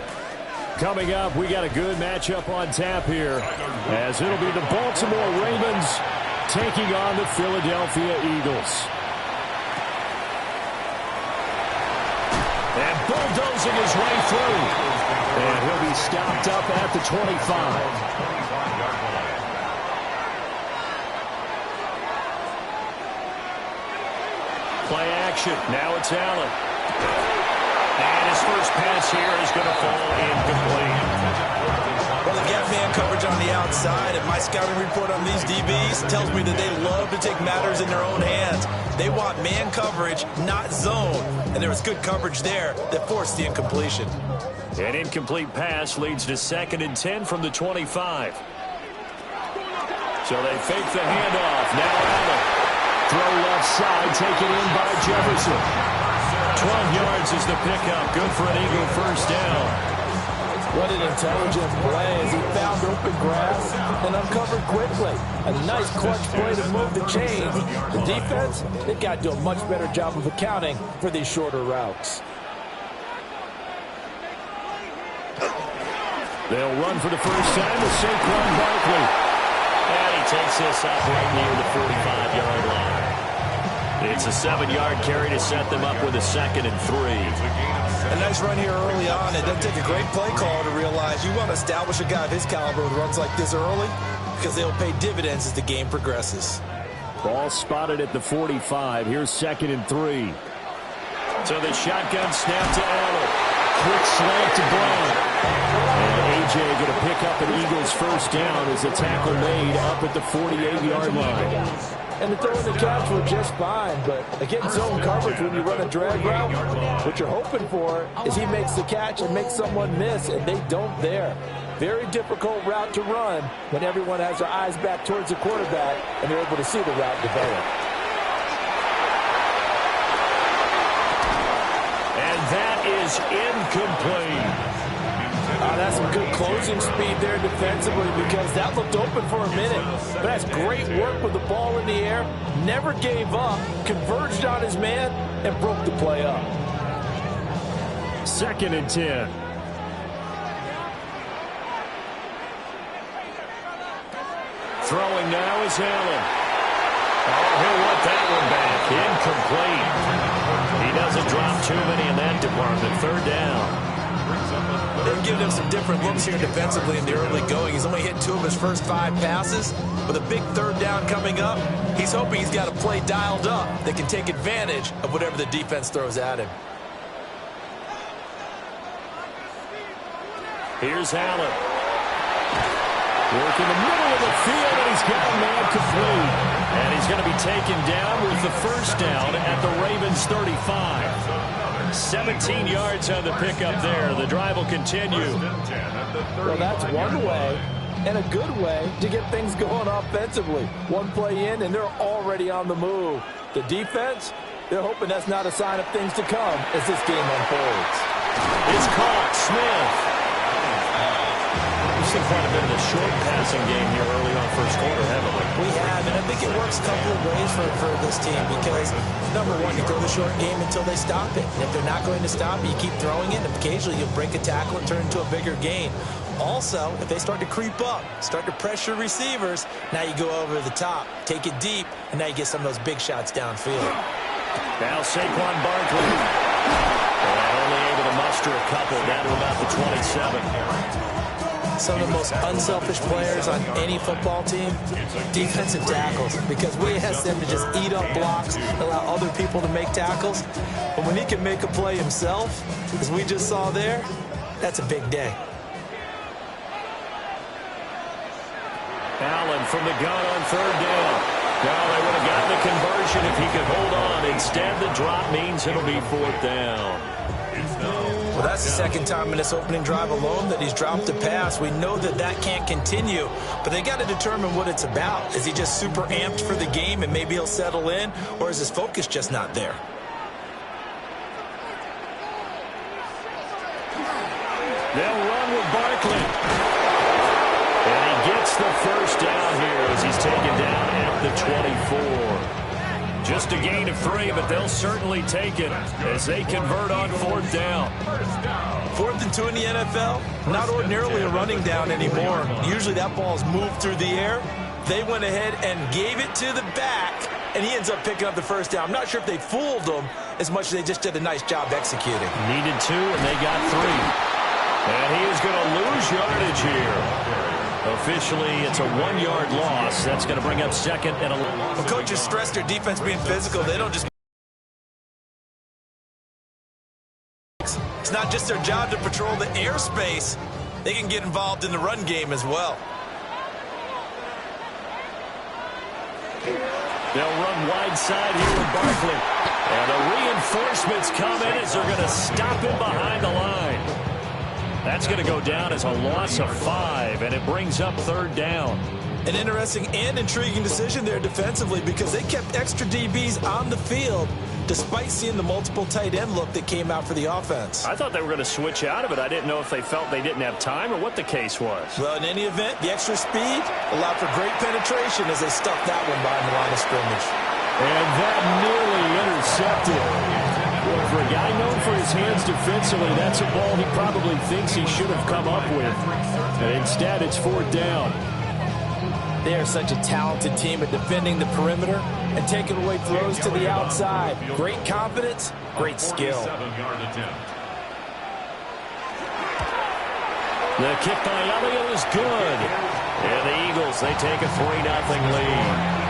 Coming up, we got a good matchup on tap here, as it'll be the Baltimore Ravens taking on the Philadelphia Eagles. And bulldozing his way through. And he'll be stopped up at the 25. Play action. Now it's Allen. And his first pass here is going to fall incomplete. Well, the gap man coverage on the outside, and my scouting report on these DBs tells me that they love to take matters in their own hands. They want man coverage, not zone, and there was good coverage there that forced the incompletion. An incomplete pass leads to 2nd and 10 from the 25. So they fake the handoff. Now Allen. Throw left side, taken in by Jefferson. 12 yards is the pickup. Good for an Eagle first down. What an intelligent play as he found open grass and uncovered quickly. A nice clutch play to move the chains. The defense, they've got to do a much better job of accounting for these shorter routes. They'll run for the first time to Saquon Barkley. And he takes this up right near the 45-yard line. It's a 7-yard carry to set them up with a 2nd and 3. A nice run here early on. It doesn't take a great play call to realize you want to establish a guy of his caliber with runs like this early because they'll pay dividends as the game progresses. Ball spotted at the 45. Here's 2nd and 3. So the shotgun snap to Allen. Quick slant to Brown. And A.J. going to pick up an Eagles first down as a tackle made up at the 48-yard line. And the throw and the catch were just fine, but against zone coverage when you run a drag route, what you're hoping for is he makes the catch and makes someone miss, and they don't there. Very difficult route to run when everyone has their eyes back towards the quarterback and they're able to see the route develop. And that is incomplete. That's some good closing speed there defensively because that looked open for a minute. But that's great work with the ball in the air. Never gave up, converged on his man, and broke the play up. 2nd and 10. Throwing now is Allen. Oh, he'll want that one back. Incomplete. He doesn't drop too many in that department. 3rd down. They've given him some different looks here defensively in the early going. He's only hit 2 of his first 5 passes. With a big 3rd down coming up, he's hoping he's got a play dialed up that can take advantage of whatever the defense throws at him. Here's Allen. Work in the middle of the field, and he's got a man complete. And he's going to be taken down with the first down at the Ravens 35. 17 yards on the pickup there. The drive will continue. Well, that's one way and a good way to get things going offensively. One play in, and they're already on the move. The defense, they're hoping that's not a sign of things to come as this game unfolds. It's caught. Smith. We've seen quite a bit of the short passing game here early on first quarter, haven't we? We have, and I think it works a couple of ways for this team because, number one, you throw the short game until they stop it. And if they're not going to stop it, you keep throwing it, and occasionally you'll break a tackle and turn it into a bigger gain. Also, if they start to creep up, start to pressure receivers, now you go over the top, take it deep, and now you get some of those big shots downfield. Now Saquon Barkley. And only able to muster a couple down to about the 27. Some of the most unselfish players on any football team, defensive tackles, because we ask them to just eat up blocks, allow other people to make tackles. But when he can make a play himself, as we just saw there, that's a big day. Allen from the gun on 3rd down. Now they would have gotten the conversion if he could hold on. Instead, the drop means it'll be 4th down. Well, that's the 2nd time in this opening drive alone that he's dropped a pass. We know that that can't continue, but they got to determine what it's about. Is he just super amped for the game and maybe he'll settle in, or is his focus just not there? They'll run with Barkley. And he gets the first down here as he's taken down at the 24. Just a gain of 3, but they'll certainly take it as they convert on 4th down. 4th and 2 in the NFL, not ordinarily a running down anymore. Usually that ball's moved through the air. They went ahead and gave it to the back, and he ends up picking up the first down. I'm not sure if they fooled him as much as they just did a nice job executing. Needed 2, and they got 3. And he is going to lose yardage here. Officially, it's a 1-yard loss. That's going to bring up 2nd and 11. Well, coaches stress their defense being physical. They don't just... It's not just their job to patrol the airspace. they can get involved in the run game as well. They'll run wide side here with Barkley. And the reinforcements come in as they're going to stop him behind the line. That's going to go down as a loss of 5, and it brings up 3rd down. An interesting and intriguing decision there defensively because they kept extra DBs on the field despite seeing the multiple tight end look that came out for the offense. I thought they were going to switch out of it. I didn't know if they felt they didn't have time or what the case was. Well, in any event, the extra speed allowed for great penetration as they stuffed that one behind the line of scrimmage. And that nearly intercepted. Well, for a guy known for his hands defensively, that's a ball he probably thinks he should have come up with. And instead, it's 4th down. They are such a talented team at defending the perimeter and taking away throws to the outside. Great confidence, great skill. The kick by Elliott is good. And the Eagles, they take a 3-0 lead.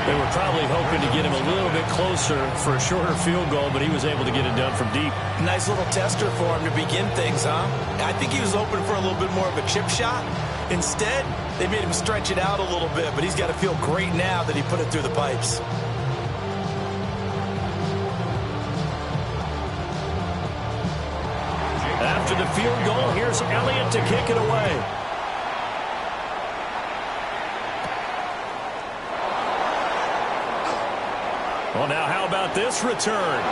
They were probably hoping to get him a little bit closer for a shorter field goal, but he was able to get it done from deep. Nice little tester for him to begin things, huh? I think he was hoping for a little bit more of a chip shot. Instead, they made him stretch it out a little bit, but he's got to feel great now that he put it through the pipes. After the field goal, here's Elliott to kick it away. Well, now how about this return?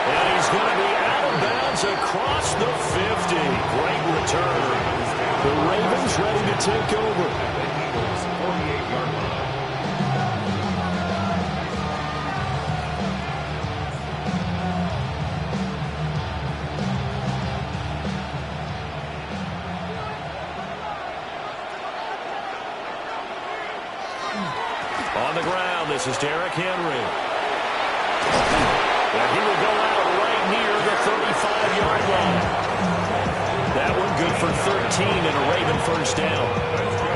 And he's going to be out of bounds across the 50. Great return. The Ravens ready to take over. On the ground, this is Derrick Henry. And he will go out right near the 35-yard line. That one good for 13 and a Raven first down.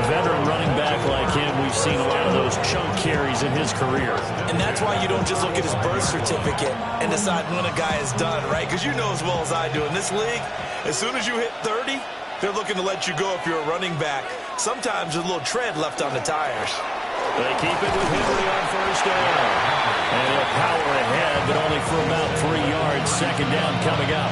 Veteran running back like him, we've seen a lot of those chunk carries in his career. And that's why you don't just look at his birth certificate and decide when a guy is done, right? Because you know as well as I do, in this league, as soon as you hit 30, they're looking to let you go if you're a running back. Sometimes there's a little tread left on the tires. They keep it with Henry on first down. And he'll power ahead, but only for about 3 yards. 2nd down coming up.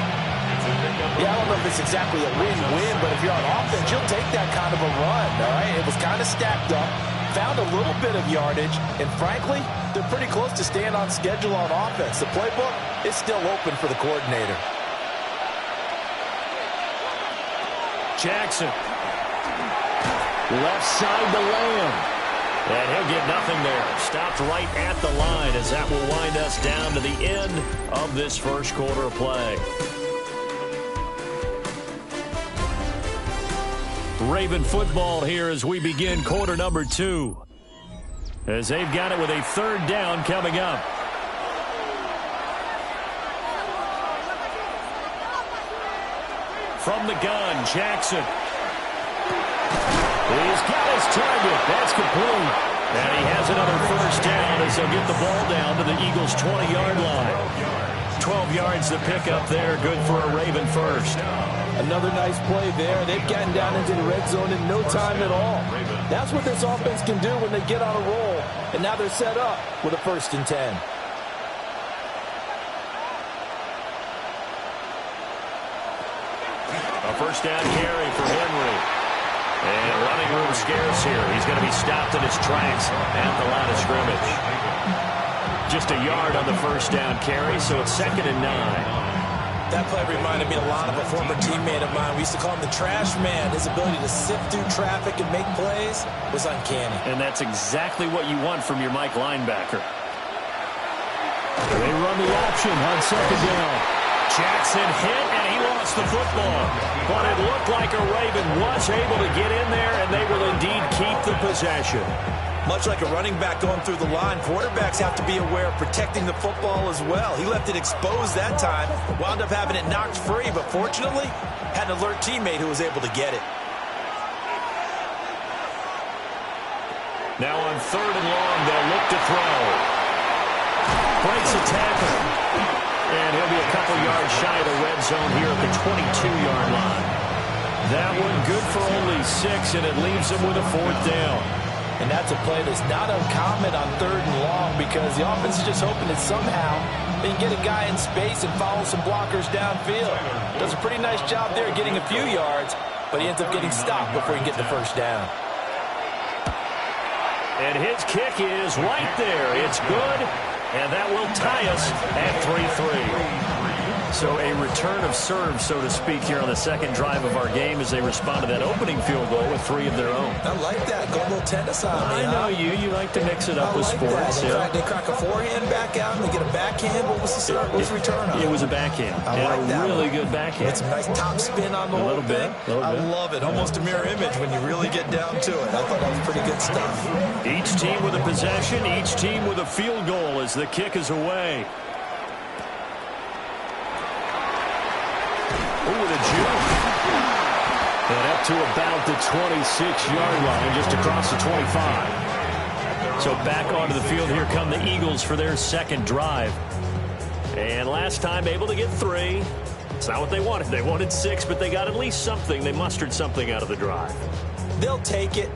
Yeah, I don't know if it's exactly a win-win, but if you're on offense, you'll take that kind of a run, all right? It was kind of stacked up, found a little bit of yardage, and frankly, they're pretty close to staying on schedule on offense. The playbook is still open for the coordinator. Jackson. Left side to Lamb. And he'll get nothing there. Stopped right at the line as that will wind us down to the end of this first quarter of play. Raven football here as we begin quarter number 2. As they've got it with a 3rd down coming up. From the gun, Jackson. He's got his target. That's complete. And he has another first down as they'll get the ball down to the Eagles' 20-yard line. 12 yards to pick up there. Good for a Raven first. Another nice play there. They've gotten down into the red zone in no time at all. That's what this offense can do when they get on a roll. And now they're set up with a 1st and 10. A first down carry for Henry. And running room scarce here. He's going to be stopped in his tracks at the line of scrimmage. Just a yard on the first down carry, so it's 2nd and 9. That play reminded me a lot of a former teammate of mine. We used to call him the trash man. His ability to sift through traffic and make plays was uncanny. And that's exactly what you want from your Mike linebacker. They run the option on 2nd down. Jackson hit, and he lost the football. But it looked like a Raven was able to get in there, and they will indeed keep the possession. Much like a running back going through the line, quarterbacks have to be aware of protecting the football as well. He left it exposed that time, wound up having it knocked free, but fortunately, had an alert teammate who was able to get it. Now on 3rd and long, they'll look to throw. Breaks a tackle. And he'll be a couple yards shy of the red zone here at the 22-yard line. That one good for only 6, and it leaves them with a 4th down. And that's a play that's not uncommon on 3rd and long because the offense is just hoping that somehow they can get a guy in space and follow some blockers downfield. Does a pretty nice job there getting a few yards, but he ends up getting stopped before he can get the 1st down. And his kick is right there. It's good, and that will tie us at 3-3. So a return of serve, so to speak, here on the second drive of our game as they respond to that opening field goal with 3 of their own. I like that. Go a little tennis on me. I know you like to mix it up with sports. They crack a forehand back out and they get a backhand. What was the serve? What was the return on? It was a backhand. And a really good backhand. It's a nice top spin on the whole thing. I love it. Almost a mirror image when you really get down to it. I thought that was pretty good stuff. Each team with a possession, each team with a field goal as the kick is away. With a juke. And up to about the 26-yard line, just across the 25. So back onto the field, here come the Eagles for their second drive. And last time able to get 3. It's not what they wanted. They wanted 6, but they got at least something. They mustered something out of the drive. They'll take it.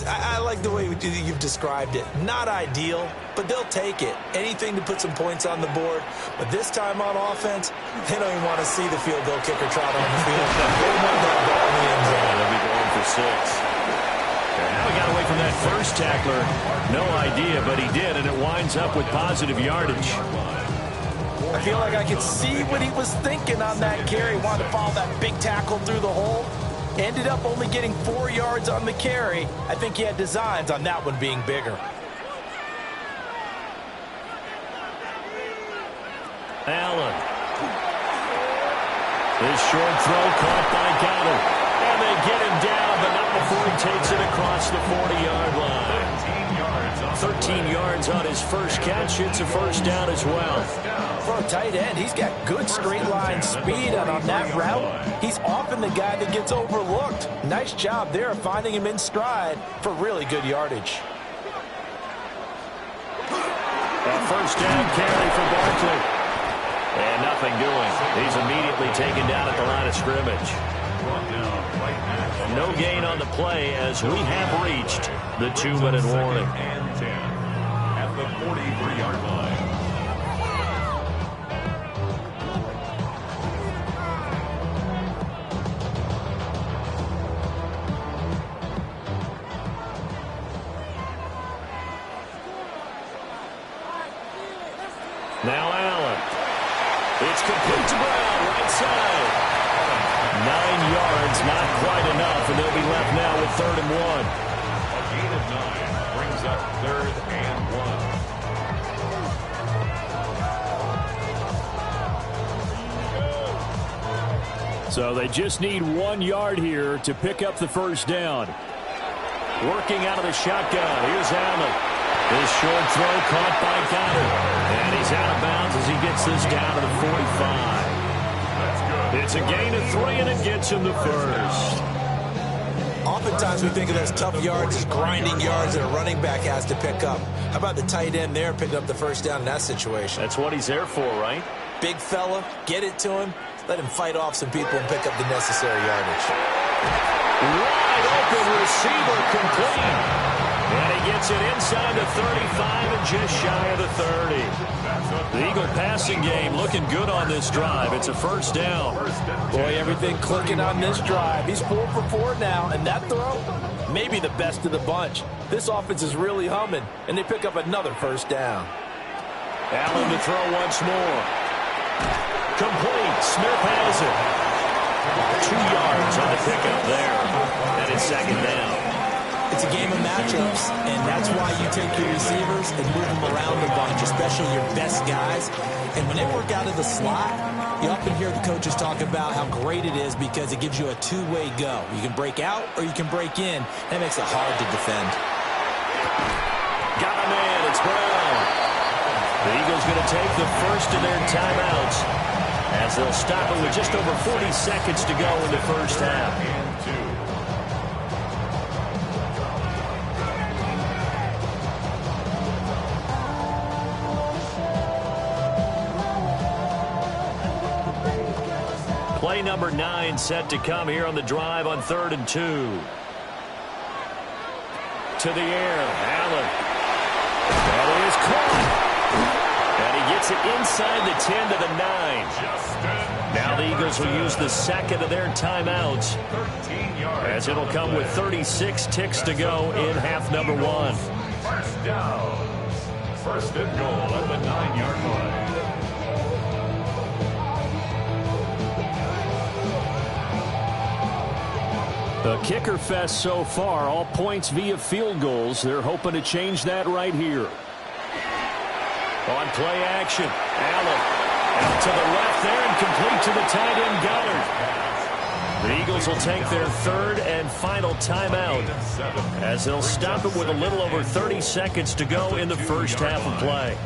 I like the way you've described it. Not ideal, but they'll take it. Anything to put some points on the board. But this time on offense, they don't even want to see the field goal kicker trot on the field. They want that ball in the end zone. They'll be going for 6. And now he got away from that first tackler. No idea, but he did, and it winds up with positive yardage. I feel like I could see what he was thinking on that carry. Wanted to follow that big tackle through the hole. Ended up only getting 4 yards on the carry. I think he had designs on that one being bigger. Allen. His short throw caught by Goddard. And they get him down, but not before he takes it across the 40-yard line. 13 yards on his first catch. It's a 1st down as well. For a tight end, he's got good straight line speed, and on that route, he's often the guy that gets overlooked. Nice job there of finding him in stride for really good yardage. A 1st down carry for Barkley. And nothing doing. He's immediately taken down at the line of scrimmage. No gain on the play as we have reached the 2-minute warning. And 10 at the 43-yard line. Now Allen. It's complete to Brown, right side. 9 yards, not quite enough, and they'll be left now with 3rd and 1. A gain of 9 brings up 3rd and 1. So they just need 1 yard here to pick up the 1st down. Working out of the shotgun. Here's Allen. His short throw caught by Goddard. And he's out of bounds as he gets this down to the 45. It's a gain of 3, and it gets him the 1st. Oftentimes we think of those tough yards as grinding yards that a running back has to pick up. How about the tight end there picking up the 1st down in that situation? That's what he's there for, right? Big fella, get it to him, let him fight off some people and pick up the necessary yardage. Wide open receiver complete. And he gets it inside the 35 and just shy of the 30. The Eagle passing game looking good on this drive. It's a 1st down. Boy, everything clicking on this drive. He's 4 for 4 now, and that throw, maybe the best of the bunch. This offense is really humming, and they pick up another 1st down. Allen to throw once more. Complete. Smith has it. 2 yards on the pickup there. And it's 2nd down. It's a game of matchups, and that's why you take your receivers and move them around a bunch, especially your best guys. And when they work out of the slot, you often hear the coaches talk about how great it is because it gives you a two-way go. You can break out or you can break in. That makes it hard to defend. Got a man. It's Brown. The Eagles going to take the first of their timeouts as they'll stop it with just over 40 seconds to go in the 1st half. Play number 9 set to come here on the drive on 3rd and 2. To the air, Allen. That is caught. And he gets it inside the 10 to the 9. Now the Eagles will use the second of their timeouts, as it'll come with 36 ticks to go in half number 1. First down. First and goal at the 9-yard line. A kicker fest so far, all points via field goals. They're hoping to change that right here. On play action, Allen out to the left there and complete to the tight end Goddard. The Eagles will take their 3rd and final timeout, as they'll stop it with a little over 30 seconds to go in the first half of play.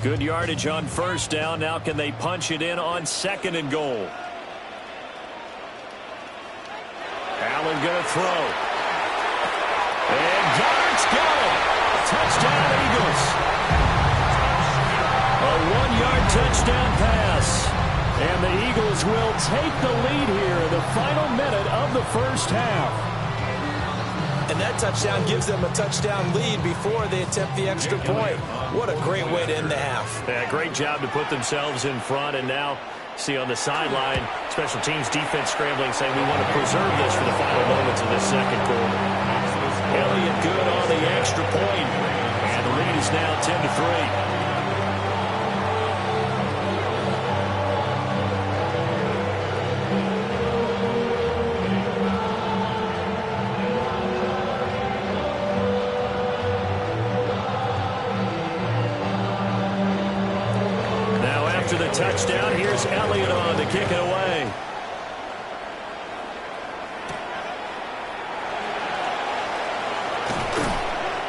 Good yardage on first down. Now can they punch it in on 2nd and goal? Allen going to throw. And Goddard's got it. Touchdown, Eagles. A 1-yard touchdown pass. And the Eagles will take the lead here in the final minute of the first half. And that touchdown gives them a touchdown lead before they attempt the extra point. What a great way to end the half. Yeah, great job to put themselves in front. And now, see on the sideline, special teams defense scrambling, saying we want to preserve this for the final moments of this second quarter. Elliott good on the extra point. And the lead is now 10-3. Touchdown. Here's Elliott on to kick it away.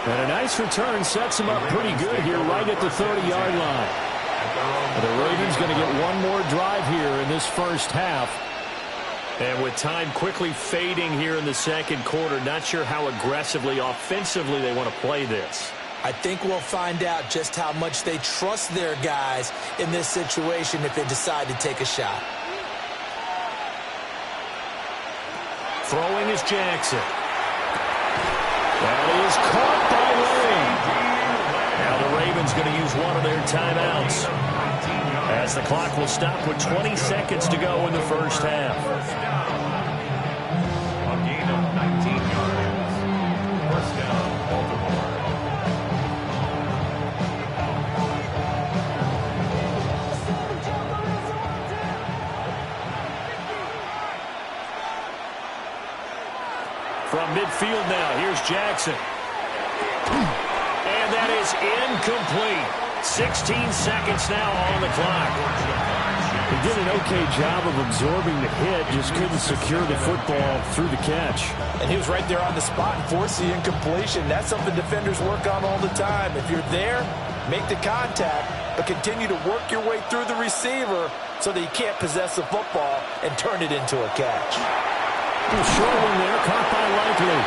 And a nice return sets him up pretty good here right at the 30-yard line. The Ravens going to get one more drive here in this first half. And with time quickly fading here in the second quarter, not sure how aggressively, offensively they want to play this. I think we'll find out just how much they trust their guys in this situation if they decide to take a shot. Throwing is Jackson. That is caught by Lane. Now the Ravens going to use one of their timeouts, as the clock will stop with 20 seconds to go in the first half. A gain of 19 yards. First down, Baltimore. From midfield now, here's Jackson. And that is incomplete. 16 seconds now on the clock. He did an okay job of absorbing the hit, just couldn't secure the football through the catch. And he was right there on the spot and forced the incompletion. That's something defenders work on all the time. If you're there, make the contact, but continue to work your way through the receiver so that you can't possess the football and turn it into a catch. Short one there, caught by Likely.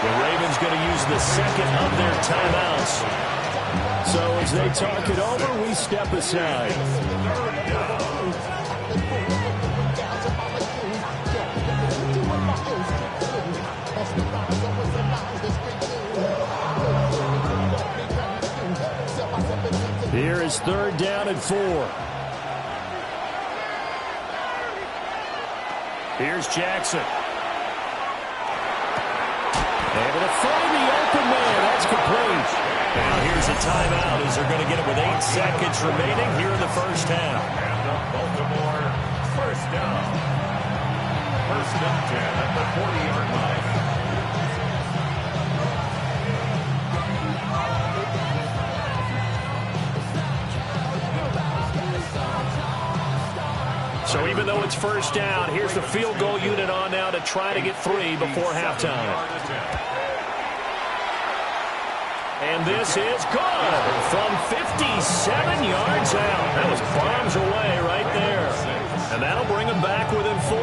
The Ravens going to use the second of their timeouts. So as they talk it over, we step aside. Here is 3rd down and 4. Here's Jackson. Able to find the open man. That's complete. Now here's a timeout as they're going to get it with 8 seconds remaining here in the first half. And the Baltimore first down. First and 10 at the 40-yard line. So even though it's first down, here's the field goal unit on now to try to get 3 before halftime. And this is good from 57 yards out. That was bombs away right there. And that'll bring them back within 4.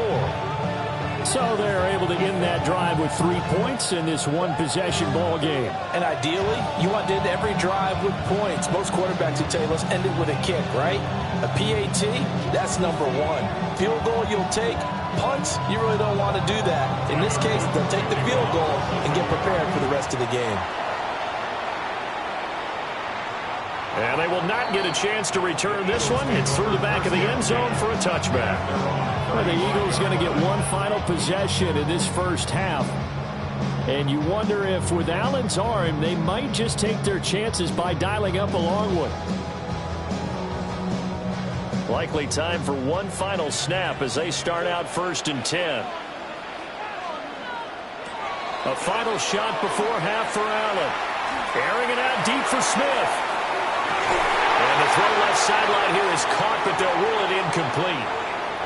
So they're able to end that drive with 3 points in this one-possession ball game. And ideally, you want to end every drive with points. Most quarterbacks would tell you, let's end it with a kick, right? A PAT, that's number one. Field goal you'll take. Punts, you really don't want to do that. In this case, they'll take the field goal and get prepared for the rest of the game. And they will not get a chance to return this one. It's through the back of the end zone for a touchback. Well, the Eagles going to get one final possession in this first half. And you wonder if with Allen's arm, they might just take their chances by dialing up a long one. Likely time for one final snap as they start out 1st and 10. A final shot before half for Allen. Airing it out deep for Smith. And the throw left sideline here is caught, but they'll rule it incomplete.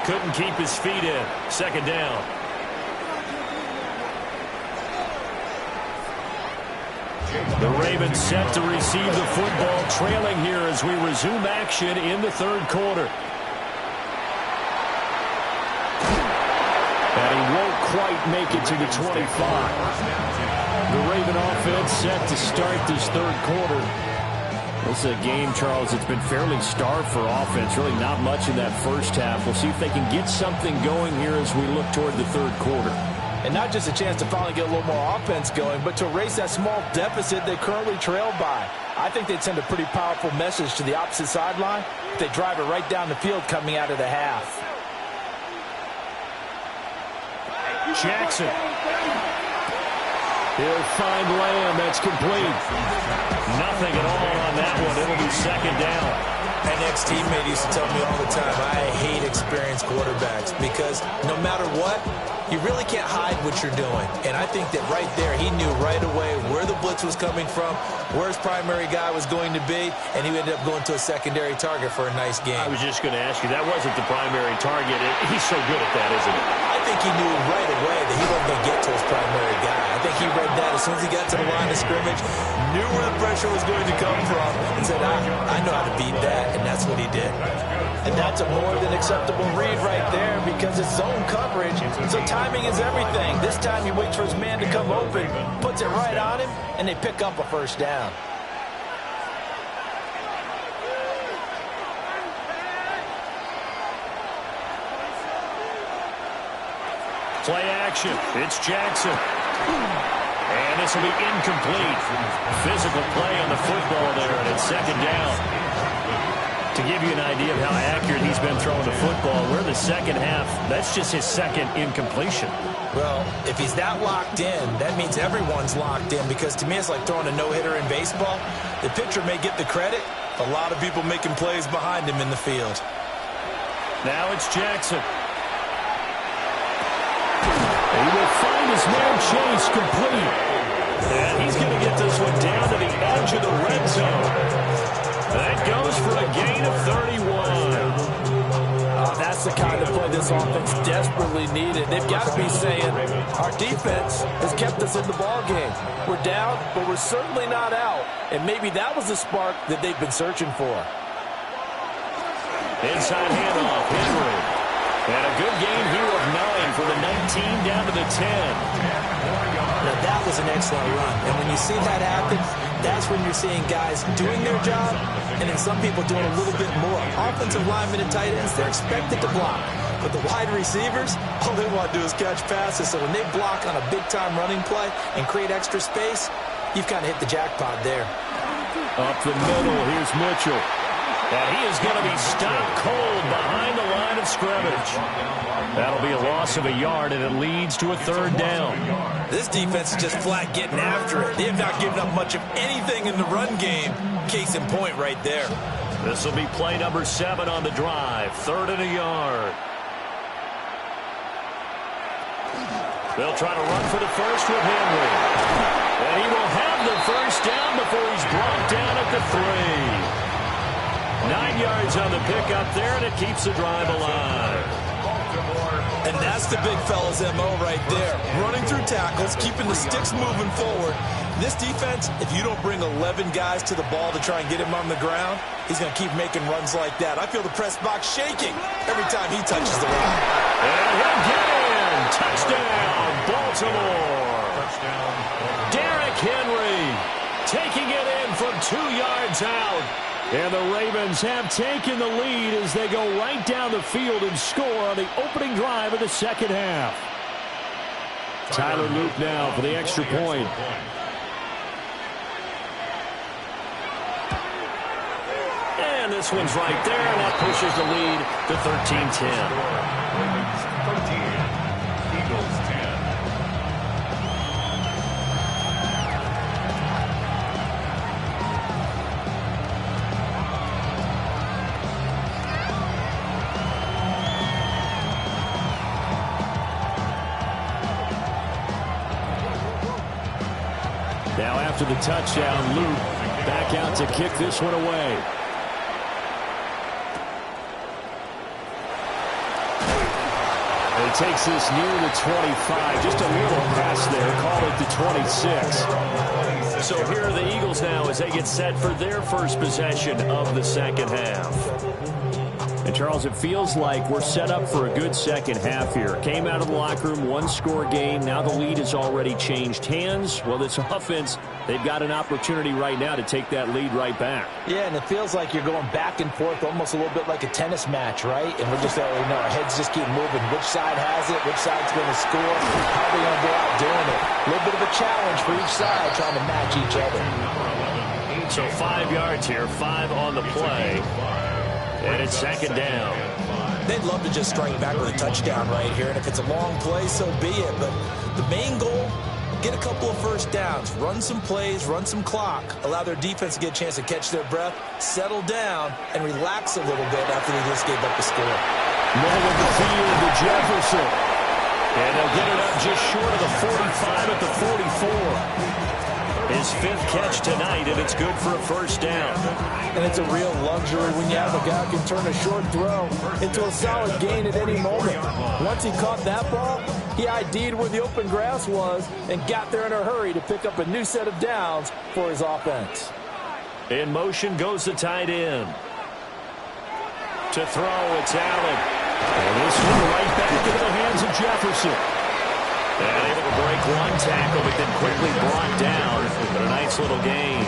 Couldn't keep his feet in. 2nd down. The Ravens set to receive the football, trailing here as we resume action in the 3rd quarter. And he won't quite make it to the 25. The Raven offense set to start this 3rd quarter. This is a game, Charles, it's been fairly starved for offense. Really not much in that first half. We'll see if they can get something going here as we look toward the 3rd quarter. And not just a chance to finally get a little more offense going, but to erase that small deficit they currently trailed by. I think they'd send a pretty powerful message to the opposite sideline if they drive it right down the field coming out of the half. Jackson. He'll find Lamb. That's complete. Nothing at all on that one. It'll be 2nd down. An ex-teammate used to tell me all the time, I hate experienced quarterbacks because no matter what, you really can't hide what you're doing. And I think that right there, he knew right away where the blitz was coming from, where his primary guy was going to be, and he ended up going to a secondary target for a nice game. I was just going to ask you, that wasn't the primary target. He's so good at that, isn't he? I think he knew right away that he wasn't going to get to his primary guy. I think he read that as soon as he got to the line of scrimmage, knew where the pressure was going to come from, and said, I know how to beat that, and that's what he did. And that's a more than acceptable read right there because it's zone coverage, so timing is everything. This time he waits for his man to come open, puts it right on him, and they pick up a 1st down. Play action. It's Jackson. And this will be incomplete. Physical play on the football there, and it's 2nd down. To give you an idea of how accurate he's been throwing the football, we're in the 2nd half. That's just his 2nd incompletion. Well, if he's that locked in, that means everyone's locked in because to me it's like throwing a no-hitter in baseball. The pitcher may get the credit. A lot of people making plays behind him in the field. Now it's Jackson. He will find his man Chase complete. And he's going to get this one down to the edge of the red zone. That goes for a gain of 31. That's the kind of play this offense desperately needed. They've got to be saying, our defense has kept us in the ball game. We're down, but we're certainly not out. And maybe that was the spark that they've been searching for. Inside handoff, Henry. And a good gain here of 9 for the 19 down to the 10. Now that was an excellent run. And when you see that happen, that's when you're seeing guys doing their job and then some people doing a little bit more. Offensive linemen and tight ends, they're expected to block. But the wide receivers, all they want to do is catch passes. So when they block on a big-time running play and create extra space, you've kind of hit the jackpot there. Up the middle, here's Mitchell. And he is going to be stopped cold behind the line of scrimmage. That'll be a loss of a yard, and it leads to a 3rd down. This defense is just flat getting after it. They have not given up much of anything in the run game. Case in point right there. This will be play number 7 on the drive. 3rd and a yard. They'll try to run for the first with Henry. And he will have the 1st down before he's brought down at the 3. 9 yards on the pickup there, and it keeps the drive alive. And that's the big fella's MO right there. Running through tackles, keeping the sticks moving forward. This defense, if you don't bring 11 guys to the ball to try and get him on the ground, he's going to keep making runs like that. I feel the press box shaking every time he touches the rock. And he'll get in. Touchdown. Touchdown, Baltimore. Derrick Henry taking it in from 2 yards out. And the Ravens have taken the lead as they go right down the field and score on the opening drive of the second half. Tyler Luke now for the extra point. And this one's right there, and that pushes the lead to 13-10. Ravens 13, Eagles 10. Now after the touchdown, Luke back out to kick this one away. And he takes this near the 25. Just a little pass there. Call it the 26. So here are the Eagles now as they get set for their first possession of the second half. And, Charles, it feels like we're set up for a good second half here. Came out of the locker room, one-score game. Now the lead has already changed hands. Well, this offense, they've got an opportunity right now to take that lead right back. Yeah, and it feels like you're going back and forth almost a little bit like a tennis match, right? And we're just, our heads just keep moving. Which side has it? Which side's going to score? How are they going to go out doing it? A little bit of a challenge for each side trying to match each other. So 5 yards here, 5 on the play. And it's second down. They'd love to just strike back with a touchdown right here. And if it's a long play, so be it. But the main goal, get a couple of first downs. Run some plays, run some clock. Allow their defense to get a chance to catch their breath, settle down, and relax a little bit after they just gave up the score. Middle of the field to Jefferson. And they'll get it up just short of the 45 at the 44. His 5th catch tonight, and it's good for a first down. And it's a real luxury when you have a guy who can turn a short throw into a solid gain at any moment. Once he caught that ball, he ID'd where the open grass was and got there in a hurry to pick up a new set of downs for his offense. In motion goes the tight end. To throw, it's Allen. And this one right back into the hands of Jefferson. And able to break one tackle, but then quickly brought down. But a nice little gain.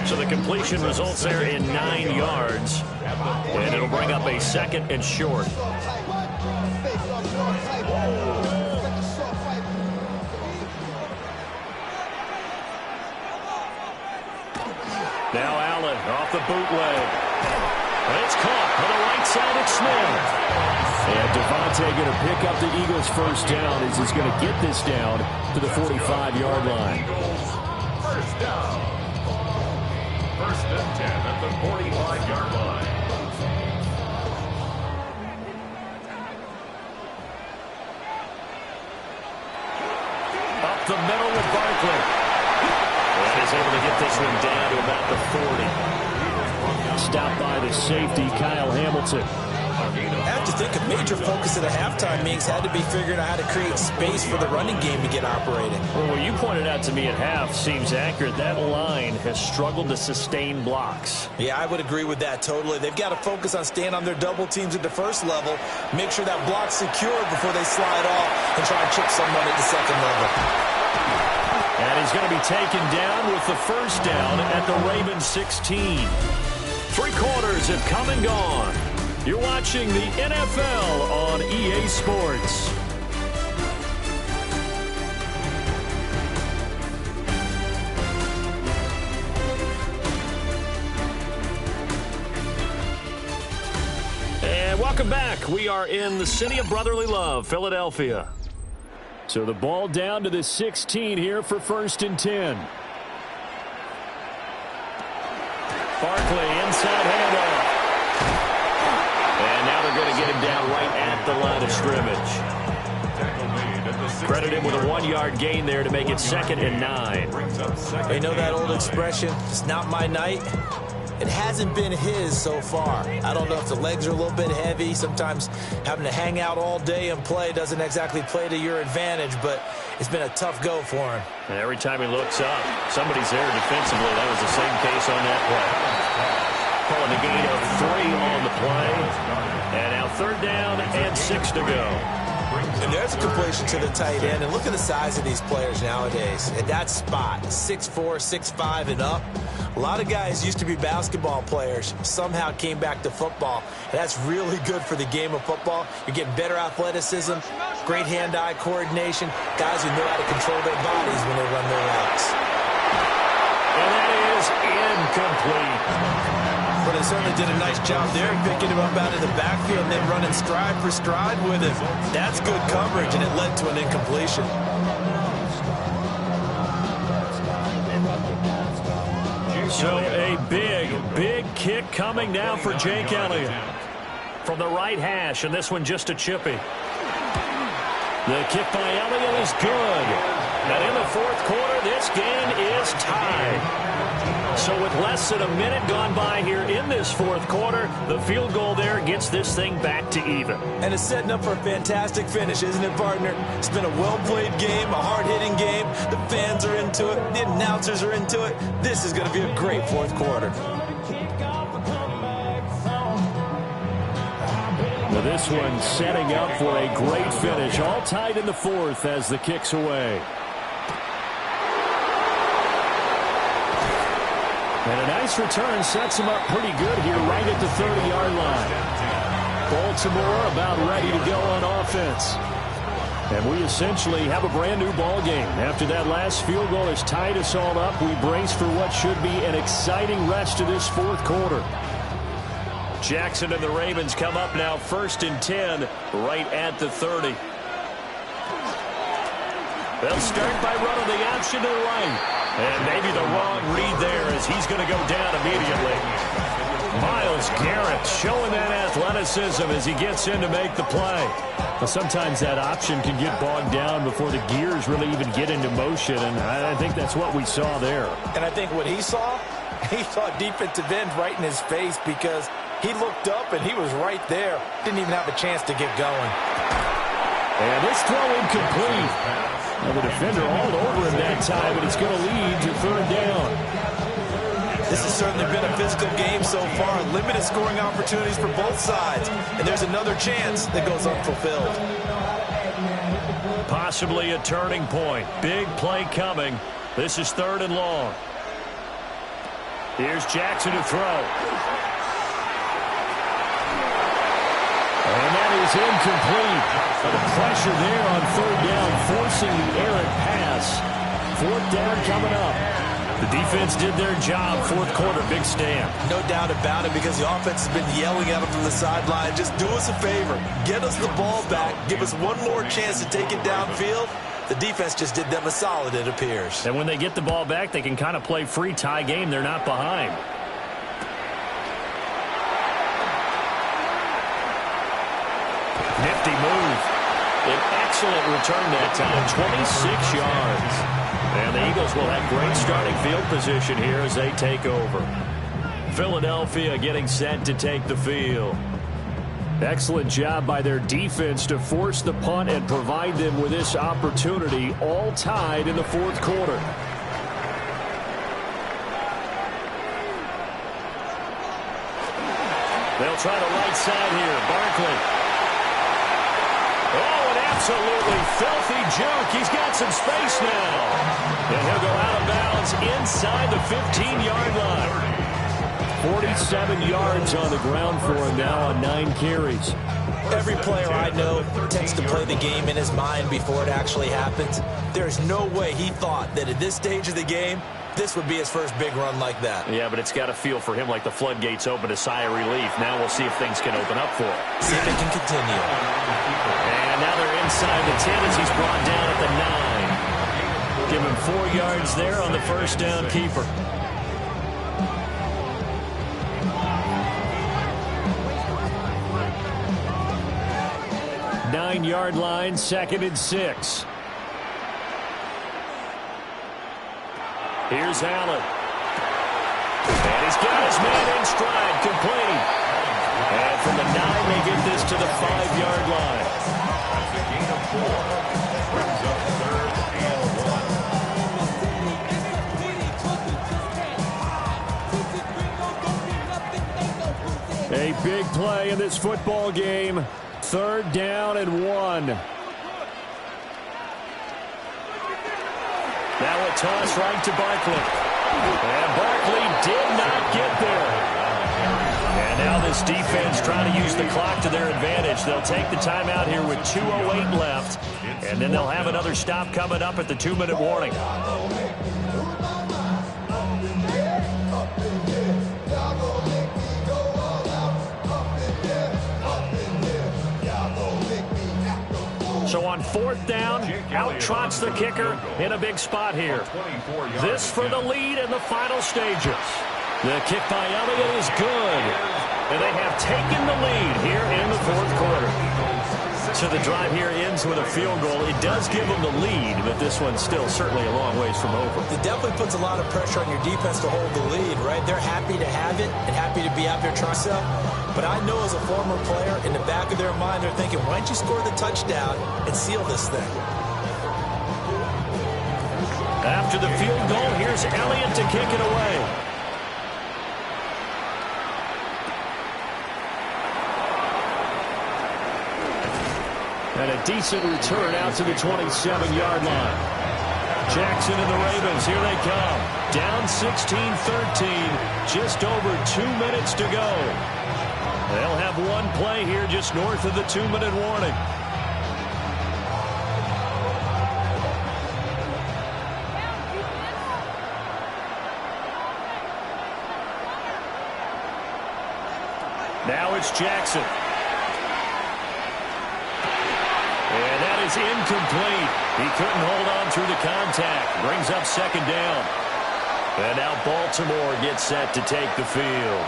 So the completion results there in 9 yards. And it'll bring up a second and short. Now Allen off the bootleg. And it's caught on the right side of Smith. And Devontae going to pick up the Eagles' first down as he's going to get this down to the 45-yard line. First down. First and 10 at the 45-yard line. Up the middle with Barkley. And he's able to get this one down to about the 40. Stopped by the safety, Kyle Hamilton. I have to think a major focus of the halftime meetings had to be figuring out how to create space for the running game to get operating. Well, what you pointed out to me at half seems accurate. That line has struggled to sustain blocks. Yeah, I would agree with that totally. They've got to focus on staying on their double teams at the first level, make sure that block's secure before they slide off and try and chip someone at the second level. And he's going to be taken down with the first down at the Ravens 16. 3 quarters have come and gone. You're watching the NFL on EA Sports. And welcome back. We are in the city of brotherly love, Philadelphia. So the ball down to the 16 here for first and 10. Barkley inside handoff. And now they're going to get him down right at the line of scrimmage. Credit him with a 1-yard gain there to make it 2nd and 9. You know that old expression, it's not my night? It hasn't been his so far. I don't know if the legs are a little bit heavy. Sometimes having to hang out all day and play doesn't exactly play to your advantage, but it's been a tough go for him. And every time he looks up, somebody's there defensively. That was the same case on that play. Calling a gain of 3 on the play. And now 3rd down and 6 to go. And there's a completion to the tight end. And look at the size of these players nowadays. At that spot, 6'4", 6'5", and up. A lot of guys used to be basketball players, somehow came back to football. And that's really good for the game of football. You're getting better athleticism, great hand-eye coordination, guys who know how to control their bodies when they run their routes. And that is incomplete. But they certainly did a nice job there, picking him up out of the backfield and then running stride for stride with him. That's good coverage, and it led to an incompletion. So a big kick coming now for Jake Elliott. From the right hash, and this one just a chippy. The kick by Elliott is good. And in the fourth quarter, this game is tied. So with less than a minute gone by here in this fourth quarter, the field goal there gets this thing back to even. And it's setting up for a fantastic finish, isn't it, partner? It's been a well-played game, a hard-hitting game. The fans are into it. The announcers are into it. This is going to be a great fourth quarter. Well, this one setting up for a great finish. All tied in the fourth as the kick's away. And a nice return sets him up pretty good here right at the 30-yard line. Baltimore about ready to go on offense. And we essentially have a brand-new ball game. After that last field goal has tied us all up, we brace for what should be an exciting rest of this fourth quarter. Jackson and the Ravens come up now 1st and 10 right at the 30. They'll start by running the option to the right. And maybe the wrong read there as he's going to go down immediately. Myles Garrett showing that athleticism as he gets in to make the play. Well, sometimes that option can get bogged down before the gears really even get into motion, and I think that's what we saw there. And I think what he saw defensive end right in his face because he looked up and he was right there. Didn't even have a chance to get going. And this throw incomplete. Well, the defender all over him that time, and it's going to lead to 3rd down. This has certainly been a physical game so far. Limited scoring opportunities for both sides. And there's another chance that goes unfulfilled. Possibly a turning point. Big play coming. This is 3rd and long. Here's Jackson to throw. And that is incomplete. The pressure there on 3rd down, forcing the errant pass. 4th down coming up. The defense did their job. Fourth quarter, big stand. No doubt about it because the offense has been yelling at them from the sideline. Just do us a favor. Get us the ball back. Give us one more chance to take it downfield. The defense just did them a solid, it appears. And when they get the ball back, they can kind of play free tie game. They're not behind. Nifty move. An excellent return that time, 26 yards. And the Eagles will have great starting field position here as they take over. Philadelphia getting set to take the field. Excellent job by their defense to force the punt and provide them with this opportunity, all tied in the fourth quarter. They'll try the right side here. Barkley. Oh, an absolutely filthy juke. He's got some space now. And he'll go out of bounds inside the 15-yard line. 47 yards on the ground for him now on 9 carries. Every player I know tends to play the game in his mind before it actually happens. There's no way he thought that at this stage of the game, this would be his first big run like that. Yeah, but it's got to feel for him like the floodgates open, a sigh of relief. Now we'll see if things can open up for him. See if it can continue. And now they're inside the 10 as he's brought down at the 9. Give him 4 yards there on the first down keeper. Nine-yard line, 2nd and 6. Here's Allen. And he's got his man in stride, complete. And from the 9, they get this to the 5-yard line. A big play in this football game. 3rd down and 1. toss right to Barkley. And Barkley did not get there. And now this defense trying to use the clock to their advantage. They'll take the timeout here with 2:08 left. And then they'll have another stop coming up at the 2-minute warning. So on 4th down, out trots the kicker in a big spot here. This for the lead in the final stages. The kick by Elliott is good. And they have taken the lead here in the 4th quarter. So the drive here ends with a field goal. It does give them the lead, but this one's still certainly a long ways from over. It definitely puts a lot of pressure on your defense to hold the lead, right? They're happy to have it and happy to be out there trying to. But I know as a former player, in the back of their mind, they're thinking, why don't you score the touchdown and seal this thing? After the field goal, here's Elliott to kick it away. And a decent return out to the 27-yard line. Jackson and the Ravens, here they come. Down 16-13, just over 2 minutes to go. They'll have one play here just north of the 2-minute warning. Now it's Jackson. And that is incomplete. He couldn't hold on through the contact. Brings up 2nd down. And now Baltimore gets set to take the field.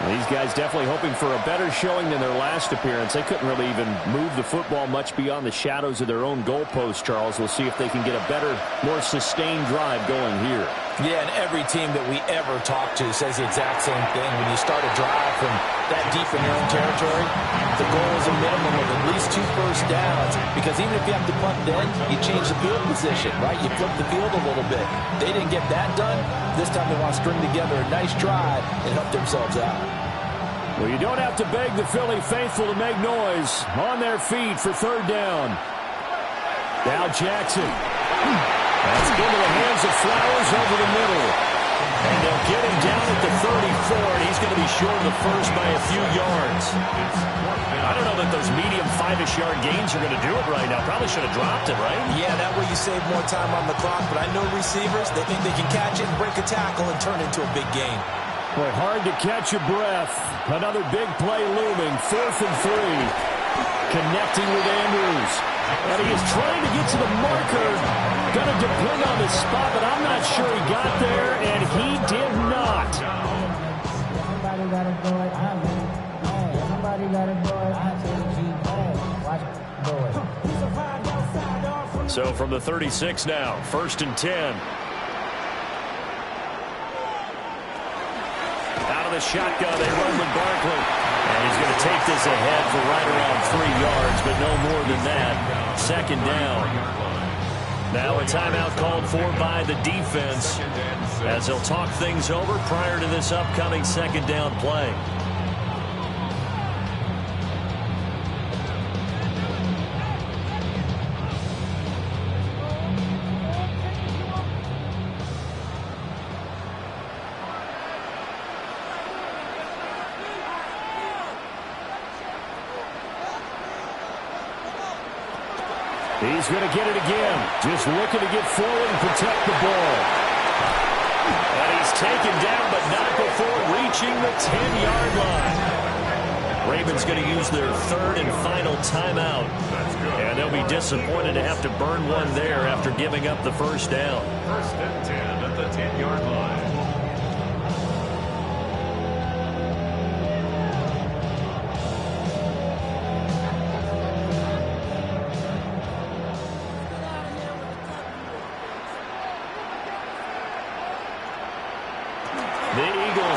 These guys definitely hoping for a better showing than their last appearance. They couldn't really even move the football much beyond the shadows of their own goalpost, Charles. We'll see if they can get a better, more sustained drive going here. Yeah, and every team that we ever talk to says the exact same thing. When you start a drive from that deep in your own territory, the goal is a minimum of at least 2 first downs. Because even if you have to punt then, you change the field position, right? You flip the field a little bit. They didn't get that done. This time they want to string together a nice drive and help themselves out. Well, you don't have to beg the Philly faithful to make noise. On their feet for 3rd down. Now Jackson. That's into the hands of Flowers over the middle. And they'll get him down at the 34, and he's going to be short of the first by a few yards. I don't know that those medium 5-ish yard gains are going to do it right now. Probably should have dropped it, right? Yeah, that way you save more time on the clock. But I know receivers, they think they can catch it and break a tackle and turn into a big gain. Boy, hard to catch your breath. Another big play looming. 4th and 3. Connecting with Andrews. And he is trying to get to the marker. Going to depend on the spot, but I'm not sure he got there, and he did not. Somebody got to do it. Somebody got to do it. Watch it. So from the 36 now, 1st and 10. Out of the shotgun, they run with Barkley. And he's going to take this ahead for right around 3 yards, but no more than that. 2nd down. Now a timeout called for by the defense as they'll talk things over prior to this upcoming 2nd down play. He's going to get it again. Just looking to get forward and protect the ball. And he's taken down, but not before reaching the 10-yard line. Ravens going to use their 3rd and final timeout. And they'll be disappointed to have to burn one there after giving up the 1st down. 1st and 10 at the 10-yard line.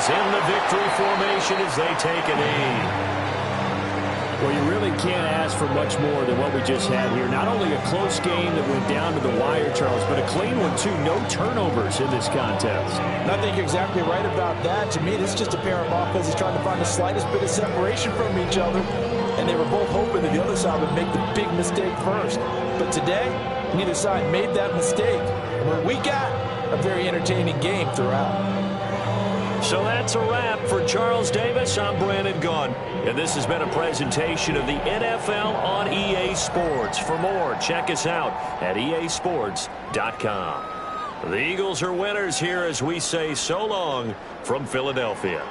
In the victory formation as they take a knee. Well, you really can't ask for much more than what we just had here. Not only a close game that went down to the wire, Charles, but a clean one, too. No turnovers in this contest. And I think you're exactly right about that. To me, this is just a pair of offenses trying to find the slightest bit of separation from each other. And they were both hoping that the other side would make the big mistake first. But today, neither side made that mistake. We got a very entertaining game throughout. So that's a wrap for Charles Davis. I'm Brandon Gunn. And this has been a presentation of the NFL on EA Sports. For more, check us out at easports.com. The Eagles are winners here as we say so long from Philadelphia.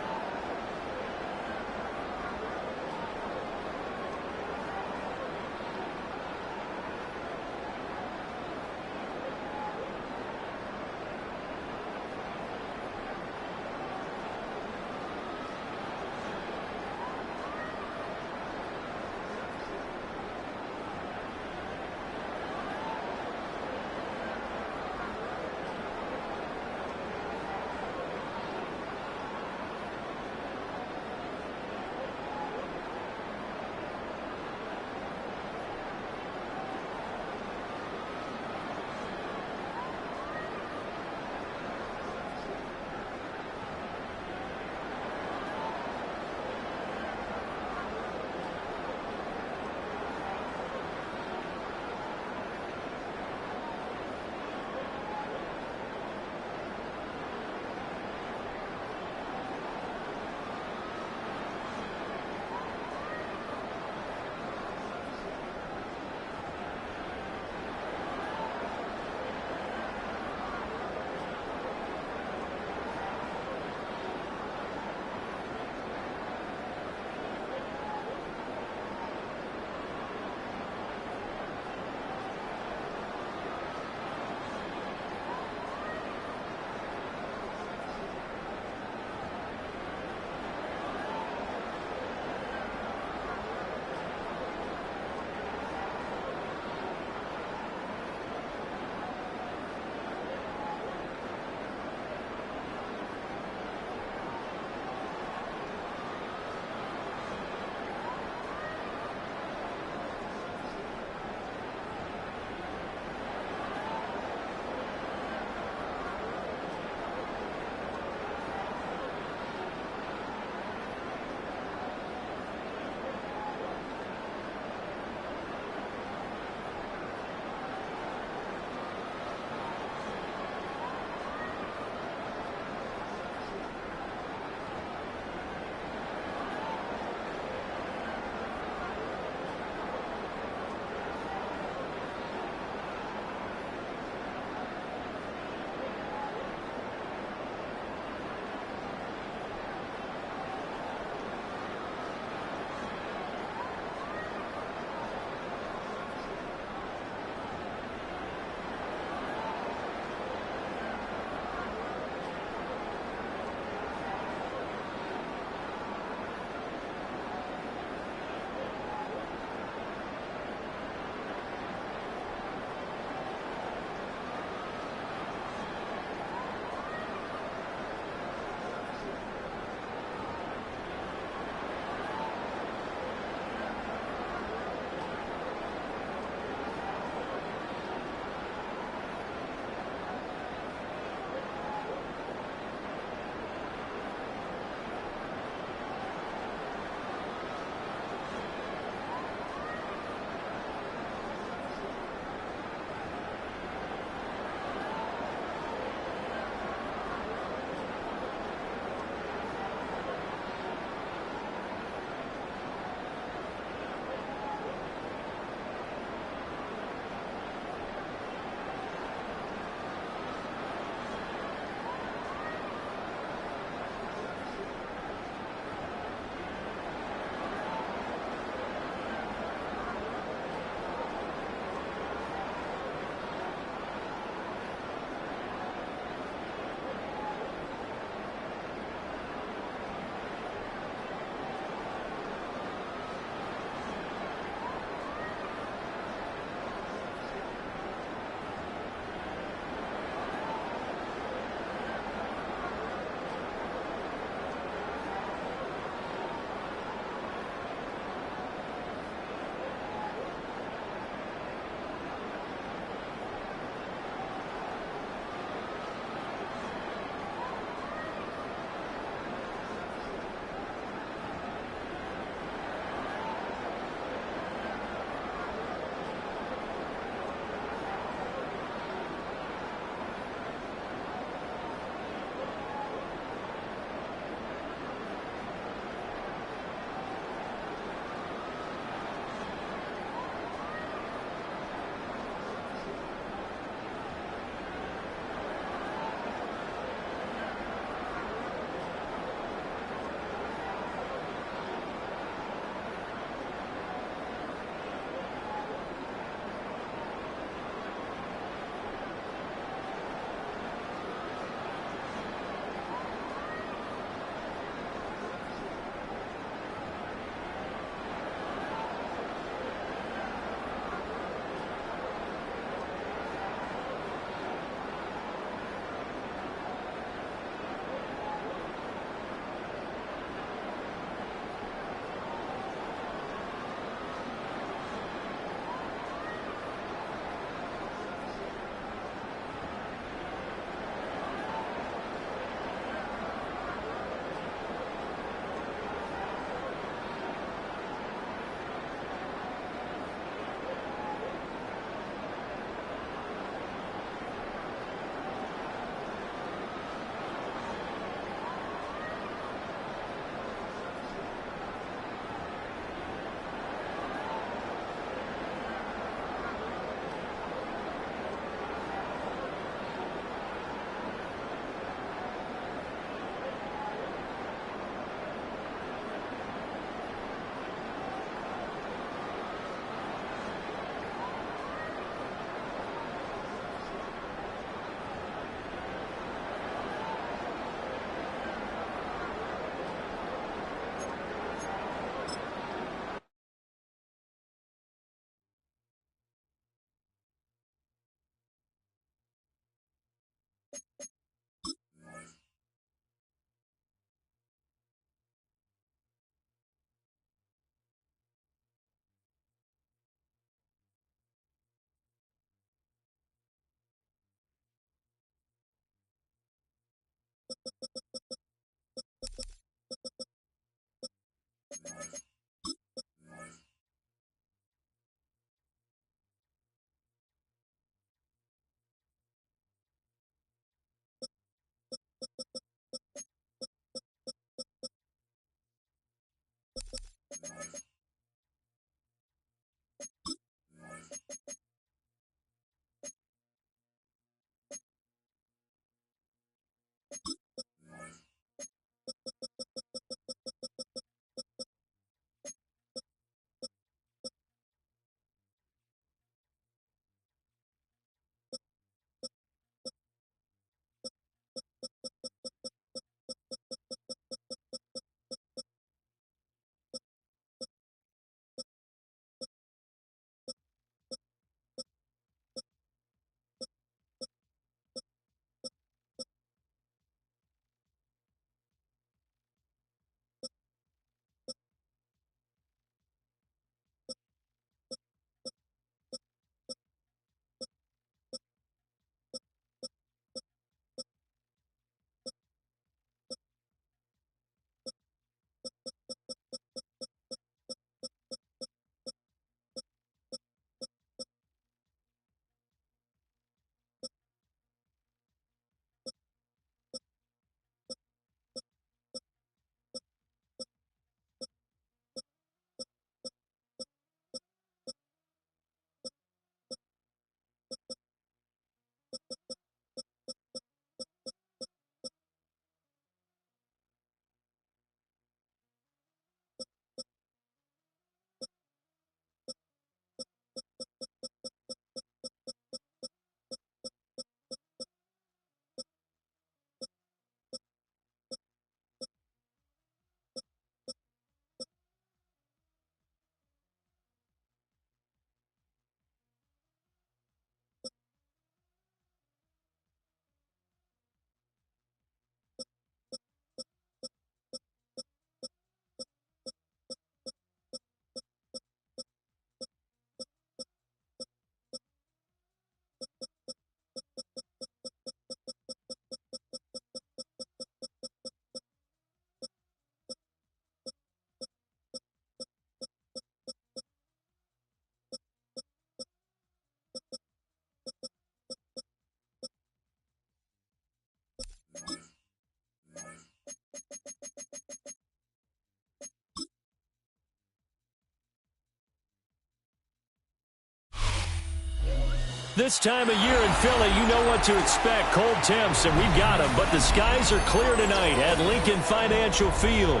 this time of year in Philly, you know what to expect. Cold temps, and we've got them. But the skies are clear tonight at Lincoln Financial Field.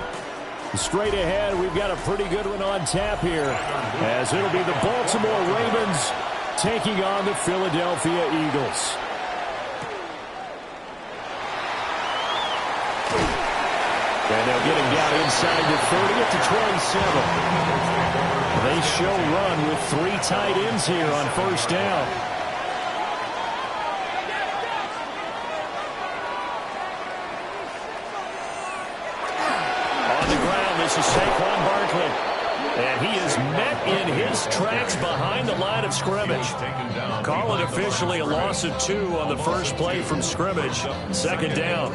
Straight ahead, we've got a pretty good one on tap here, as it'll be the Baltimore Ravens taking on the Philadelphia Eagles. And they'll get him down inside the 30 at the 27. They show run with 3 tight ends here on first down. On the ground, this is Saquon Barkley. And he is met in his tracks behind the line of scrimmage. Call it officially a loss of 2 on the first play from scrimmage. Second down.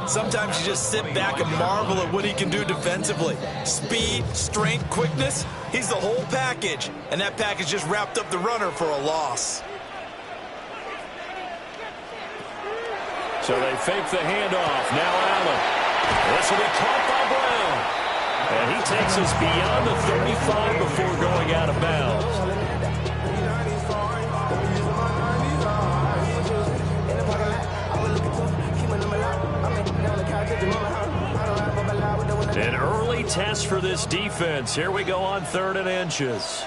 Sometimes you just sit back and marvel at what he can do defensively. Speed, strength, quickness. He's the whole package. And that package just wrapped up the runner for a loss. So they fake the handoff. Now Allen. This will be caught by Brown. And he takes us beyond the 35 before going out of bounds. An early test for this defense. Here we go on 3rd and inches.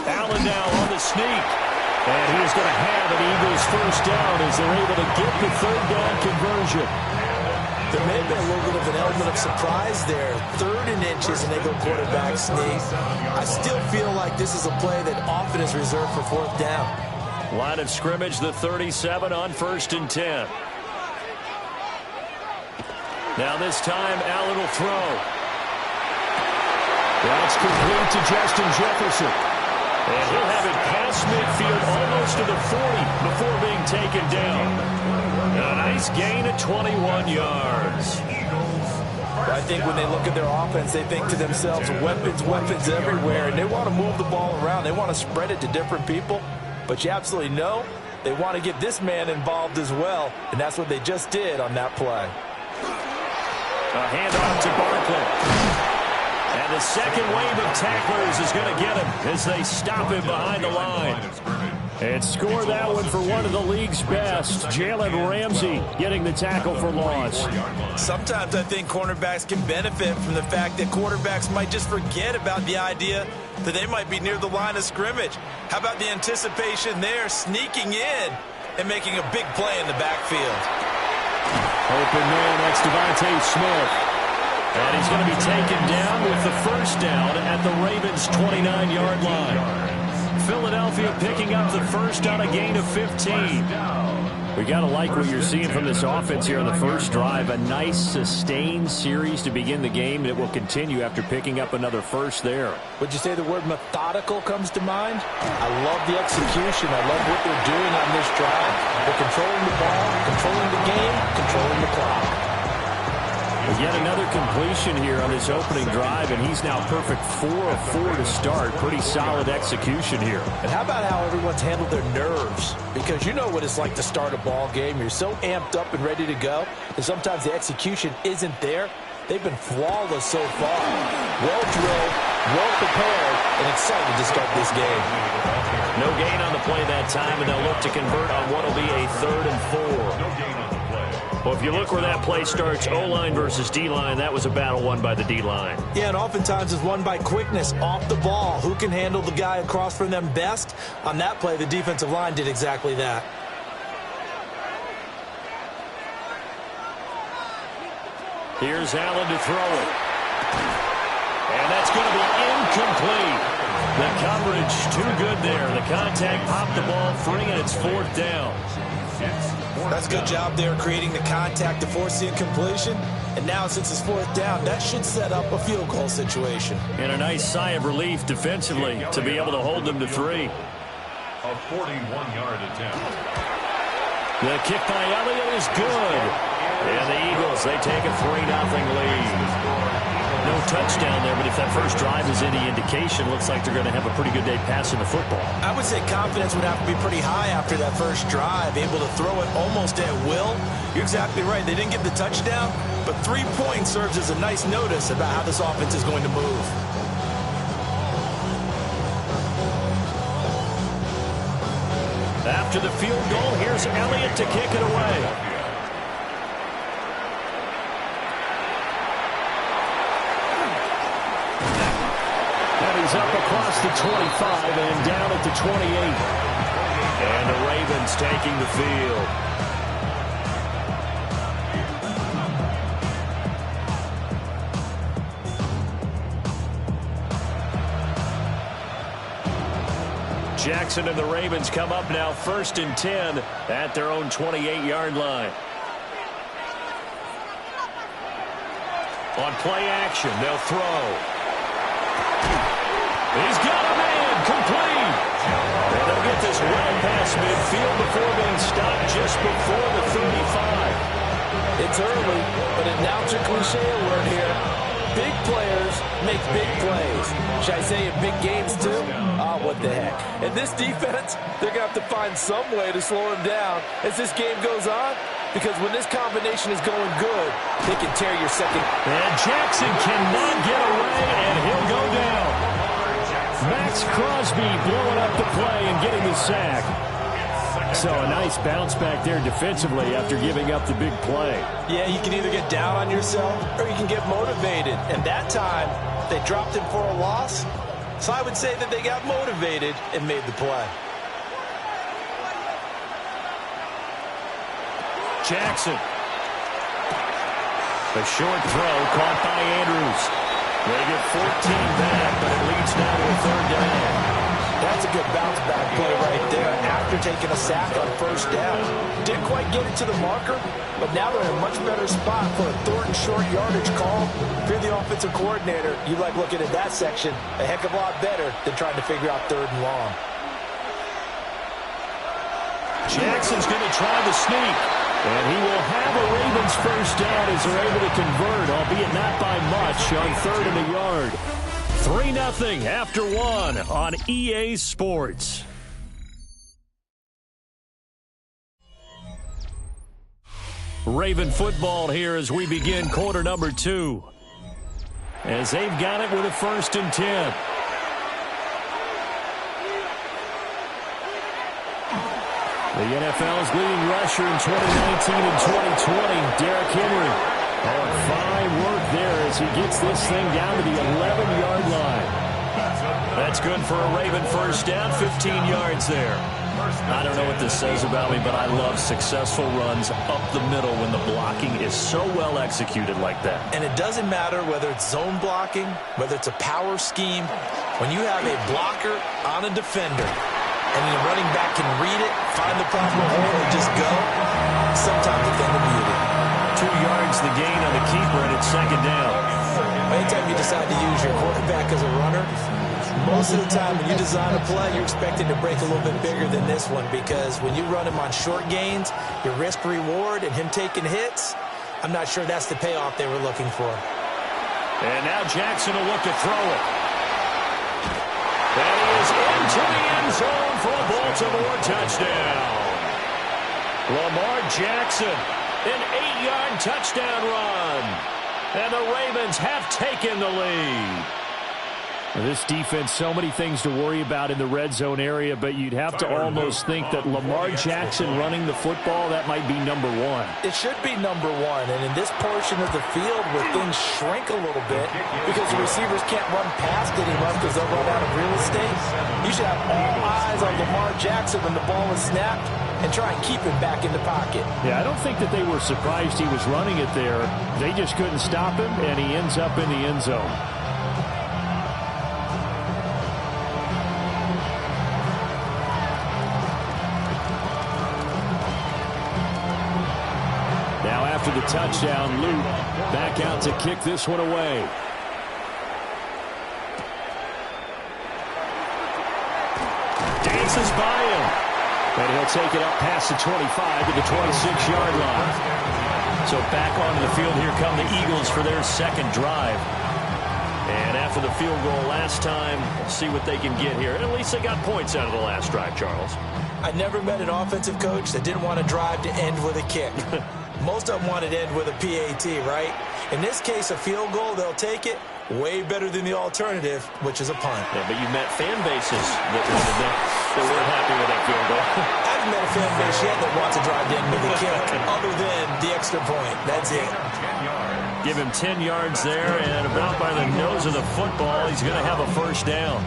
Allen now on the sneak. And he is going to have an Eagles first down as they're able to get the 3rd down conversion. There may have been a little bit of an element of surprise there. 3rd and inches, and they go quarterback sneak. I still feel like this is a play that often is reserved for 4th down. Line of scrimmage, the 37 on 1st and 10. Now this time, Allen will throw. That's complete to Justin Jefferson. And he'll have it past midfield almost to the 40 before being taken down. A nice gain of 21 yards. I think when they look at their offense, they think to themselves, weapons, weapons everywhere, and they want to move the ball around. They want to spread it to different people. But you absolutely know they want to get this man involved as well, and that's what they just did on that play. A handoff to Barkley. And the second wave of tacklers is going to get him as they stop him behind the line. And score that one for one of the league's best. Jalen Ramsey getting the tackle for loss. Sometimes I think cornerbacks can benefit from the fact that quarterbacks might just forget about the idea that they might be near the line of scrimmage. How about the anticipation there, sneaking in and making a big play in the backfield? Open man, that's Devontae Smith. And he's going to be taken down with the first down at the Ravens' 29-yard line. Philadelphia picking up the first on a gain of 15. We got to like what you're seeing from this offense here on the first drive. A nice, sustained series to begin the game that will continue after picking up another first there. Would you say the word methodical comes to mind? I love the execution. I love what they're doing on this drive. They're controlling the ball, controlling the game, controlling the clock. Yet another completion here on his opening drive, and he's now perfect 4 of 4 to start. Pretty solid execution here. And how about how everyone's handled their nerves? Because you know what it's like to start a ball game. You're so amped up and ready to go, and sometimes the execution isn't there. They've been flawless so far. Well drilled, well prepared, and excited to start this game. No gain on the play that time, and they'll look to convert on what will be a 3rd and 4. Well, if you look where that play starts, O-line versus D-line, that was a battle won by the D-line. Yeah, and oftentimes it's won by quickness off the ball. Who can handle the guy across from them best? On that play, the defensive line did exactly that. Here's Allen to throw it. And that's going to be incomplete. The coverage too good there. The contact popped the ball free, and it's 4th down. That's a good job there creating the contact to force the incompletion. And now since it's 4th down, that should set up a field goal situation. And a nice sigh of relief defensively to be able to hold them to 3. A 41-yard attempt. The kick by Elliott is good. And the Eagles, they take a 3-0 lead. No touchdown there, but if that first drive is any indication, looks like they're going to have a pretty good day passing the football. I would say confidence would have to be pretty high after that first drive, able to throw it almost at will. You're exactly right. They didn't get the touchdown, but 3 points serves as a nice notice about how this offense is going to move. After the field goal, here's Elliott to kick it away. And he's up across the 25 and down at the 28. And the Ravens taking the field. Jackson and the Ravens come up now 1st and 10 at their own 28-yard line. On play action, they'll throw. He's got a man, complete. And they'll get this run past midfield before being stopped just before the 35. It's early, but announcer cliche alert here. Big players make big plays. Should I say in big games too? Oh, what the heck. And this defense, they're going to have to find some way to slow him down as this game goes on, because when this combination is going good, they can tear your second. And Jackson cannot get away, and he'll go down. Max Crosby blowing up the play and getting the sack. So a nice bounce back there defensively after giving up the big play. Yeah, you can either get down on yourself or you can get motivated. And that time, they dropped him for a loss. So I would say that they got motivated and made the play. Jackson. A short throw caught by Andrews. They get 14 back, but it leads now to a 3rd down. That's a good bounce-back play right there after taking a sack on 1st down. Didn't quite get it to the marker, but now they're in a much better spot for a 3rd and short yardage call. If you're the offensive coordinator, you like looking at that section a heck of a lot better than trying to figure out 3rd and long. Jackson's going to try the sneak. And he will have a Ravens 1st down as they're able to convert, albeit not by much, on 3rd and a yard. 3-0 after 1 on EA Sports. Raven football here as we begin quarter number 2. As they've got it with a 1st and 10. The NFL's leading rusher in 2019 and 2020, Derrick Henry. Fine work there as he gets this thing down to the 11-yard line. That's good for a Raven 1st down, 15 yards there. I don't know what this says about me, but I love successful runs up the middle when the blocking is so well executed like that. And it doesn't matter whether it's zone blocking, whether it's a power scheme. When you have a blocker on a defender, and the running back can read it, find the proper hole, and just go, sometimes it's muted. 2 yards the gain on the keeper, and it's 2nd down. Anytime you decide to use your quarterback as a runner, most of the time when you design a play, you're expecting to break a little bit bigger than this one, because when you run him on short gains, your risk-reward and him taking hits, I'm not sure that's the payoff they were looking for. And now Jackson will look to throw it. And he is into the end zone for a Baltimore touchdown. Lamar Jackson, an 8-yard touchdown run. And the Ravens have taken the lead. This defense, so many things to worry about in the red zone area, but you'd have to almost think that Lamar Jackson running the football, that might be number 1. It should be number 1, and in this portion of the field where things shrink a little bit because the receivers can't run past anyone because they'll run out of real estate, you should have all eyes on Lamar Jackson when the ball is snapped and try and keep him back in the pocket. Yeah, I don't think that they were surprised he was running it there. They just couldn't stop him, and he ends up in the end zone. After the touchdown, Luke back out to kick this one away. Dances by him. And he'll take it up past the 25 to the 26-yard line. So back onto the field, here come the Eagles for their 2nd drive. And after the field goal last time, we'll see what they can get here. And at least they got points out of the last drive, Charles. I never met an offensive coach that didn't want to drive to end with a kick. Most of them wanted to end with a PAT, right? In this case, a field goal, they'll take it. Way better than the alternative, which is a punt. Yeah, but you met fan bases that weren't happy with that field goal. haven't met a fan base yet that wants to drive in with a kick other than the extra point. That's it. Give him 10 yards there, and about by the nose of the football, he's going to have a first down.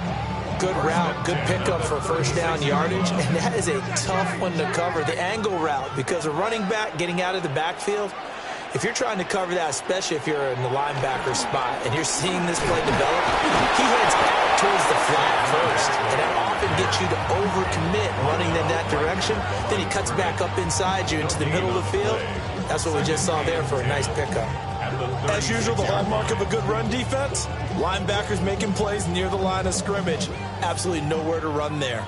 Good route, good pickup for first down yardage, and that is a tough one to cover, the angle route, because a running back getting out of the backfield, if you're trying to cover that, especially if you're in the linebacker spot and you're seeing this play develop, he heads out towards the flat first, and that often gets you to overcommit running in that direction. Then he cuts back up inside you into the middle of the field. That's what we just saw there for a nice pickup. As usual, the hallmark of a good run defense, linebackers making plays near the line of scrimmage. Absolutely nowhere to run there.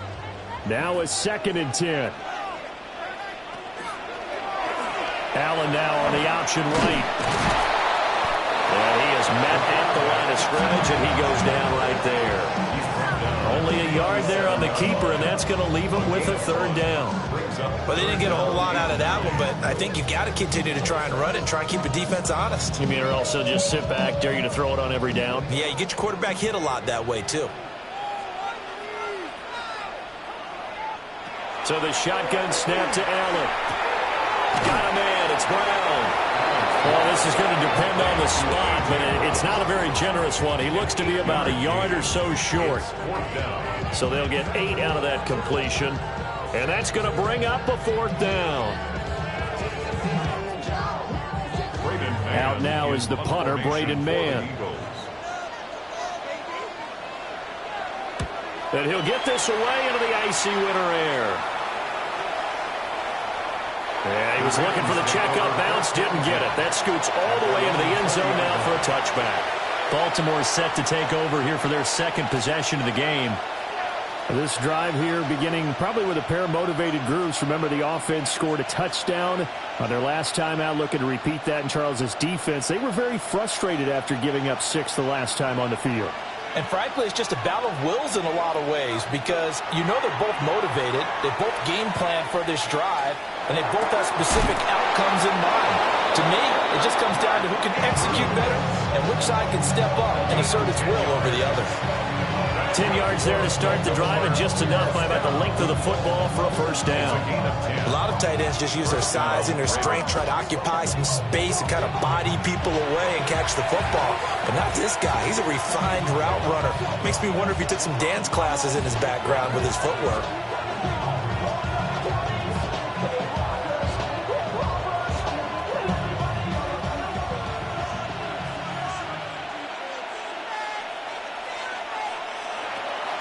Now a 2nd and 10. Allen now on the option right. And he is met at the line of scrimmage, and he goes down right there. Only a yard there on the keeper, and that's going to leave him with a 3rd down. Well, they didn't get a whole lot out of that one, but I think you've got to continue to try and run it and try and keep the defense honest. You mean or also just sit back, dare you to throw it on every down? Yeah, you get your quarterback hit a lot that way, too. So the shotgun snap to Allen. Got a man. It's Brown. Well, this is going to depend on the spot, but it's not a very generous one. He looks to be about a yard or so short. So they'll get 8 out of that completion. And that's going to bring up a 4th down. Out now is the punter, Braden Mann. And he'll get this away into the icy winter air. Yeah, he was looking for the checkup bounce, didn't get it. That scoots all the way into the end zone now for a touchback. Baltimore set to take over here for their 2nd possession of the game. This drive here beginning probably with a pair of motivated groups. Remember, the offense scored a touchdown on their last time out, looking to repeat that in Charles's defense. They were very frustrated after giving up 6 the last time on the field. And frankly, it's just a battle of wills in a lot of ways because you know they're both motivated. They both game plan for this drive, and they both have specific outcomes in mind. To me, it just comes down to who can execute better and which side can step up and assert its will over the other. 10 yards there to start the drive, and just enough by about the length of the football for a first down. A lot of tight ends just use their size and their strength, try to occupy some space and kind of body people away and catch the football. But not this guy. He's a refined route runner. Makes me wonder if he took some dance classes in his background with his footwork.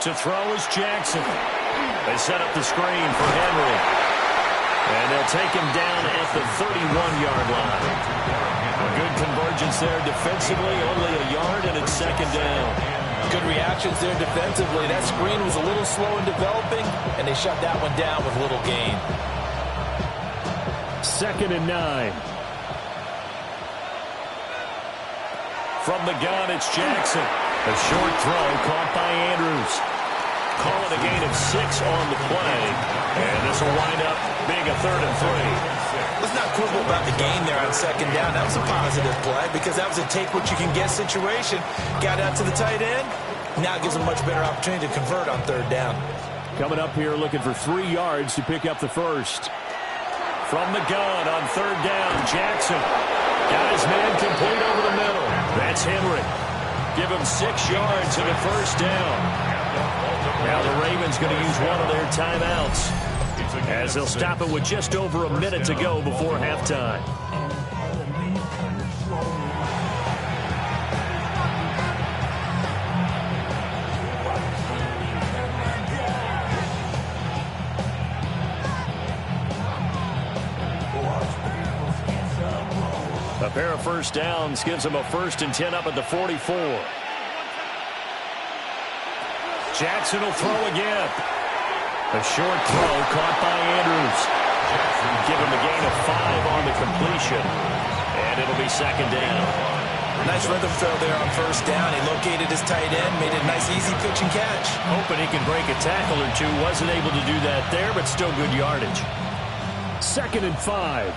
To throw is Jackson. They set up the screen for Henry. And they'll take him down at the 31-yard line. A good convergence there defensively, only a yard, and it's 2nd down. Good reactions there defensively. That screen was a little slow in developing, and they shut that one down with little gain. 2nd and 9. From the gun, it's Jackson. A short throw caught by Andrews. Call it a gain of 6 on the play. And this will wind up being a 3rd and 3. Let's not quibble about the gain there on 2nd down. That was a positive play because that was a take-what-you-can-get situation. Got out to the tight end. Now it gives them a much better opportunity to convert on 3rd down. Coming up here looking for 3 yards to pick up the first. From the gun on 3rd down, Jackson got his man complete over the middle. That's Henry. Give him 6 yards and a first down. Now the Ravens going to use one of their timeouts as they'll stop it with just over a minute to go before halftime. A pair of first downs gives them a 1st and 10 up at the 44. Jackson will throw again. A short throw caught by Andrews. Give him a gain of 5 on the completion. And it'll be 2nd down. Nice rhythm throw there on 1st down. He located his tight end, made it a nice easy pitch and catch. Hoping he can break a tackle or two. Wasn't able to do that there, but still good yardage. 2nd and 5.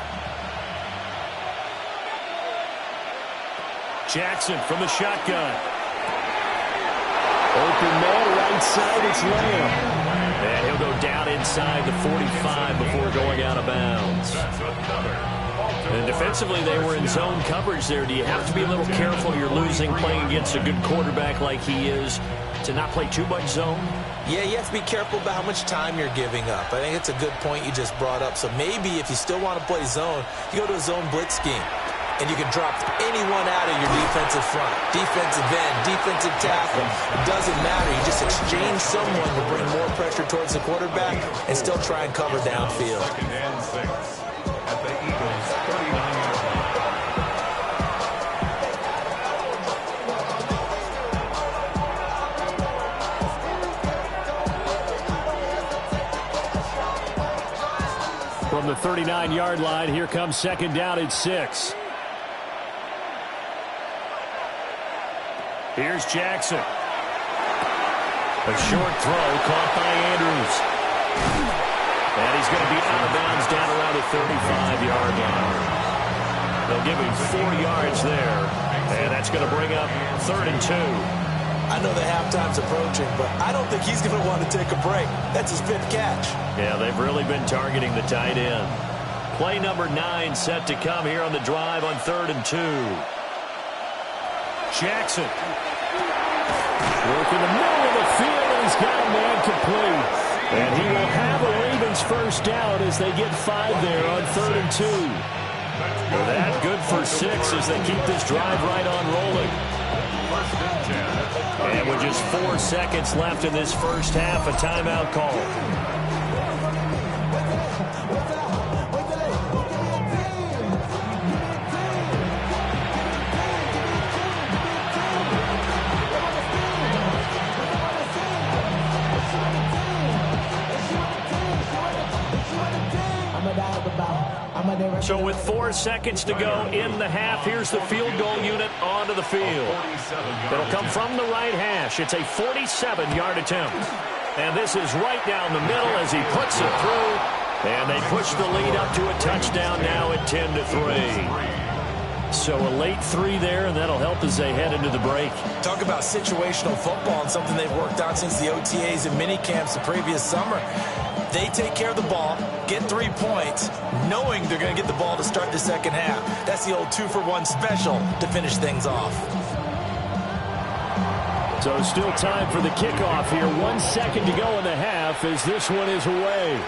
Jackson from the shotgun. Open man, right side, it's Lamb. And he'll go down inside the 45 before going out of bounds. And defensively, they were in zone coverage there. Do you have to be a little careful? You're losing playing against a good quarterback like he is to not play too much zone? Yeah, you have to be careful about how much time you're giving up. I think it's a good point you just brought up. So maybe if you still want to play zone, you go to a zone blitz scheme. And you can drop anyone out of your defensive front. Defensive end, defensive tackle. It doesn't matter. You just exchange someone to bring more pressure towards the quarterback and still try and cover downfield. 2nd and 6 at the Eagles' 39-yard line. From the 39-yard line, here comes 2nd down and 6. Here's Jackson. A short throw caught by Andrews. And he's going to be out of bounds down around the 35-yard line. They'll give him 4 yards there. And that's going to bring up 3rd and 2. I know the halftime's approaching, but I don't think he's going to want to take a break. That's his 5th catch. Yeah, they've really been targeting the tight end. Play number 9 set to come here on the drive on 3rd and 2. Jackson. Work in the middle of the field, and he's got a man complete. And he will have a Ravens first down as they get 5 there on 3rd and 2. That good for 6 as they keep this drive right on rolling. And with just 4 seconds left in this first half, a timeout call. So with 4 seconds to go in the half, here's the field goal unit onto the field. It'll come from the right hash. It's a 47-yard attempt. And this is right down the middle as he puts it through. And they push the lead up to a touchdown now at 10-3. So a late 3 there, and that'll help as they head into the break. Talk about situational football and something they've worked on since the OTAs and mini camps the previous summer. They take care of the ball, get 3 points, knowing they're going to get the ball to start the second half. That's the old 2-for-1 special to finish things off. So still time for the kickoff here. 1 second to go in the half as this one is away.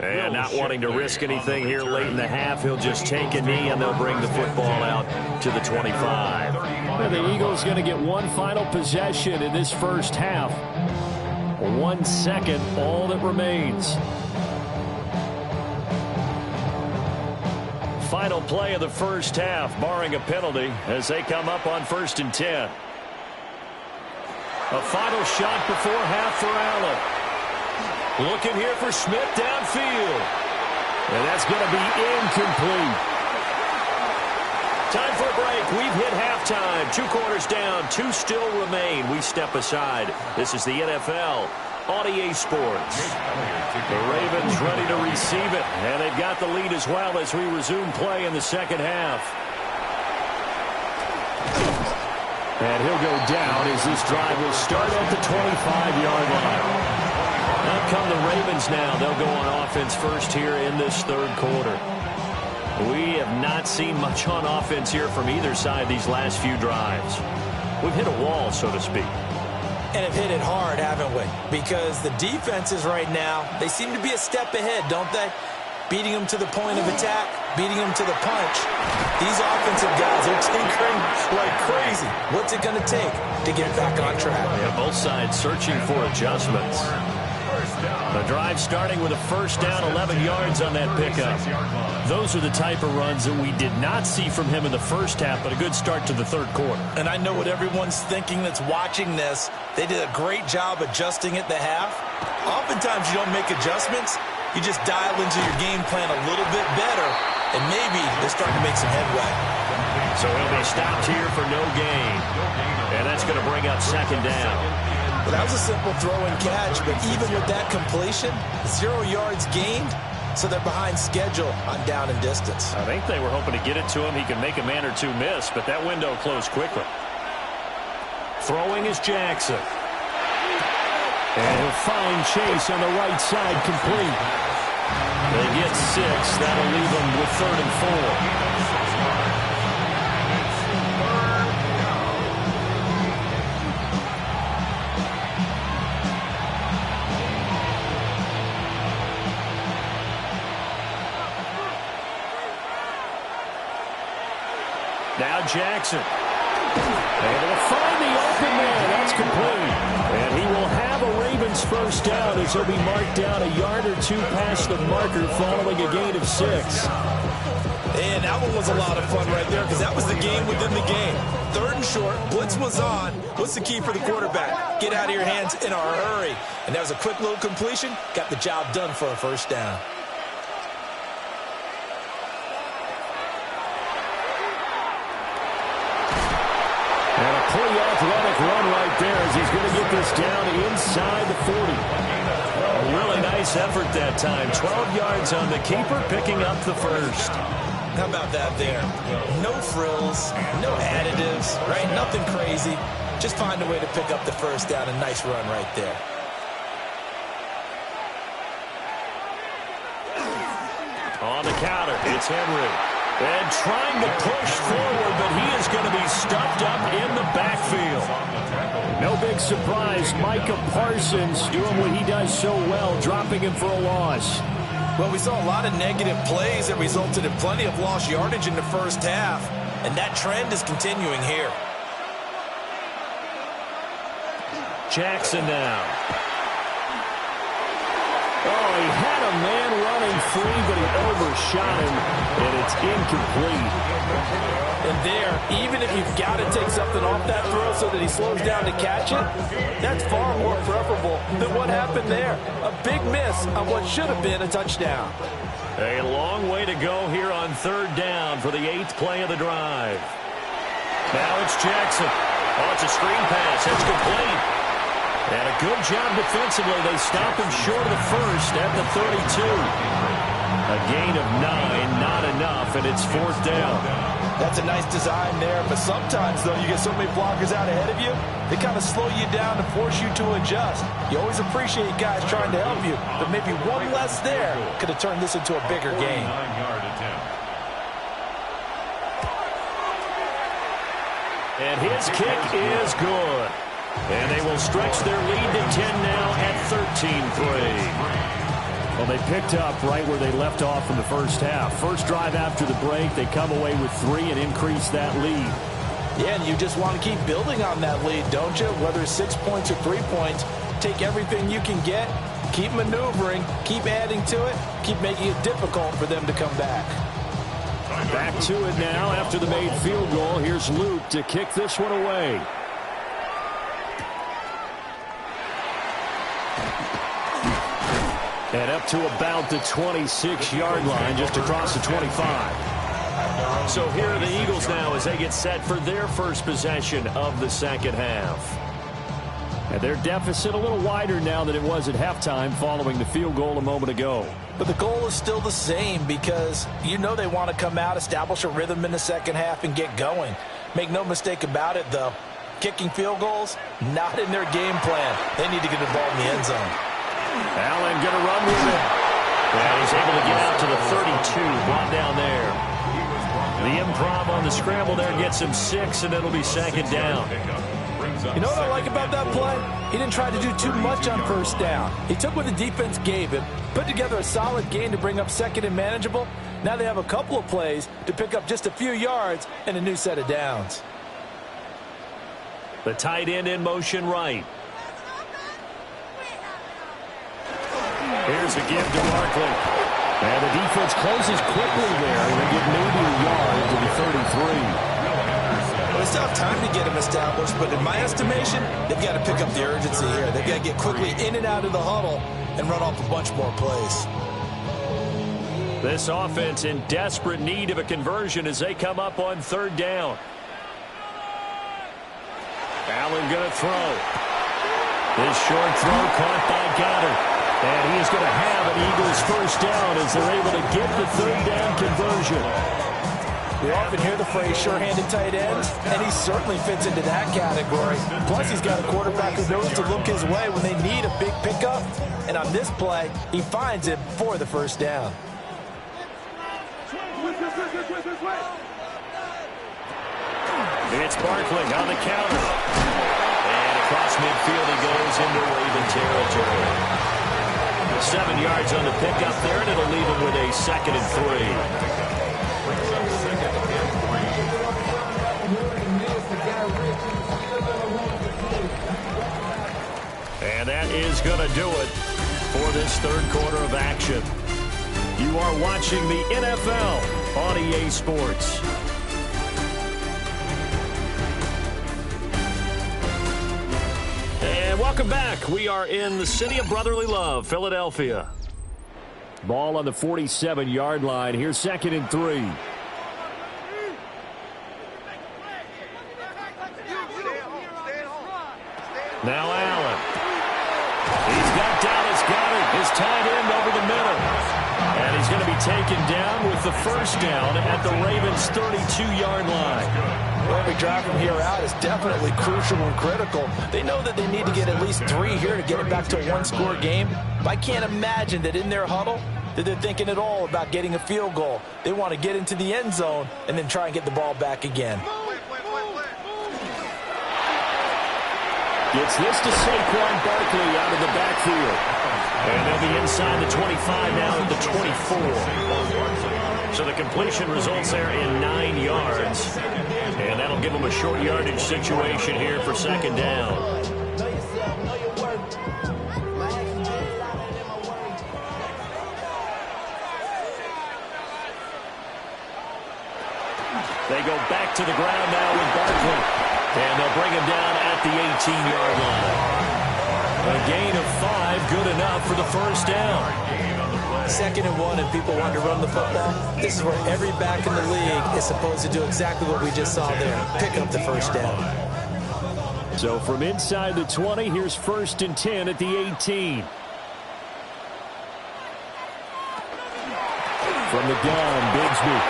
And not wanting to risk anything here late in the half, he'll just take a knee and they'll bring the football out to the 25. And the Eagles going to get one final possession in this first half. 1 second, all that remains. Final play of the first half, barring a penalty, as they come up on 1st and 10. A final shot before half for Allen. Looking here for Smith downfield. And that's going to be incomplete. Time for a break. We've hit halftime. 2 quarters down. 2 still remain. We step aside. This is the NFL on EA Sports. The Ravens ready to receive it. And they've got the lead as well as we resume play in the second half. And he'll go down as this drive will start at the 25-yard line. Out come the Ravens now. They'll go on offense first here in this third quarter. We have not seen much on offense here from either side these last few drives. We've hit a wall, so to speak. And have hit it hard, haven't we? Because the defenses right now, they seem to be a step ahead, don't they? Beating them to the point of attack, beating them to the punch. These offensive guys are tinkering like crazy. What's it going to take to get back on track? Yeah, both sides searching for adjustments. The drive starting with a first down, 11 yards on that pickup. Those are the type of runs that we did not see from him in the first half, but a good start to the third quarter. And I know what everyone's thinking that's watching this. They did a great job adjusting at the half. Oftentimes you don't make adjustments. You just dial into your game plan a little bit better, and maybe they're starting to make some headway. So he'll be stopped here for no gain. And that's going to bring up second down. Well, that was a simple throw and catch, but even with that completion, 0 yards gained, so they're behind schedule on down and distance. I think they were hoping to get it to him. He could make a man or two miss, but that window closed quickly. Throwing is Jackson. And he'll find Chase on the right side, complete. They get 6. That'll leave them with 3rd and 4. Now Jackson. Able to find the open man. That's complete. And he will have a Ravens first down as he'll be marked down a yard or 2 past the marker following a gain of 6. And that one was a lot of fun right there because that was the game within the game. 3rd and short, blitz was on. What's the key for the quarterback? Get out of your hands in a hurry. And that was a quick little completion. Got the job done for a first down. And a pretty athletic run right there as he's going to get this down inside the 40. A really nice effort that time. 12 yards on the keeper, picking up the first. How about that there? No frills, no additives, right? Nothing crazy. Just find a way to pick up the first down. A nice run right there. On the counter, it's Henry. And trying to push forward, but he is going to be stuffed up in the backfield. No big surprise. Micah Parsons doing what he does so well, dropping him for a loss. Well, we saw a lot of negative plays that resulted in plenty of lost yardage in the first half, and that trend is continuing here. Jackson now. Oh, he had a man running free, but he overshot him, and it's incomplete. And there, even if you've got to take something off that throw so that he slows down to catch it, that's far more preferable than what happened there. A big miss on what should have been a touchdown. A long way to go here on 3rd down for the 8th play of the drive. Now it's Jackson. Oh, it's a screen pass. It's complete. And a good job defensively. They stop him short of the first at the 32. A gain of 9, not enough, and it's 4th down. That's a nice design there, but sometimes, though, you get so many blockers out ahead of you, they kind of slow you down and force you to adjust. You always appreciate guys trying to help you, but maybe one less there could have turned this into a bigger game. And his kick is good. And they will stretch their lead to 10 now at 13-3. Well, they picked up right where they left off in the first half. First drive after the break, they come away with 3 and increase that lead. Yeah, and you just want to keep building on that lead, don't you? Whether it's 6 points or 3 points, take everything you can get, keep maneuvering, keep adding to it, keep making it difficult for them to come back. Back to it now after the made field goal. Here's Luke to kick this one away. And up to about the 26-yard line, just across the 25. So here are the Eagles now as they get set for their first possession of the second half. And their deficit a little wider now than it was at halftime following the field goal a moment ago. But the goal is still the same because you know they want to come out, establish a rhythm in the second half, and get going. Make no mistake about it, though. Kicking field goals, not in their game plan. They need to get the ball in the end zone. Allen going to run with it. And he's able to get out to the 32, brought down there. The improv on the scramble there gets him 6, and it'll be 2nd down. You know what I like about that play? He didn't try to do too much on first down. He took what the defense gave him, put together a solid gain to bring up 2nd and manageable. Now they have a couple of plays to pick up just a few yards and a new set of downs. The tight end in motion right. Here's a give to Barkley. And the defense closes quickly there, and they get maybe a yard to the 33. Well, it's tough time to get him established, but in my estimation, they've got to pick up the urgency here. They've got to get quickly in and out of the huddle and run off a bunch more plays. This offense in desperate need of a conversion as they come up on 3rd down. Allen going to throw. This short throw caught by Goddard. And he is going to have an Eagles first down as they're able to get the 3rd down conversion. We often hear the phrase sure-handed tight ends, and he certainly fits into that category. Plus, he's got a quarterback who knows to look his way when they need a big pickup. And on this play, he finds it for the first down. It's Barkley on the counter. And across midfield he goes into Raven territory. 7 yards on the pickup there, and it'll leave him with a 2nd and 3. And that is going to do it for this third quarter of action. You are watching the NFL on EA Sports. And welcome back. We are in the city of brotherly love, Philadelphia. Ball on the 47-yard line. Here's 2nd and 3. Now Allen. He's got Dallas Goedert, his tight end, over the middle. And he's going to be taken down with the first down at the Ravens' 32-yard line. Every drive from here out is definitely crucial and critical. They know that they need to get at least 3 here to get it back to a one-score game. But I can't imagine that in their huddle that they're thinking at all about getting a field goal. They want to get into the end zone and then try and get the ball back again. Gets this to Saquon Barkley out of the backfield. And they'll be inside the 25 now at the 24. So the completion results there in 9 yards. And that'll give them a short yardage situation here for 2nd down. They go back to the ground now with Barkley. And they'll bring him down at the 18-yard line. A gain of 5, good enough for the first down. 2nd and 1, and people want to run the football. This is where every back in the league is supposed to do exactly what we just saw there. Pick up the first down. So from inside the 20, here's 1st and 10 at the 18. From the gun, Bigsby.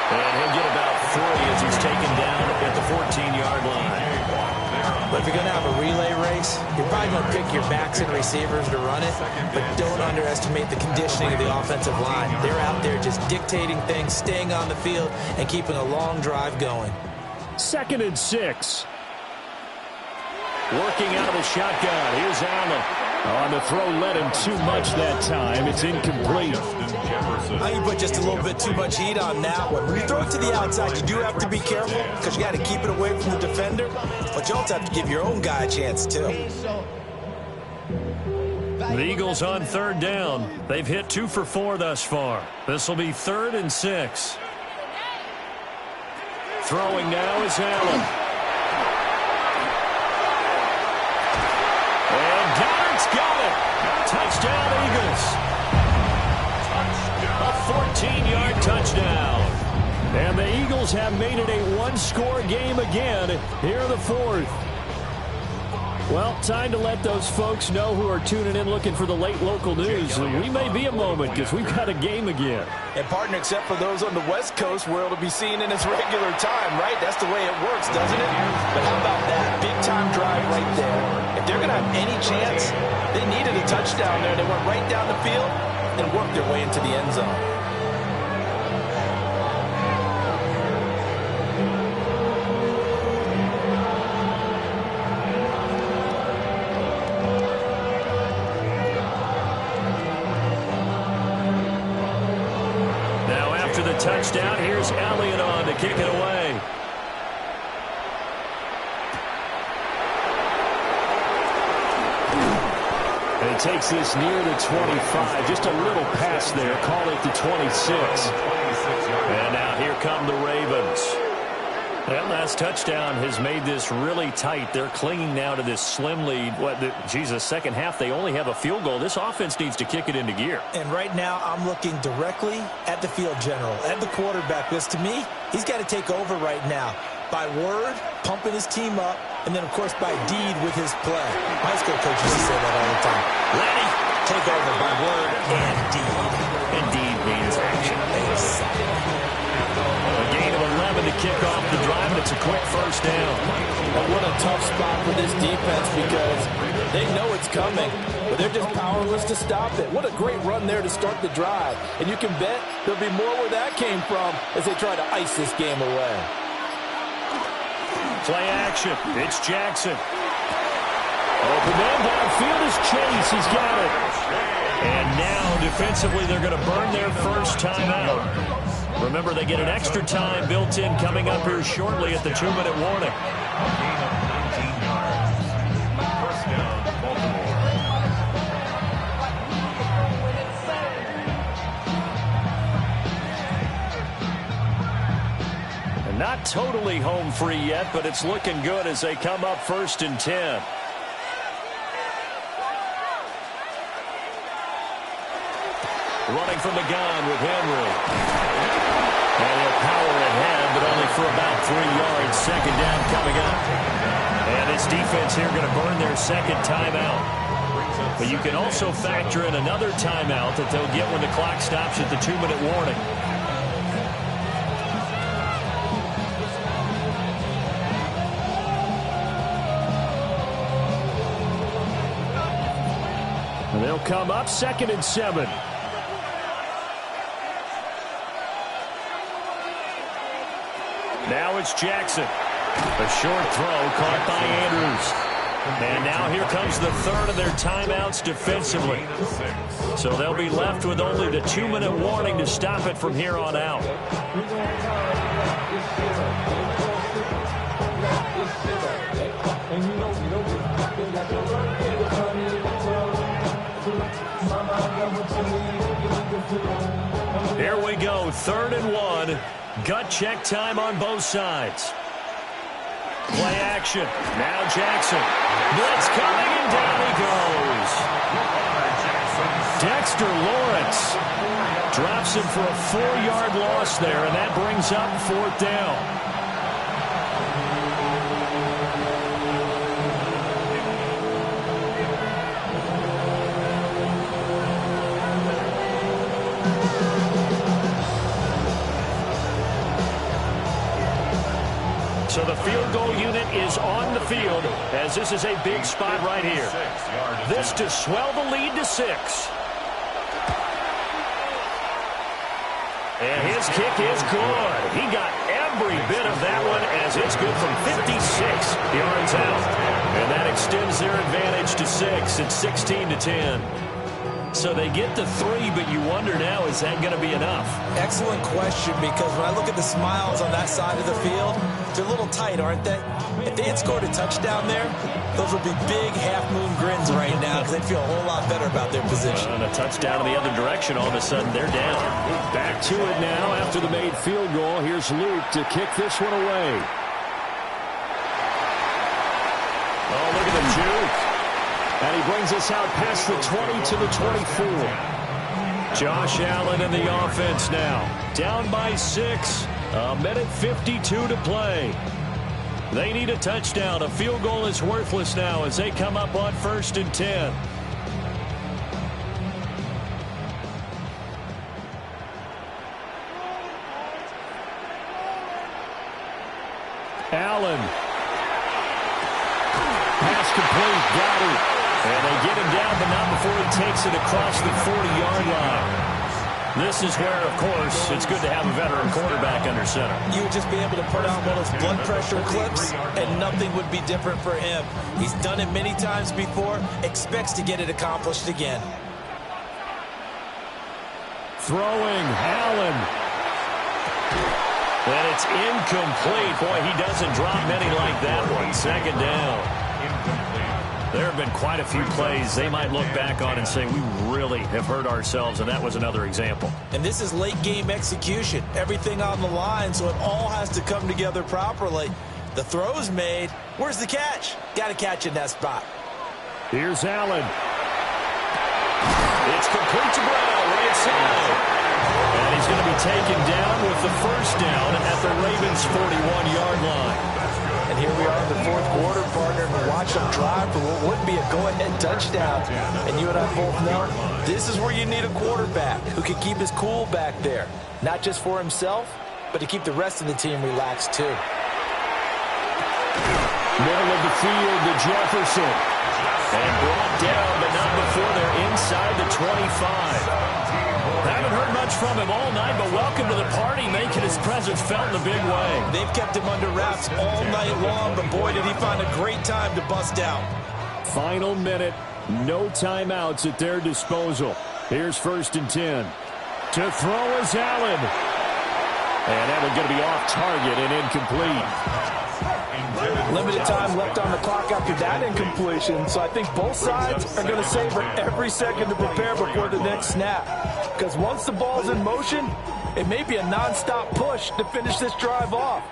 And he'll get about 3 as he's taken down at the 14-yard line. But if you're going to have a relay race, you're probably going to pick your backs and receivers to run it, but don't underestimate the conditioning of the offensive line. They're out there just dictating things, staying on the field, and keeping a long drive going. 2nd and 6. Working out of the shotgun. Here's Allen. On the throw, led him too much that time. It's incomplete. I think you put just a little bit too much heat on that one. When you throw it to the outside, you do have to be careful because you got to keep it away from the defender, but you also have to give your own guy a chance too. The Eagles on 3rd down. They've hit 2 for 4 thus far. This will be 3rd and 6. Throwing now is Allen. And Goddard's got it. Touchdown, Eagles. A 14-yard touchdown. And the Eagles have made it a one-score game again here in the 4th. Well, time to let those folks know who are tuning in looking for the late local news. We may be a moment because we've got a game again. And, partner, except for those on the West Coast where it'll be seen in its regular time, right? That's the way it works, doesn't it? But how about that big-time drive right there? If they're going to have any chance, they needed a touchdown there. They went right down the field and worked their way into the end zone. Touchdown. Here's Elliott on to kick it away. And he takes this near the 25. Just a little pass there. Call it the 26. And now here come the Ravens. That last touchdown has made this really tight. They're clinging now to this slim lead. Second half, they only have a field goal. This offense needs to kick it into gear. And right now, I'm looking directly at the field general, at the quarterback, because to me, he's got to take over right now. By word, pumping his team up, and then, of course, by deed with his play. My high school coach used to say that all the time. Ready? Take over by word and deed. And deed means action. Exactly. A gain of 11. quick first down. But what a tough spot for this defense because they know it's coming, but they're just powerless to stop it. What a great run there to start the drive. And you can bet there'll be more where that came from as they try to ice this game away. Play action. It's Jackson. Open man downfield is Chase. He's got it. And now defensively they're going to burn their first timeout. Remember, they get an extra time built in coming up here shortly at the 2-minute warning. Gain of 19 yards. First down, Baltimore. And not totally home free yet, but it's looking good as they come up 1st and 10. Running from the gun with Henry. And he'll power ahead, but only for about 3 yards. Second down coming up. And this defense here going to burn their second timeout. But you can also factor in another timeout that they'll get when the clock stops at the 2-minute warning. And they'll come up 2nd and 7. Now it's Jackson. A short throw caught by Andrews. And now here comes the third of their timeouts defensively. So they'll be left with only the 2-minute warning to stop it from here on out. Here we go, 3rd and 1. Gut check time on both sides. Play action. Now Jackson. Blitz coming, and down he goes. Dexter Lawrence drops him for a 4-yard loss there, and that brings up 4th down. So the field goal unit is on the field as this is a big spot right here. This to swell the lead to 6. And his kick is good. He got every bit of that one as it's good from 56 yards out. And that extends their advantage to 6. It's 16-10. So they get the 3, but you wonder now, is that going to be enough? Excellent question, because when I look at the smiles on that side of the field, they're a little tight, aren't they? If they had scored a touchdown there, those would be big half-moon grins right now because they'd feel a whole lot better about their position. And a touchdown in the other direction, all of a sudden they're down. Back to it now after the made field goal. Here's Luke to kick this one away. Oh, look at the juke. And he brings us out past the 20 to the 24. Josh Allen in the offense now. Down by 6. 1:52 to play. They need a touchdown. A field goal is worthless now as they come up on 1st and 10. Allen. Pass complete. Got it. And they get him down, but not before he takes it across the 40-yard line. This is where, of course, it's good to have a veteran quarterback under center. You would just be able to put on one of those blood pressure clips, and nothing would be different for him. He's done it many times before, expects to get it accomplished again. Throwing, Allen. And it's incomplete. Boy, he doesn't drop many like that one. 2nd down. There have been quite a few plays they might look back on and say, we really have hurt ourselves, and that was another example. And this is late-game execution. Everything on the line, so it all has to come together properly. The throw's made. Where's the catch? Got to catch in that spot. Here's Allen. It's complete to Brown, right side. And he's going to be taken down with the 1st down at the Ravens' 41-yard line. And here we are in the 4th quarter, partner, and watch them drive for what would be a go-ahead touchdown. And you and I both know this is where you need a quarterback who can keep his cool back there. Not just for himself, but to keep the rest of the team relaxed, too. Middle of the field to Jefferson. And brought down, but not before they're inside the 25. Haven't heard much from him all night, but welcome to the party, making his presence felt in a big way. They've kept him under wraps all night long, but boy, did he find a great time to bust out. Final minute, no timeouts at their disposal. Here's 1st and 10. To throw is Allen. And that one's going to be off target and incomplete. Limited time left on the clock after that incompletion, so I think both sides are going to savor every second to prepare before the next snap. Because once the ball's in motion, it may be a nonstop push to finish this drive off.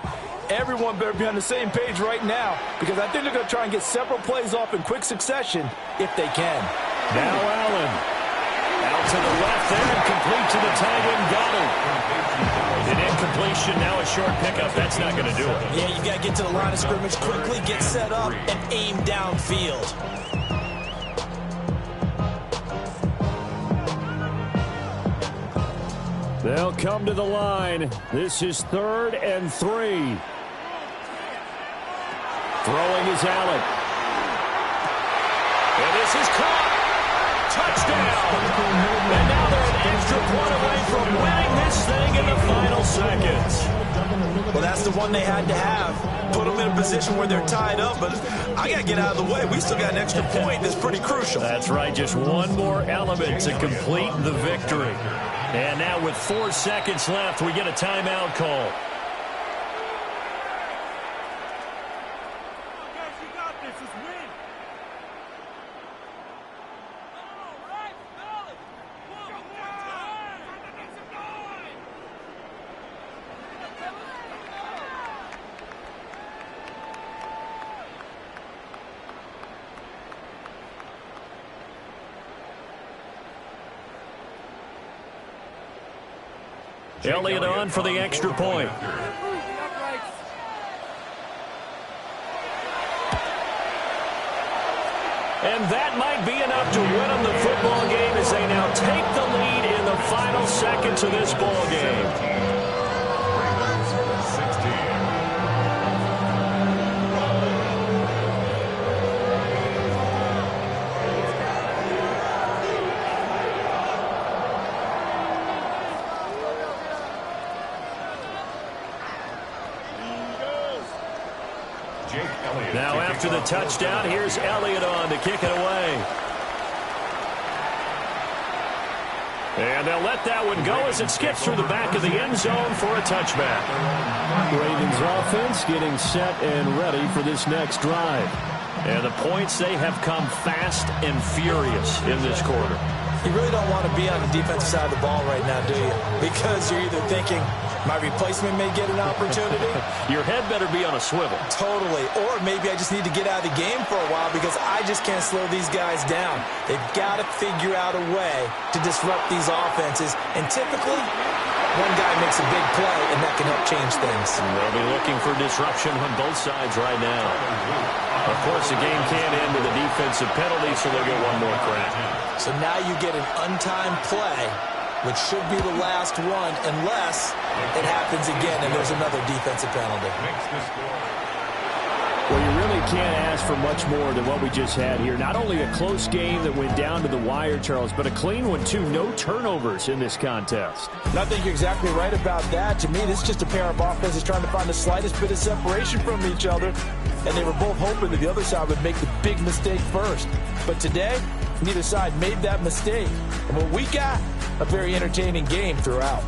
Everyone better be on the same page right now, because I think they're going to try and get several plays off in quick succession if they can. Now Allen. Out to the left there and complete to the tight end Goddard. An incompletion, now a short pickup. That's not going to do it. Yeah, you've got to get to the line of scrimmage quickly, get set up, and aim downfield. They'll come to the line. This is 3rd and 3. Throwing is Allen. And this is caught. Touchdown. And now they're an extra point away from winning this thing in the final seconds. Well, that's the one they had to have. Put them in a position where they're tied up, but I got to get out of the way. We still got an extra point that's pretty crucial. That's right. Just one more element to complete the victory. And now with 4 seconds left, we get a timeout call. Elliott on for the extra point. And that might be enough to win them the football game as they now take the lead in the final seconds of this ball game. Now after the touchdown, here's Elliott on to kick it away. And they'll let that one go as it skips through the back of the end zone for a touchback. Ravens offense getting set and ready for this next drive. And the points, they have come fast and furious in this quarter. You really don't want to be on the defensive side of the ball right now, do you? Because you're either thinking, my replacement may get an opportunity. Your head better be on a swivel. Totally. Or maybe I just need to get out of the game for a while because I just can't slow these guys down. They've got to figure out a way to disrupt these offenses. And typically, one guy makes a big play, and that can help change things. They'll be looking for disruption on both sides right now. Of course, the game can't end with a defensive penalty, so they'll get one more crack. So now you get an untimed play, which should be the last one, unless it happens again and there's another defensive penalty. Well, you really can't ask for much more than what we just had here. Not only a close game that went down to the wire, Charles, but a clean one, too. No turnovers in this contest. And I think you're exactly right about that. To me, this is just a pair of offenses trying to find the slightest bit of separation from each other. And they were both hoping that the other side would make the big mistake first. But today, neither side made that mistake. And what we got, a very entertaining game throughout.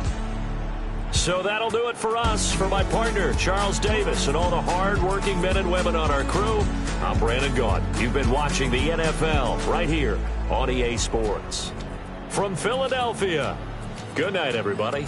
So that'll do it for us. For my partner, Charles Davis, and all the hard-working men and women on our crew, I'm Brandon Gaudin. You've been watching the NFL right here on EA Sports. From Philadelphia, good night, everybody.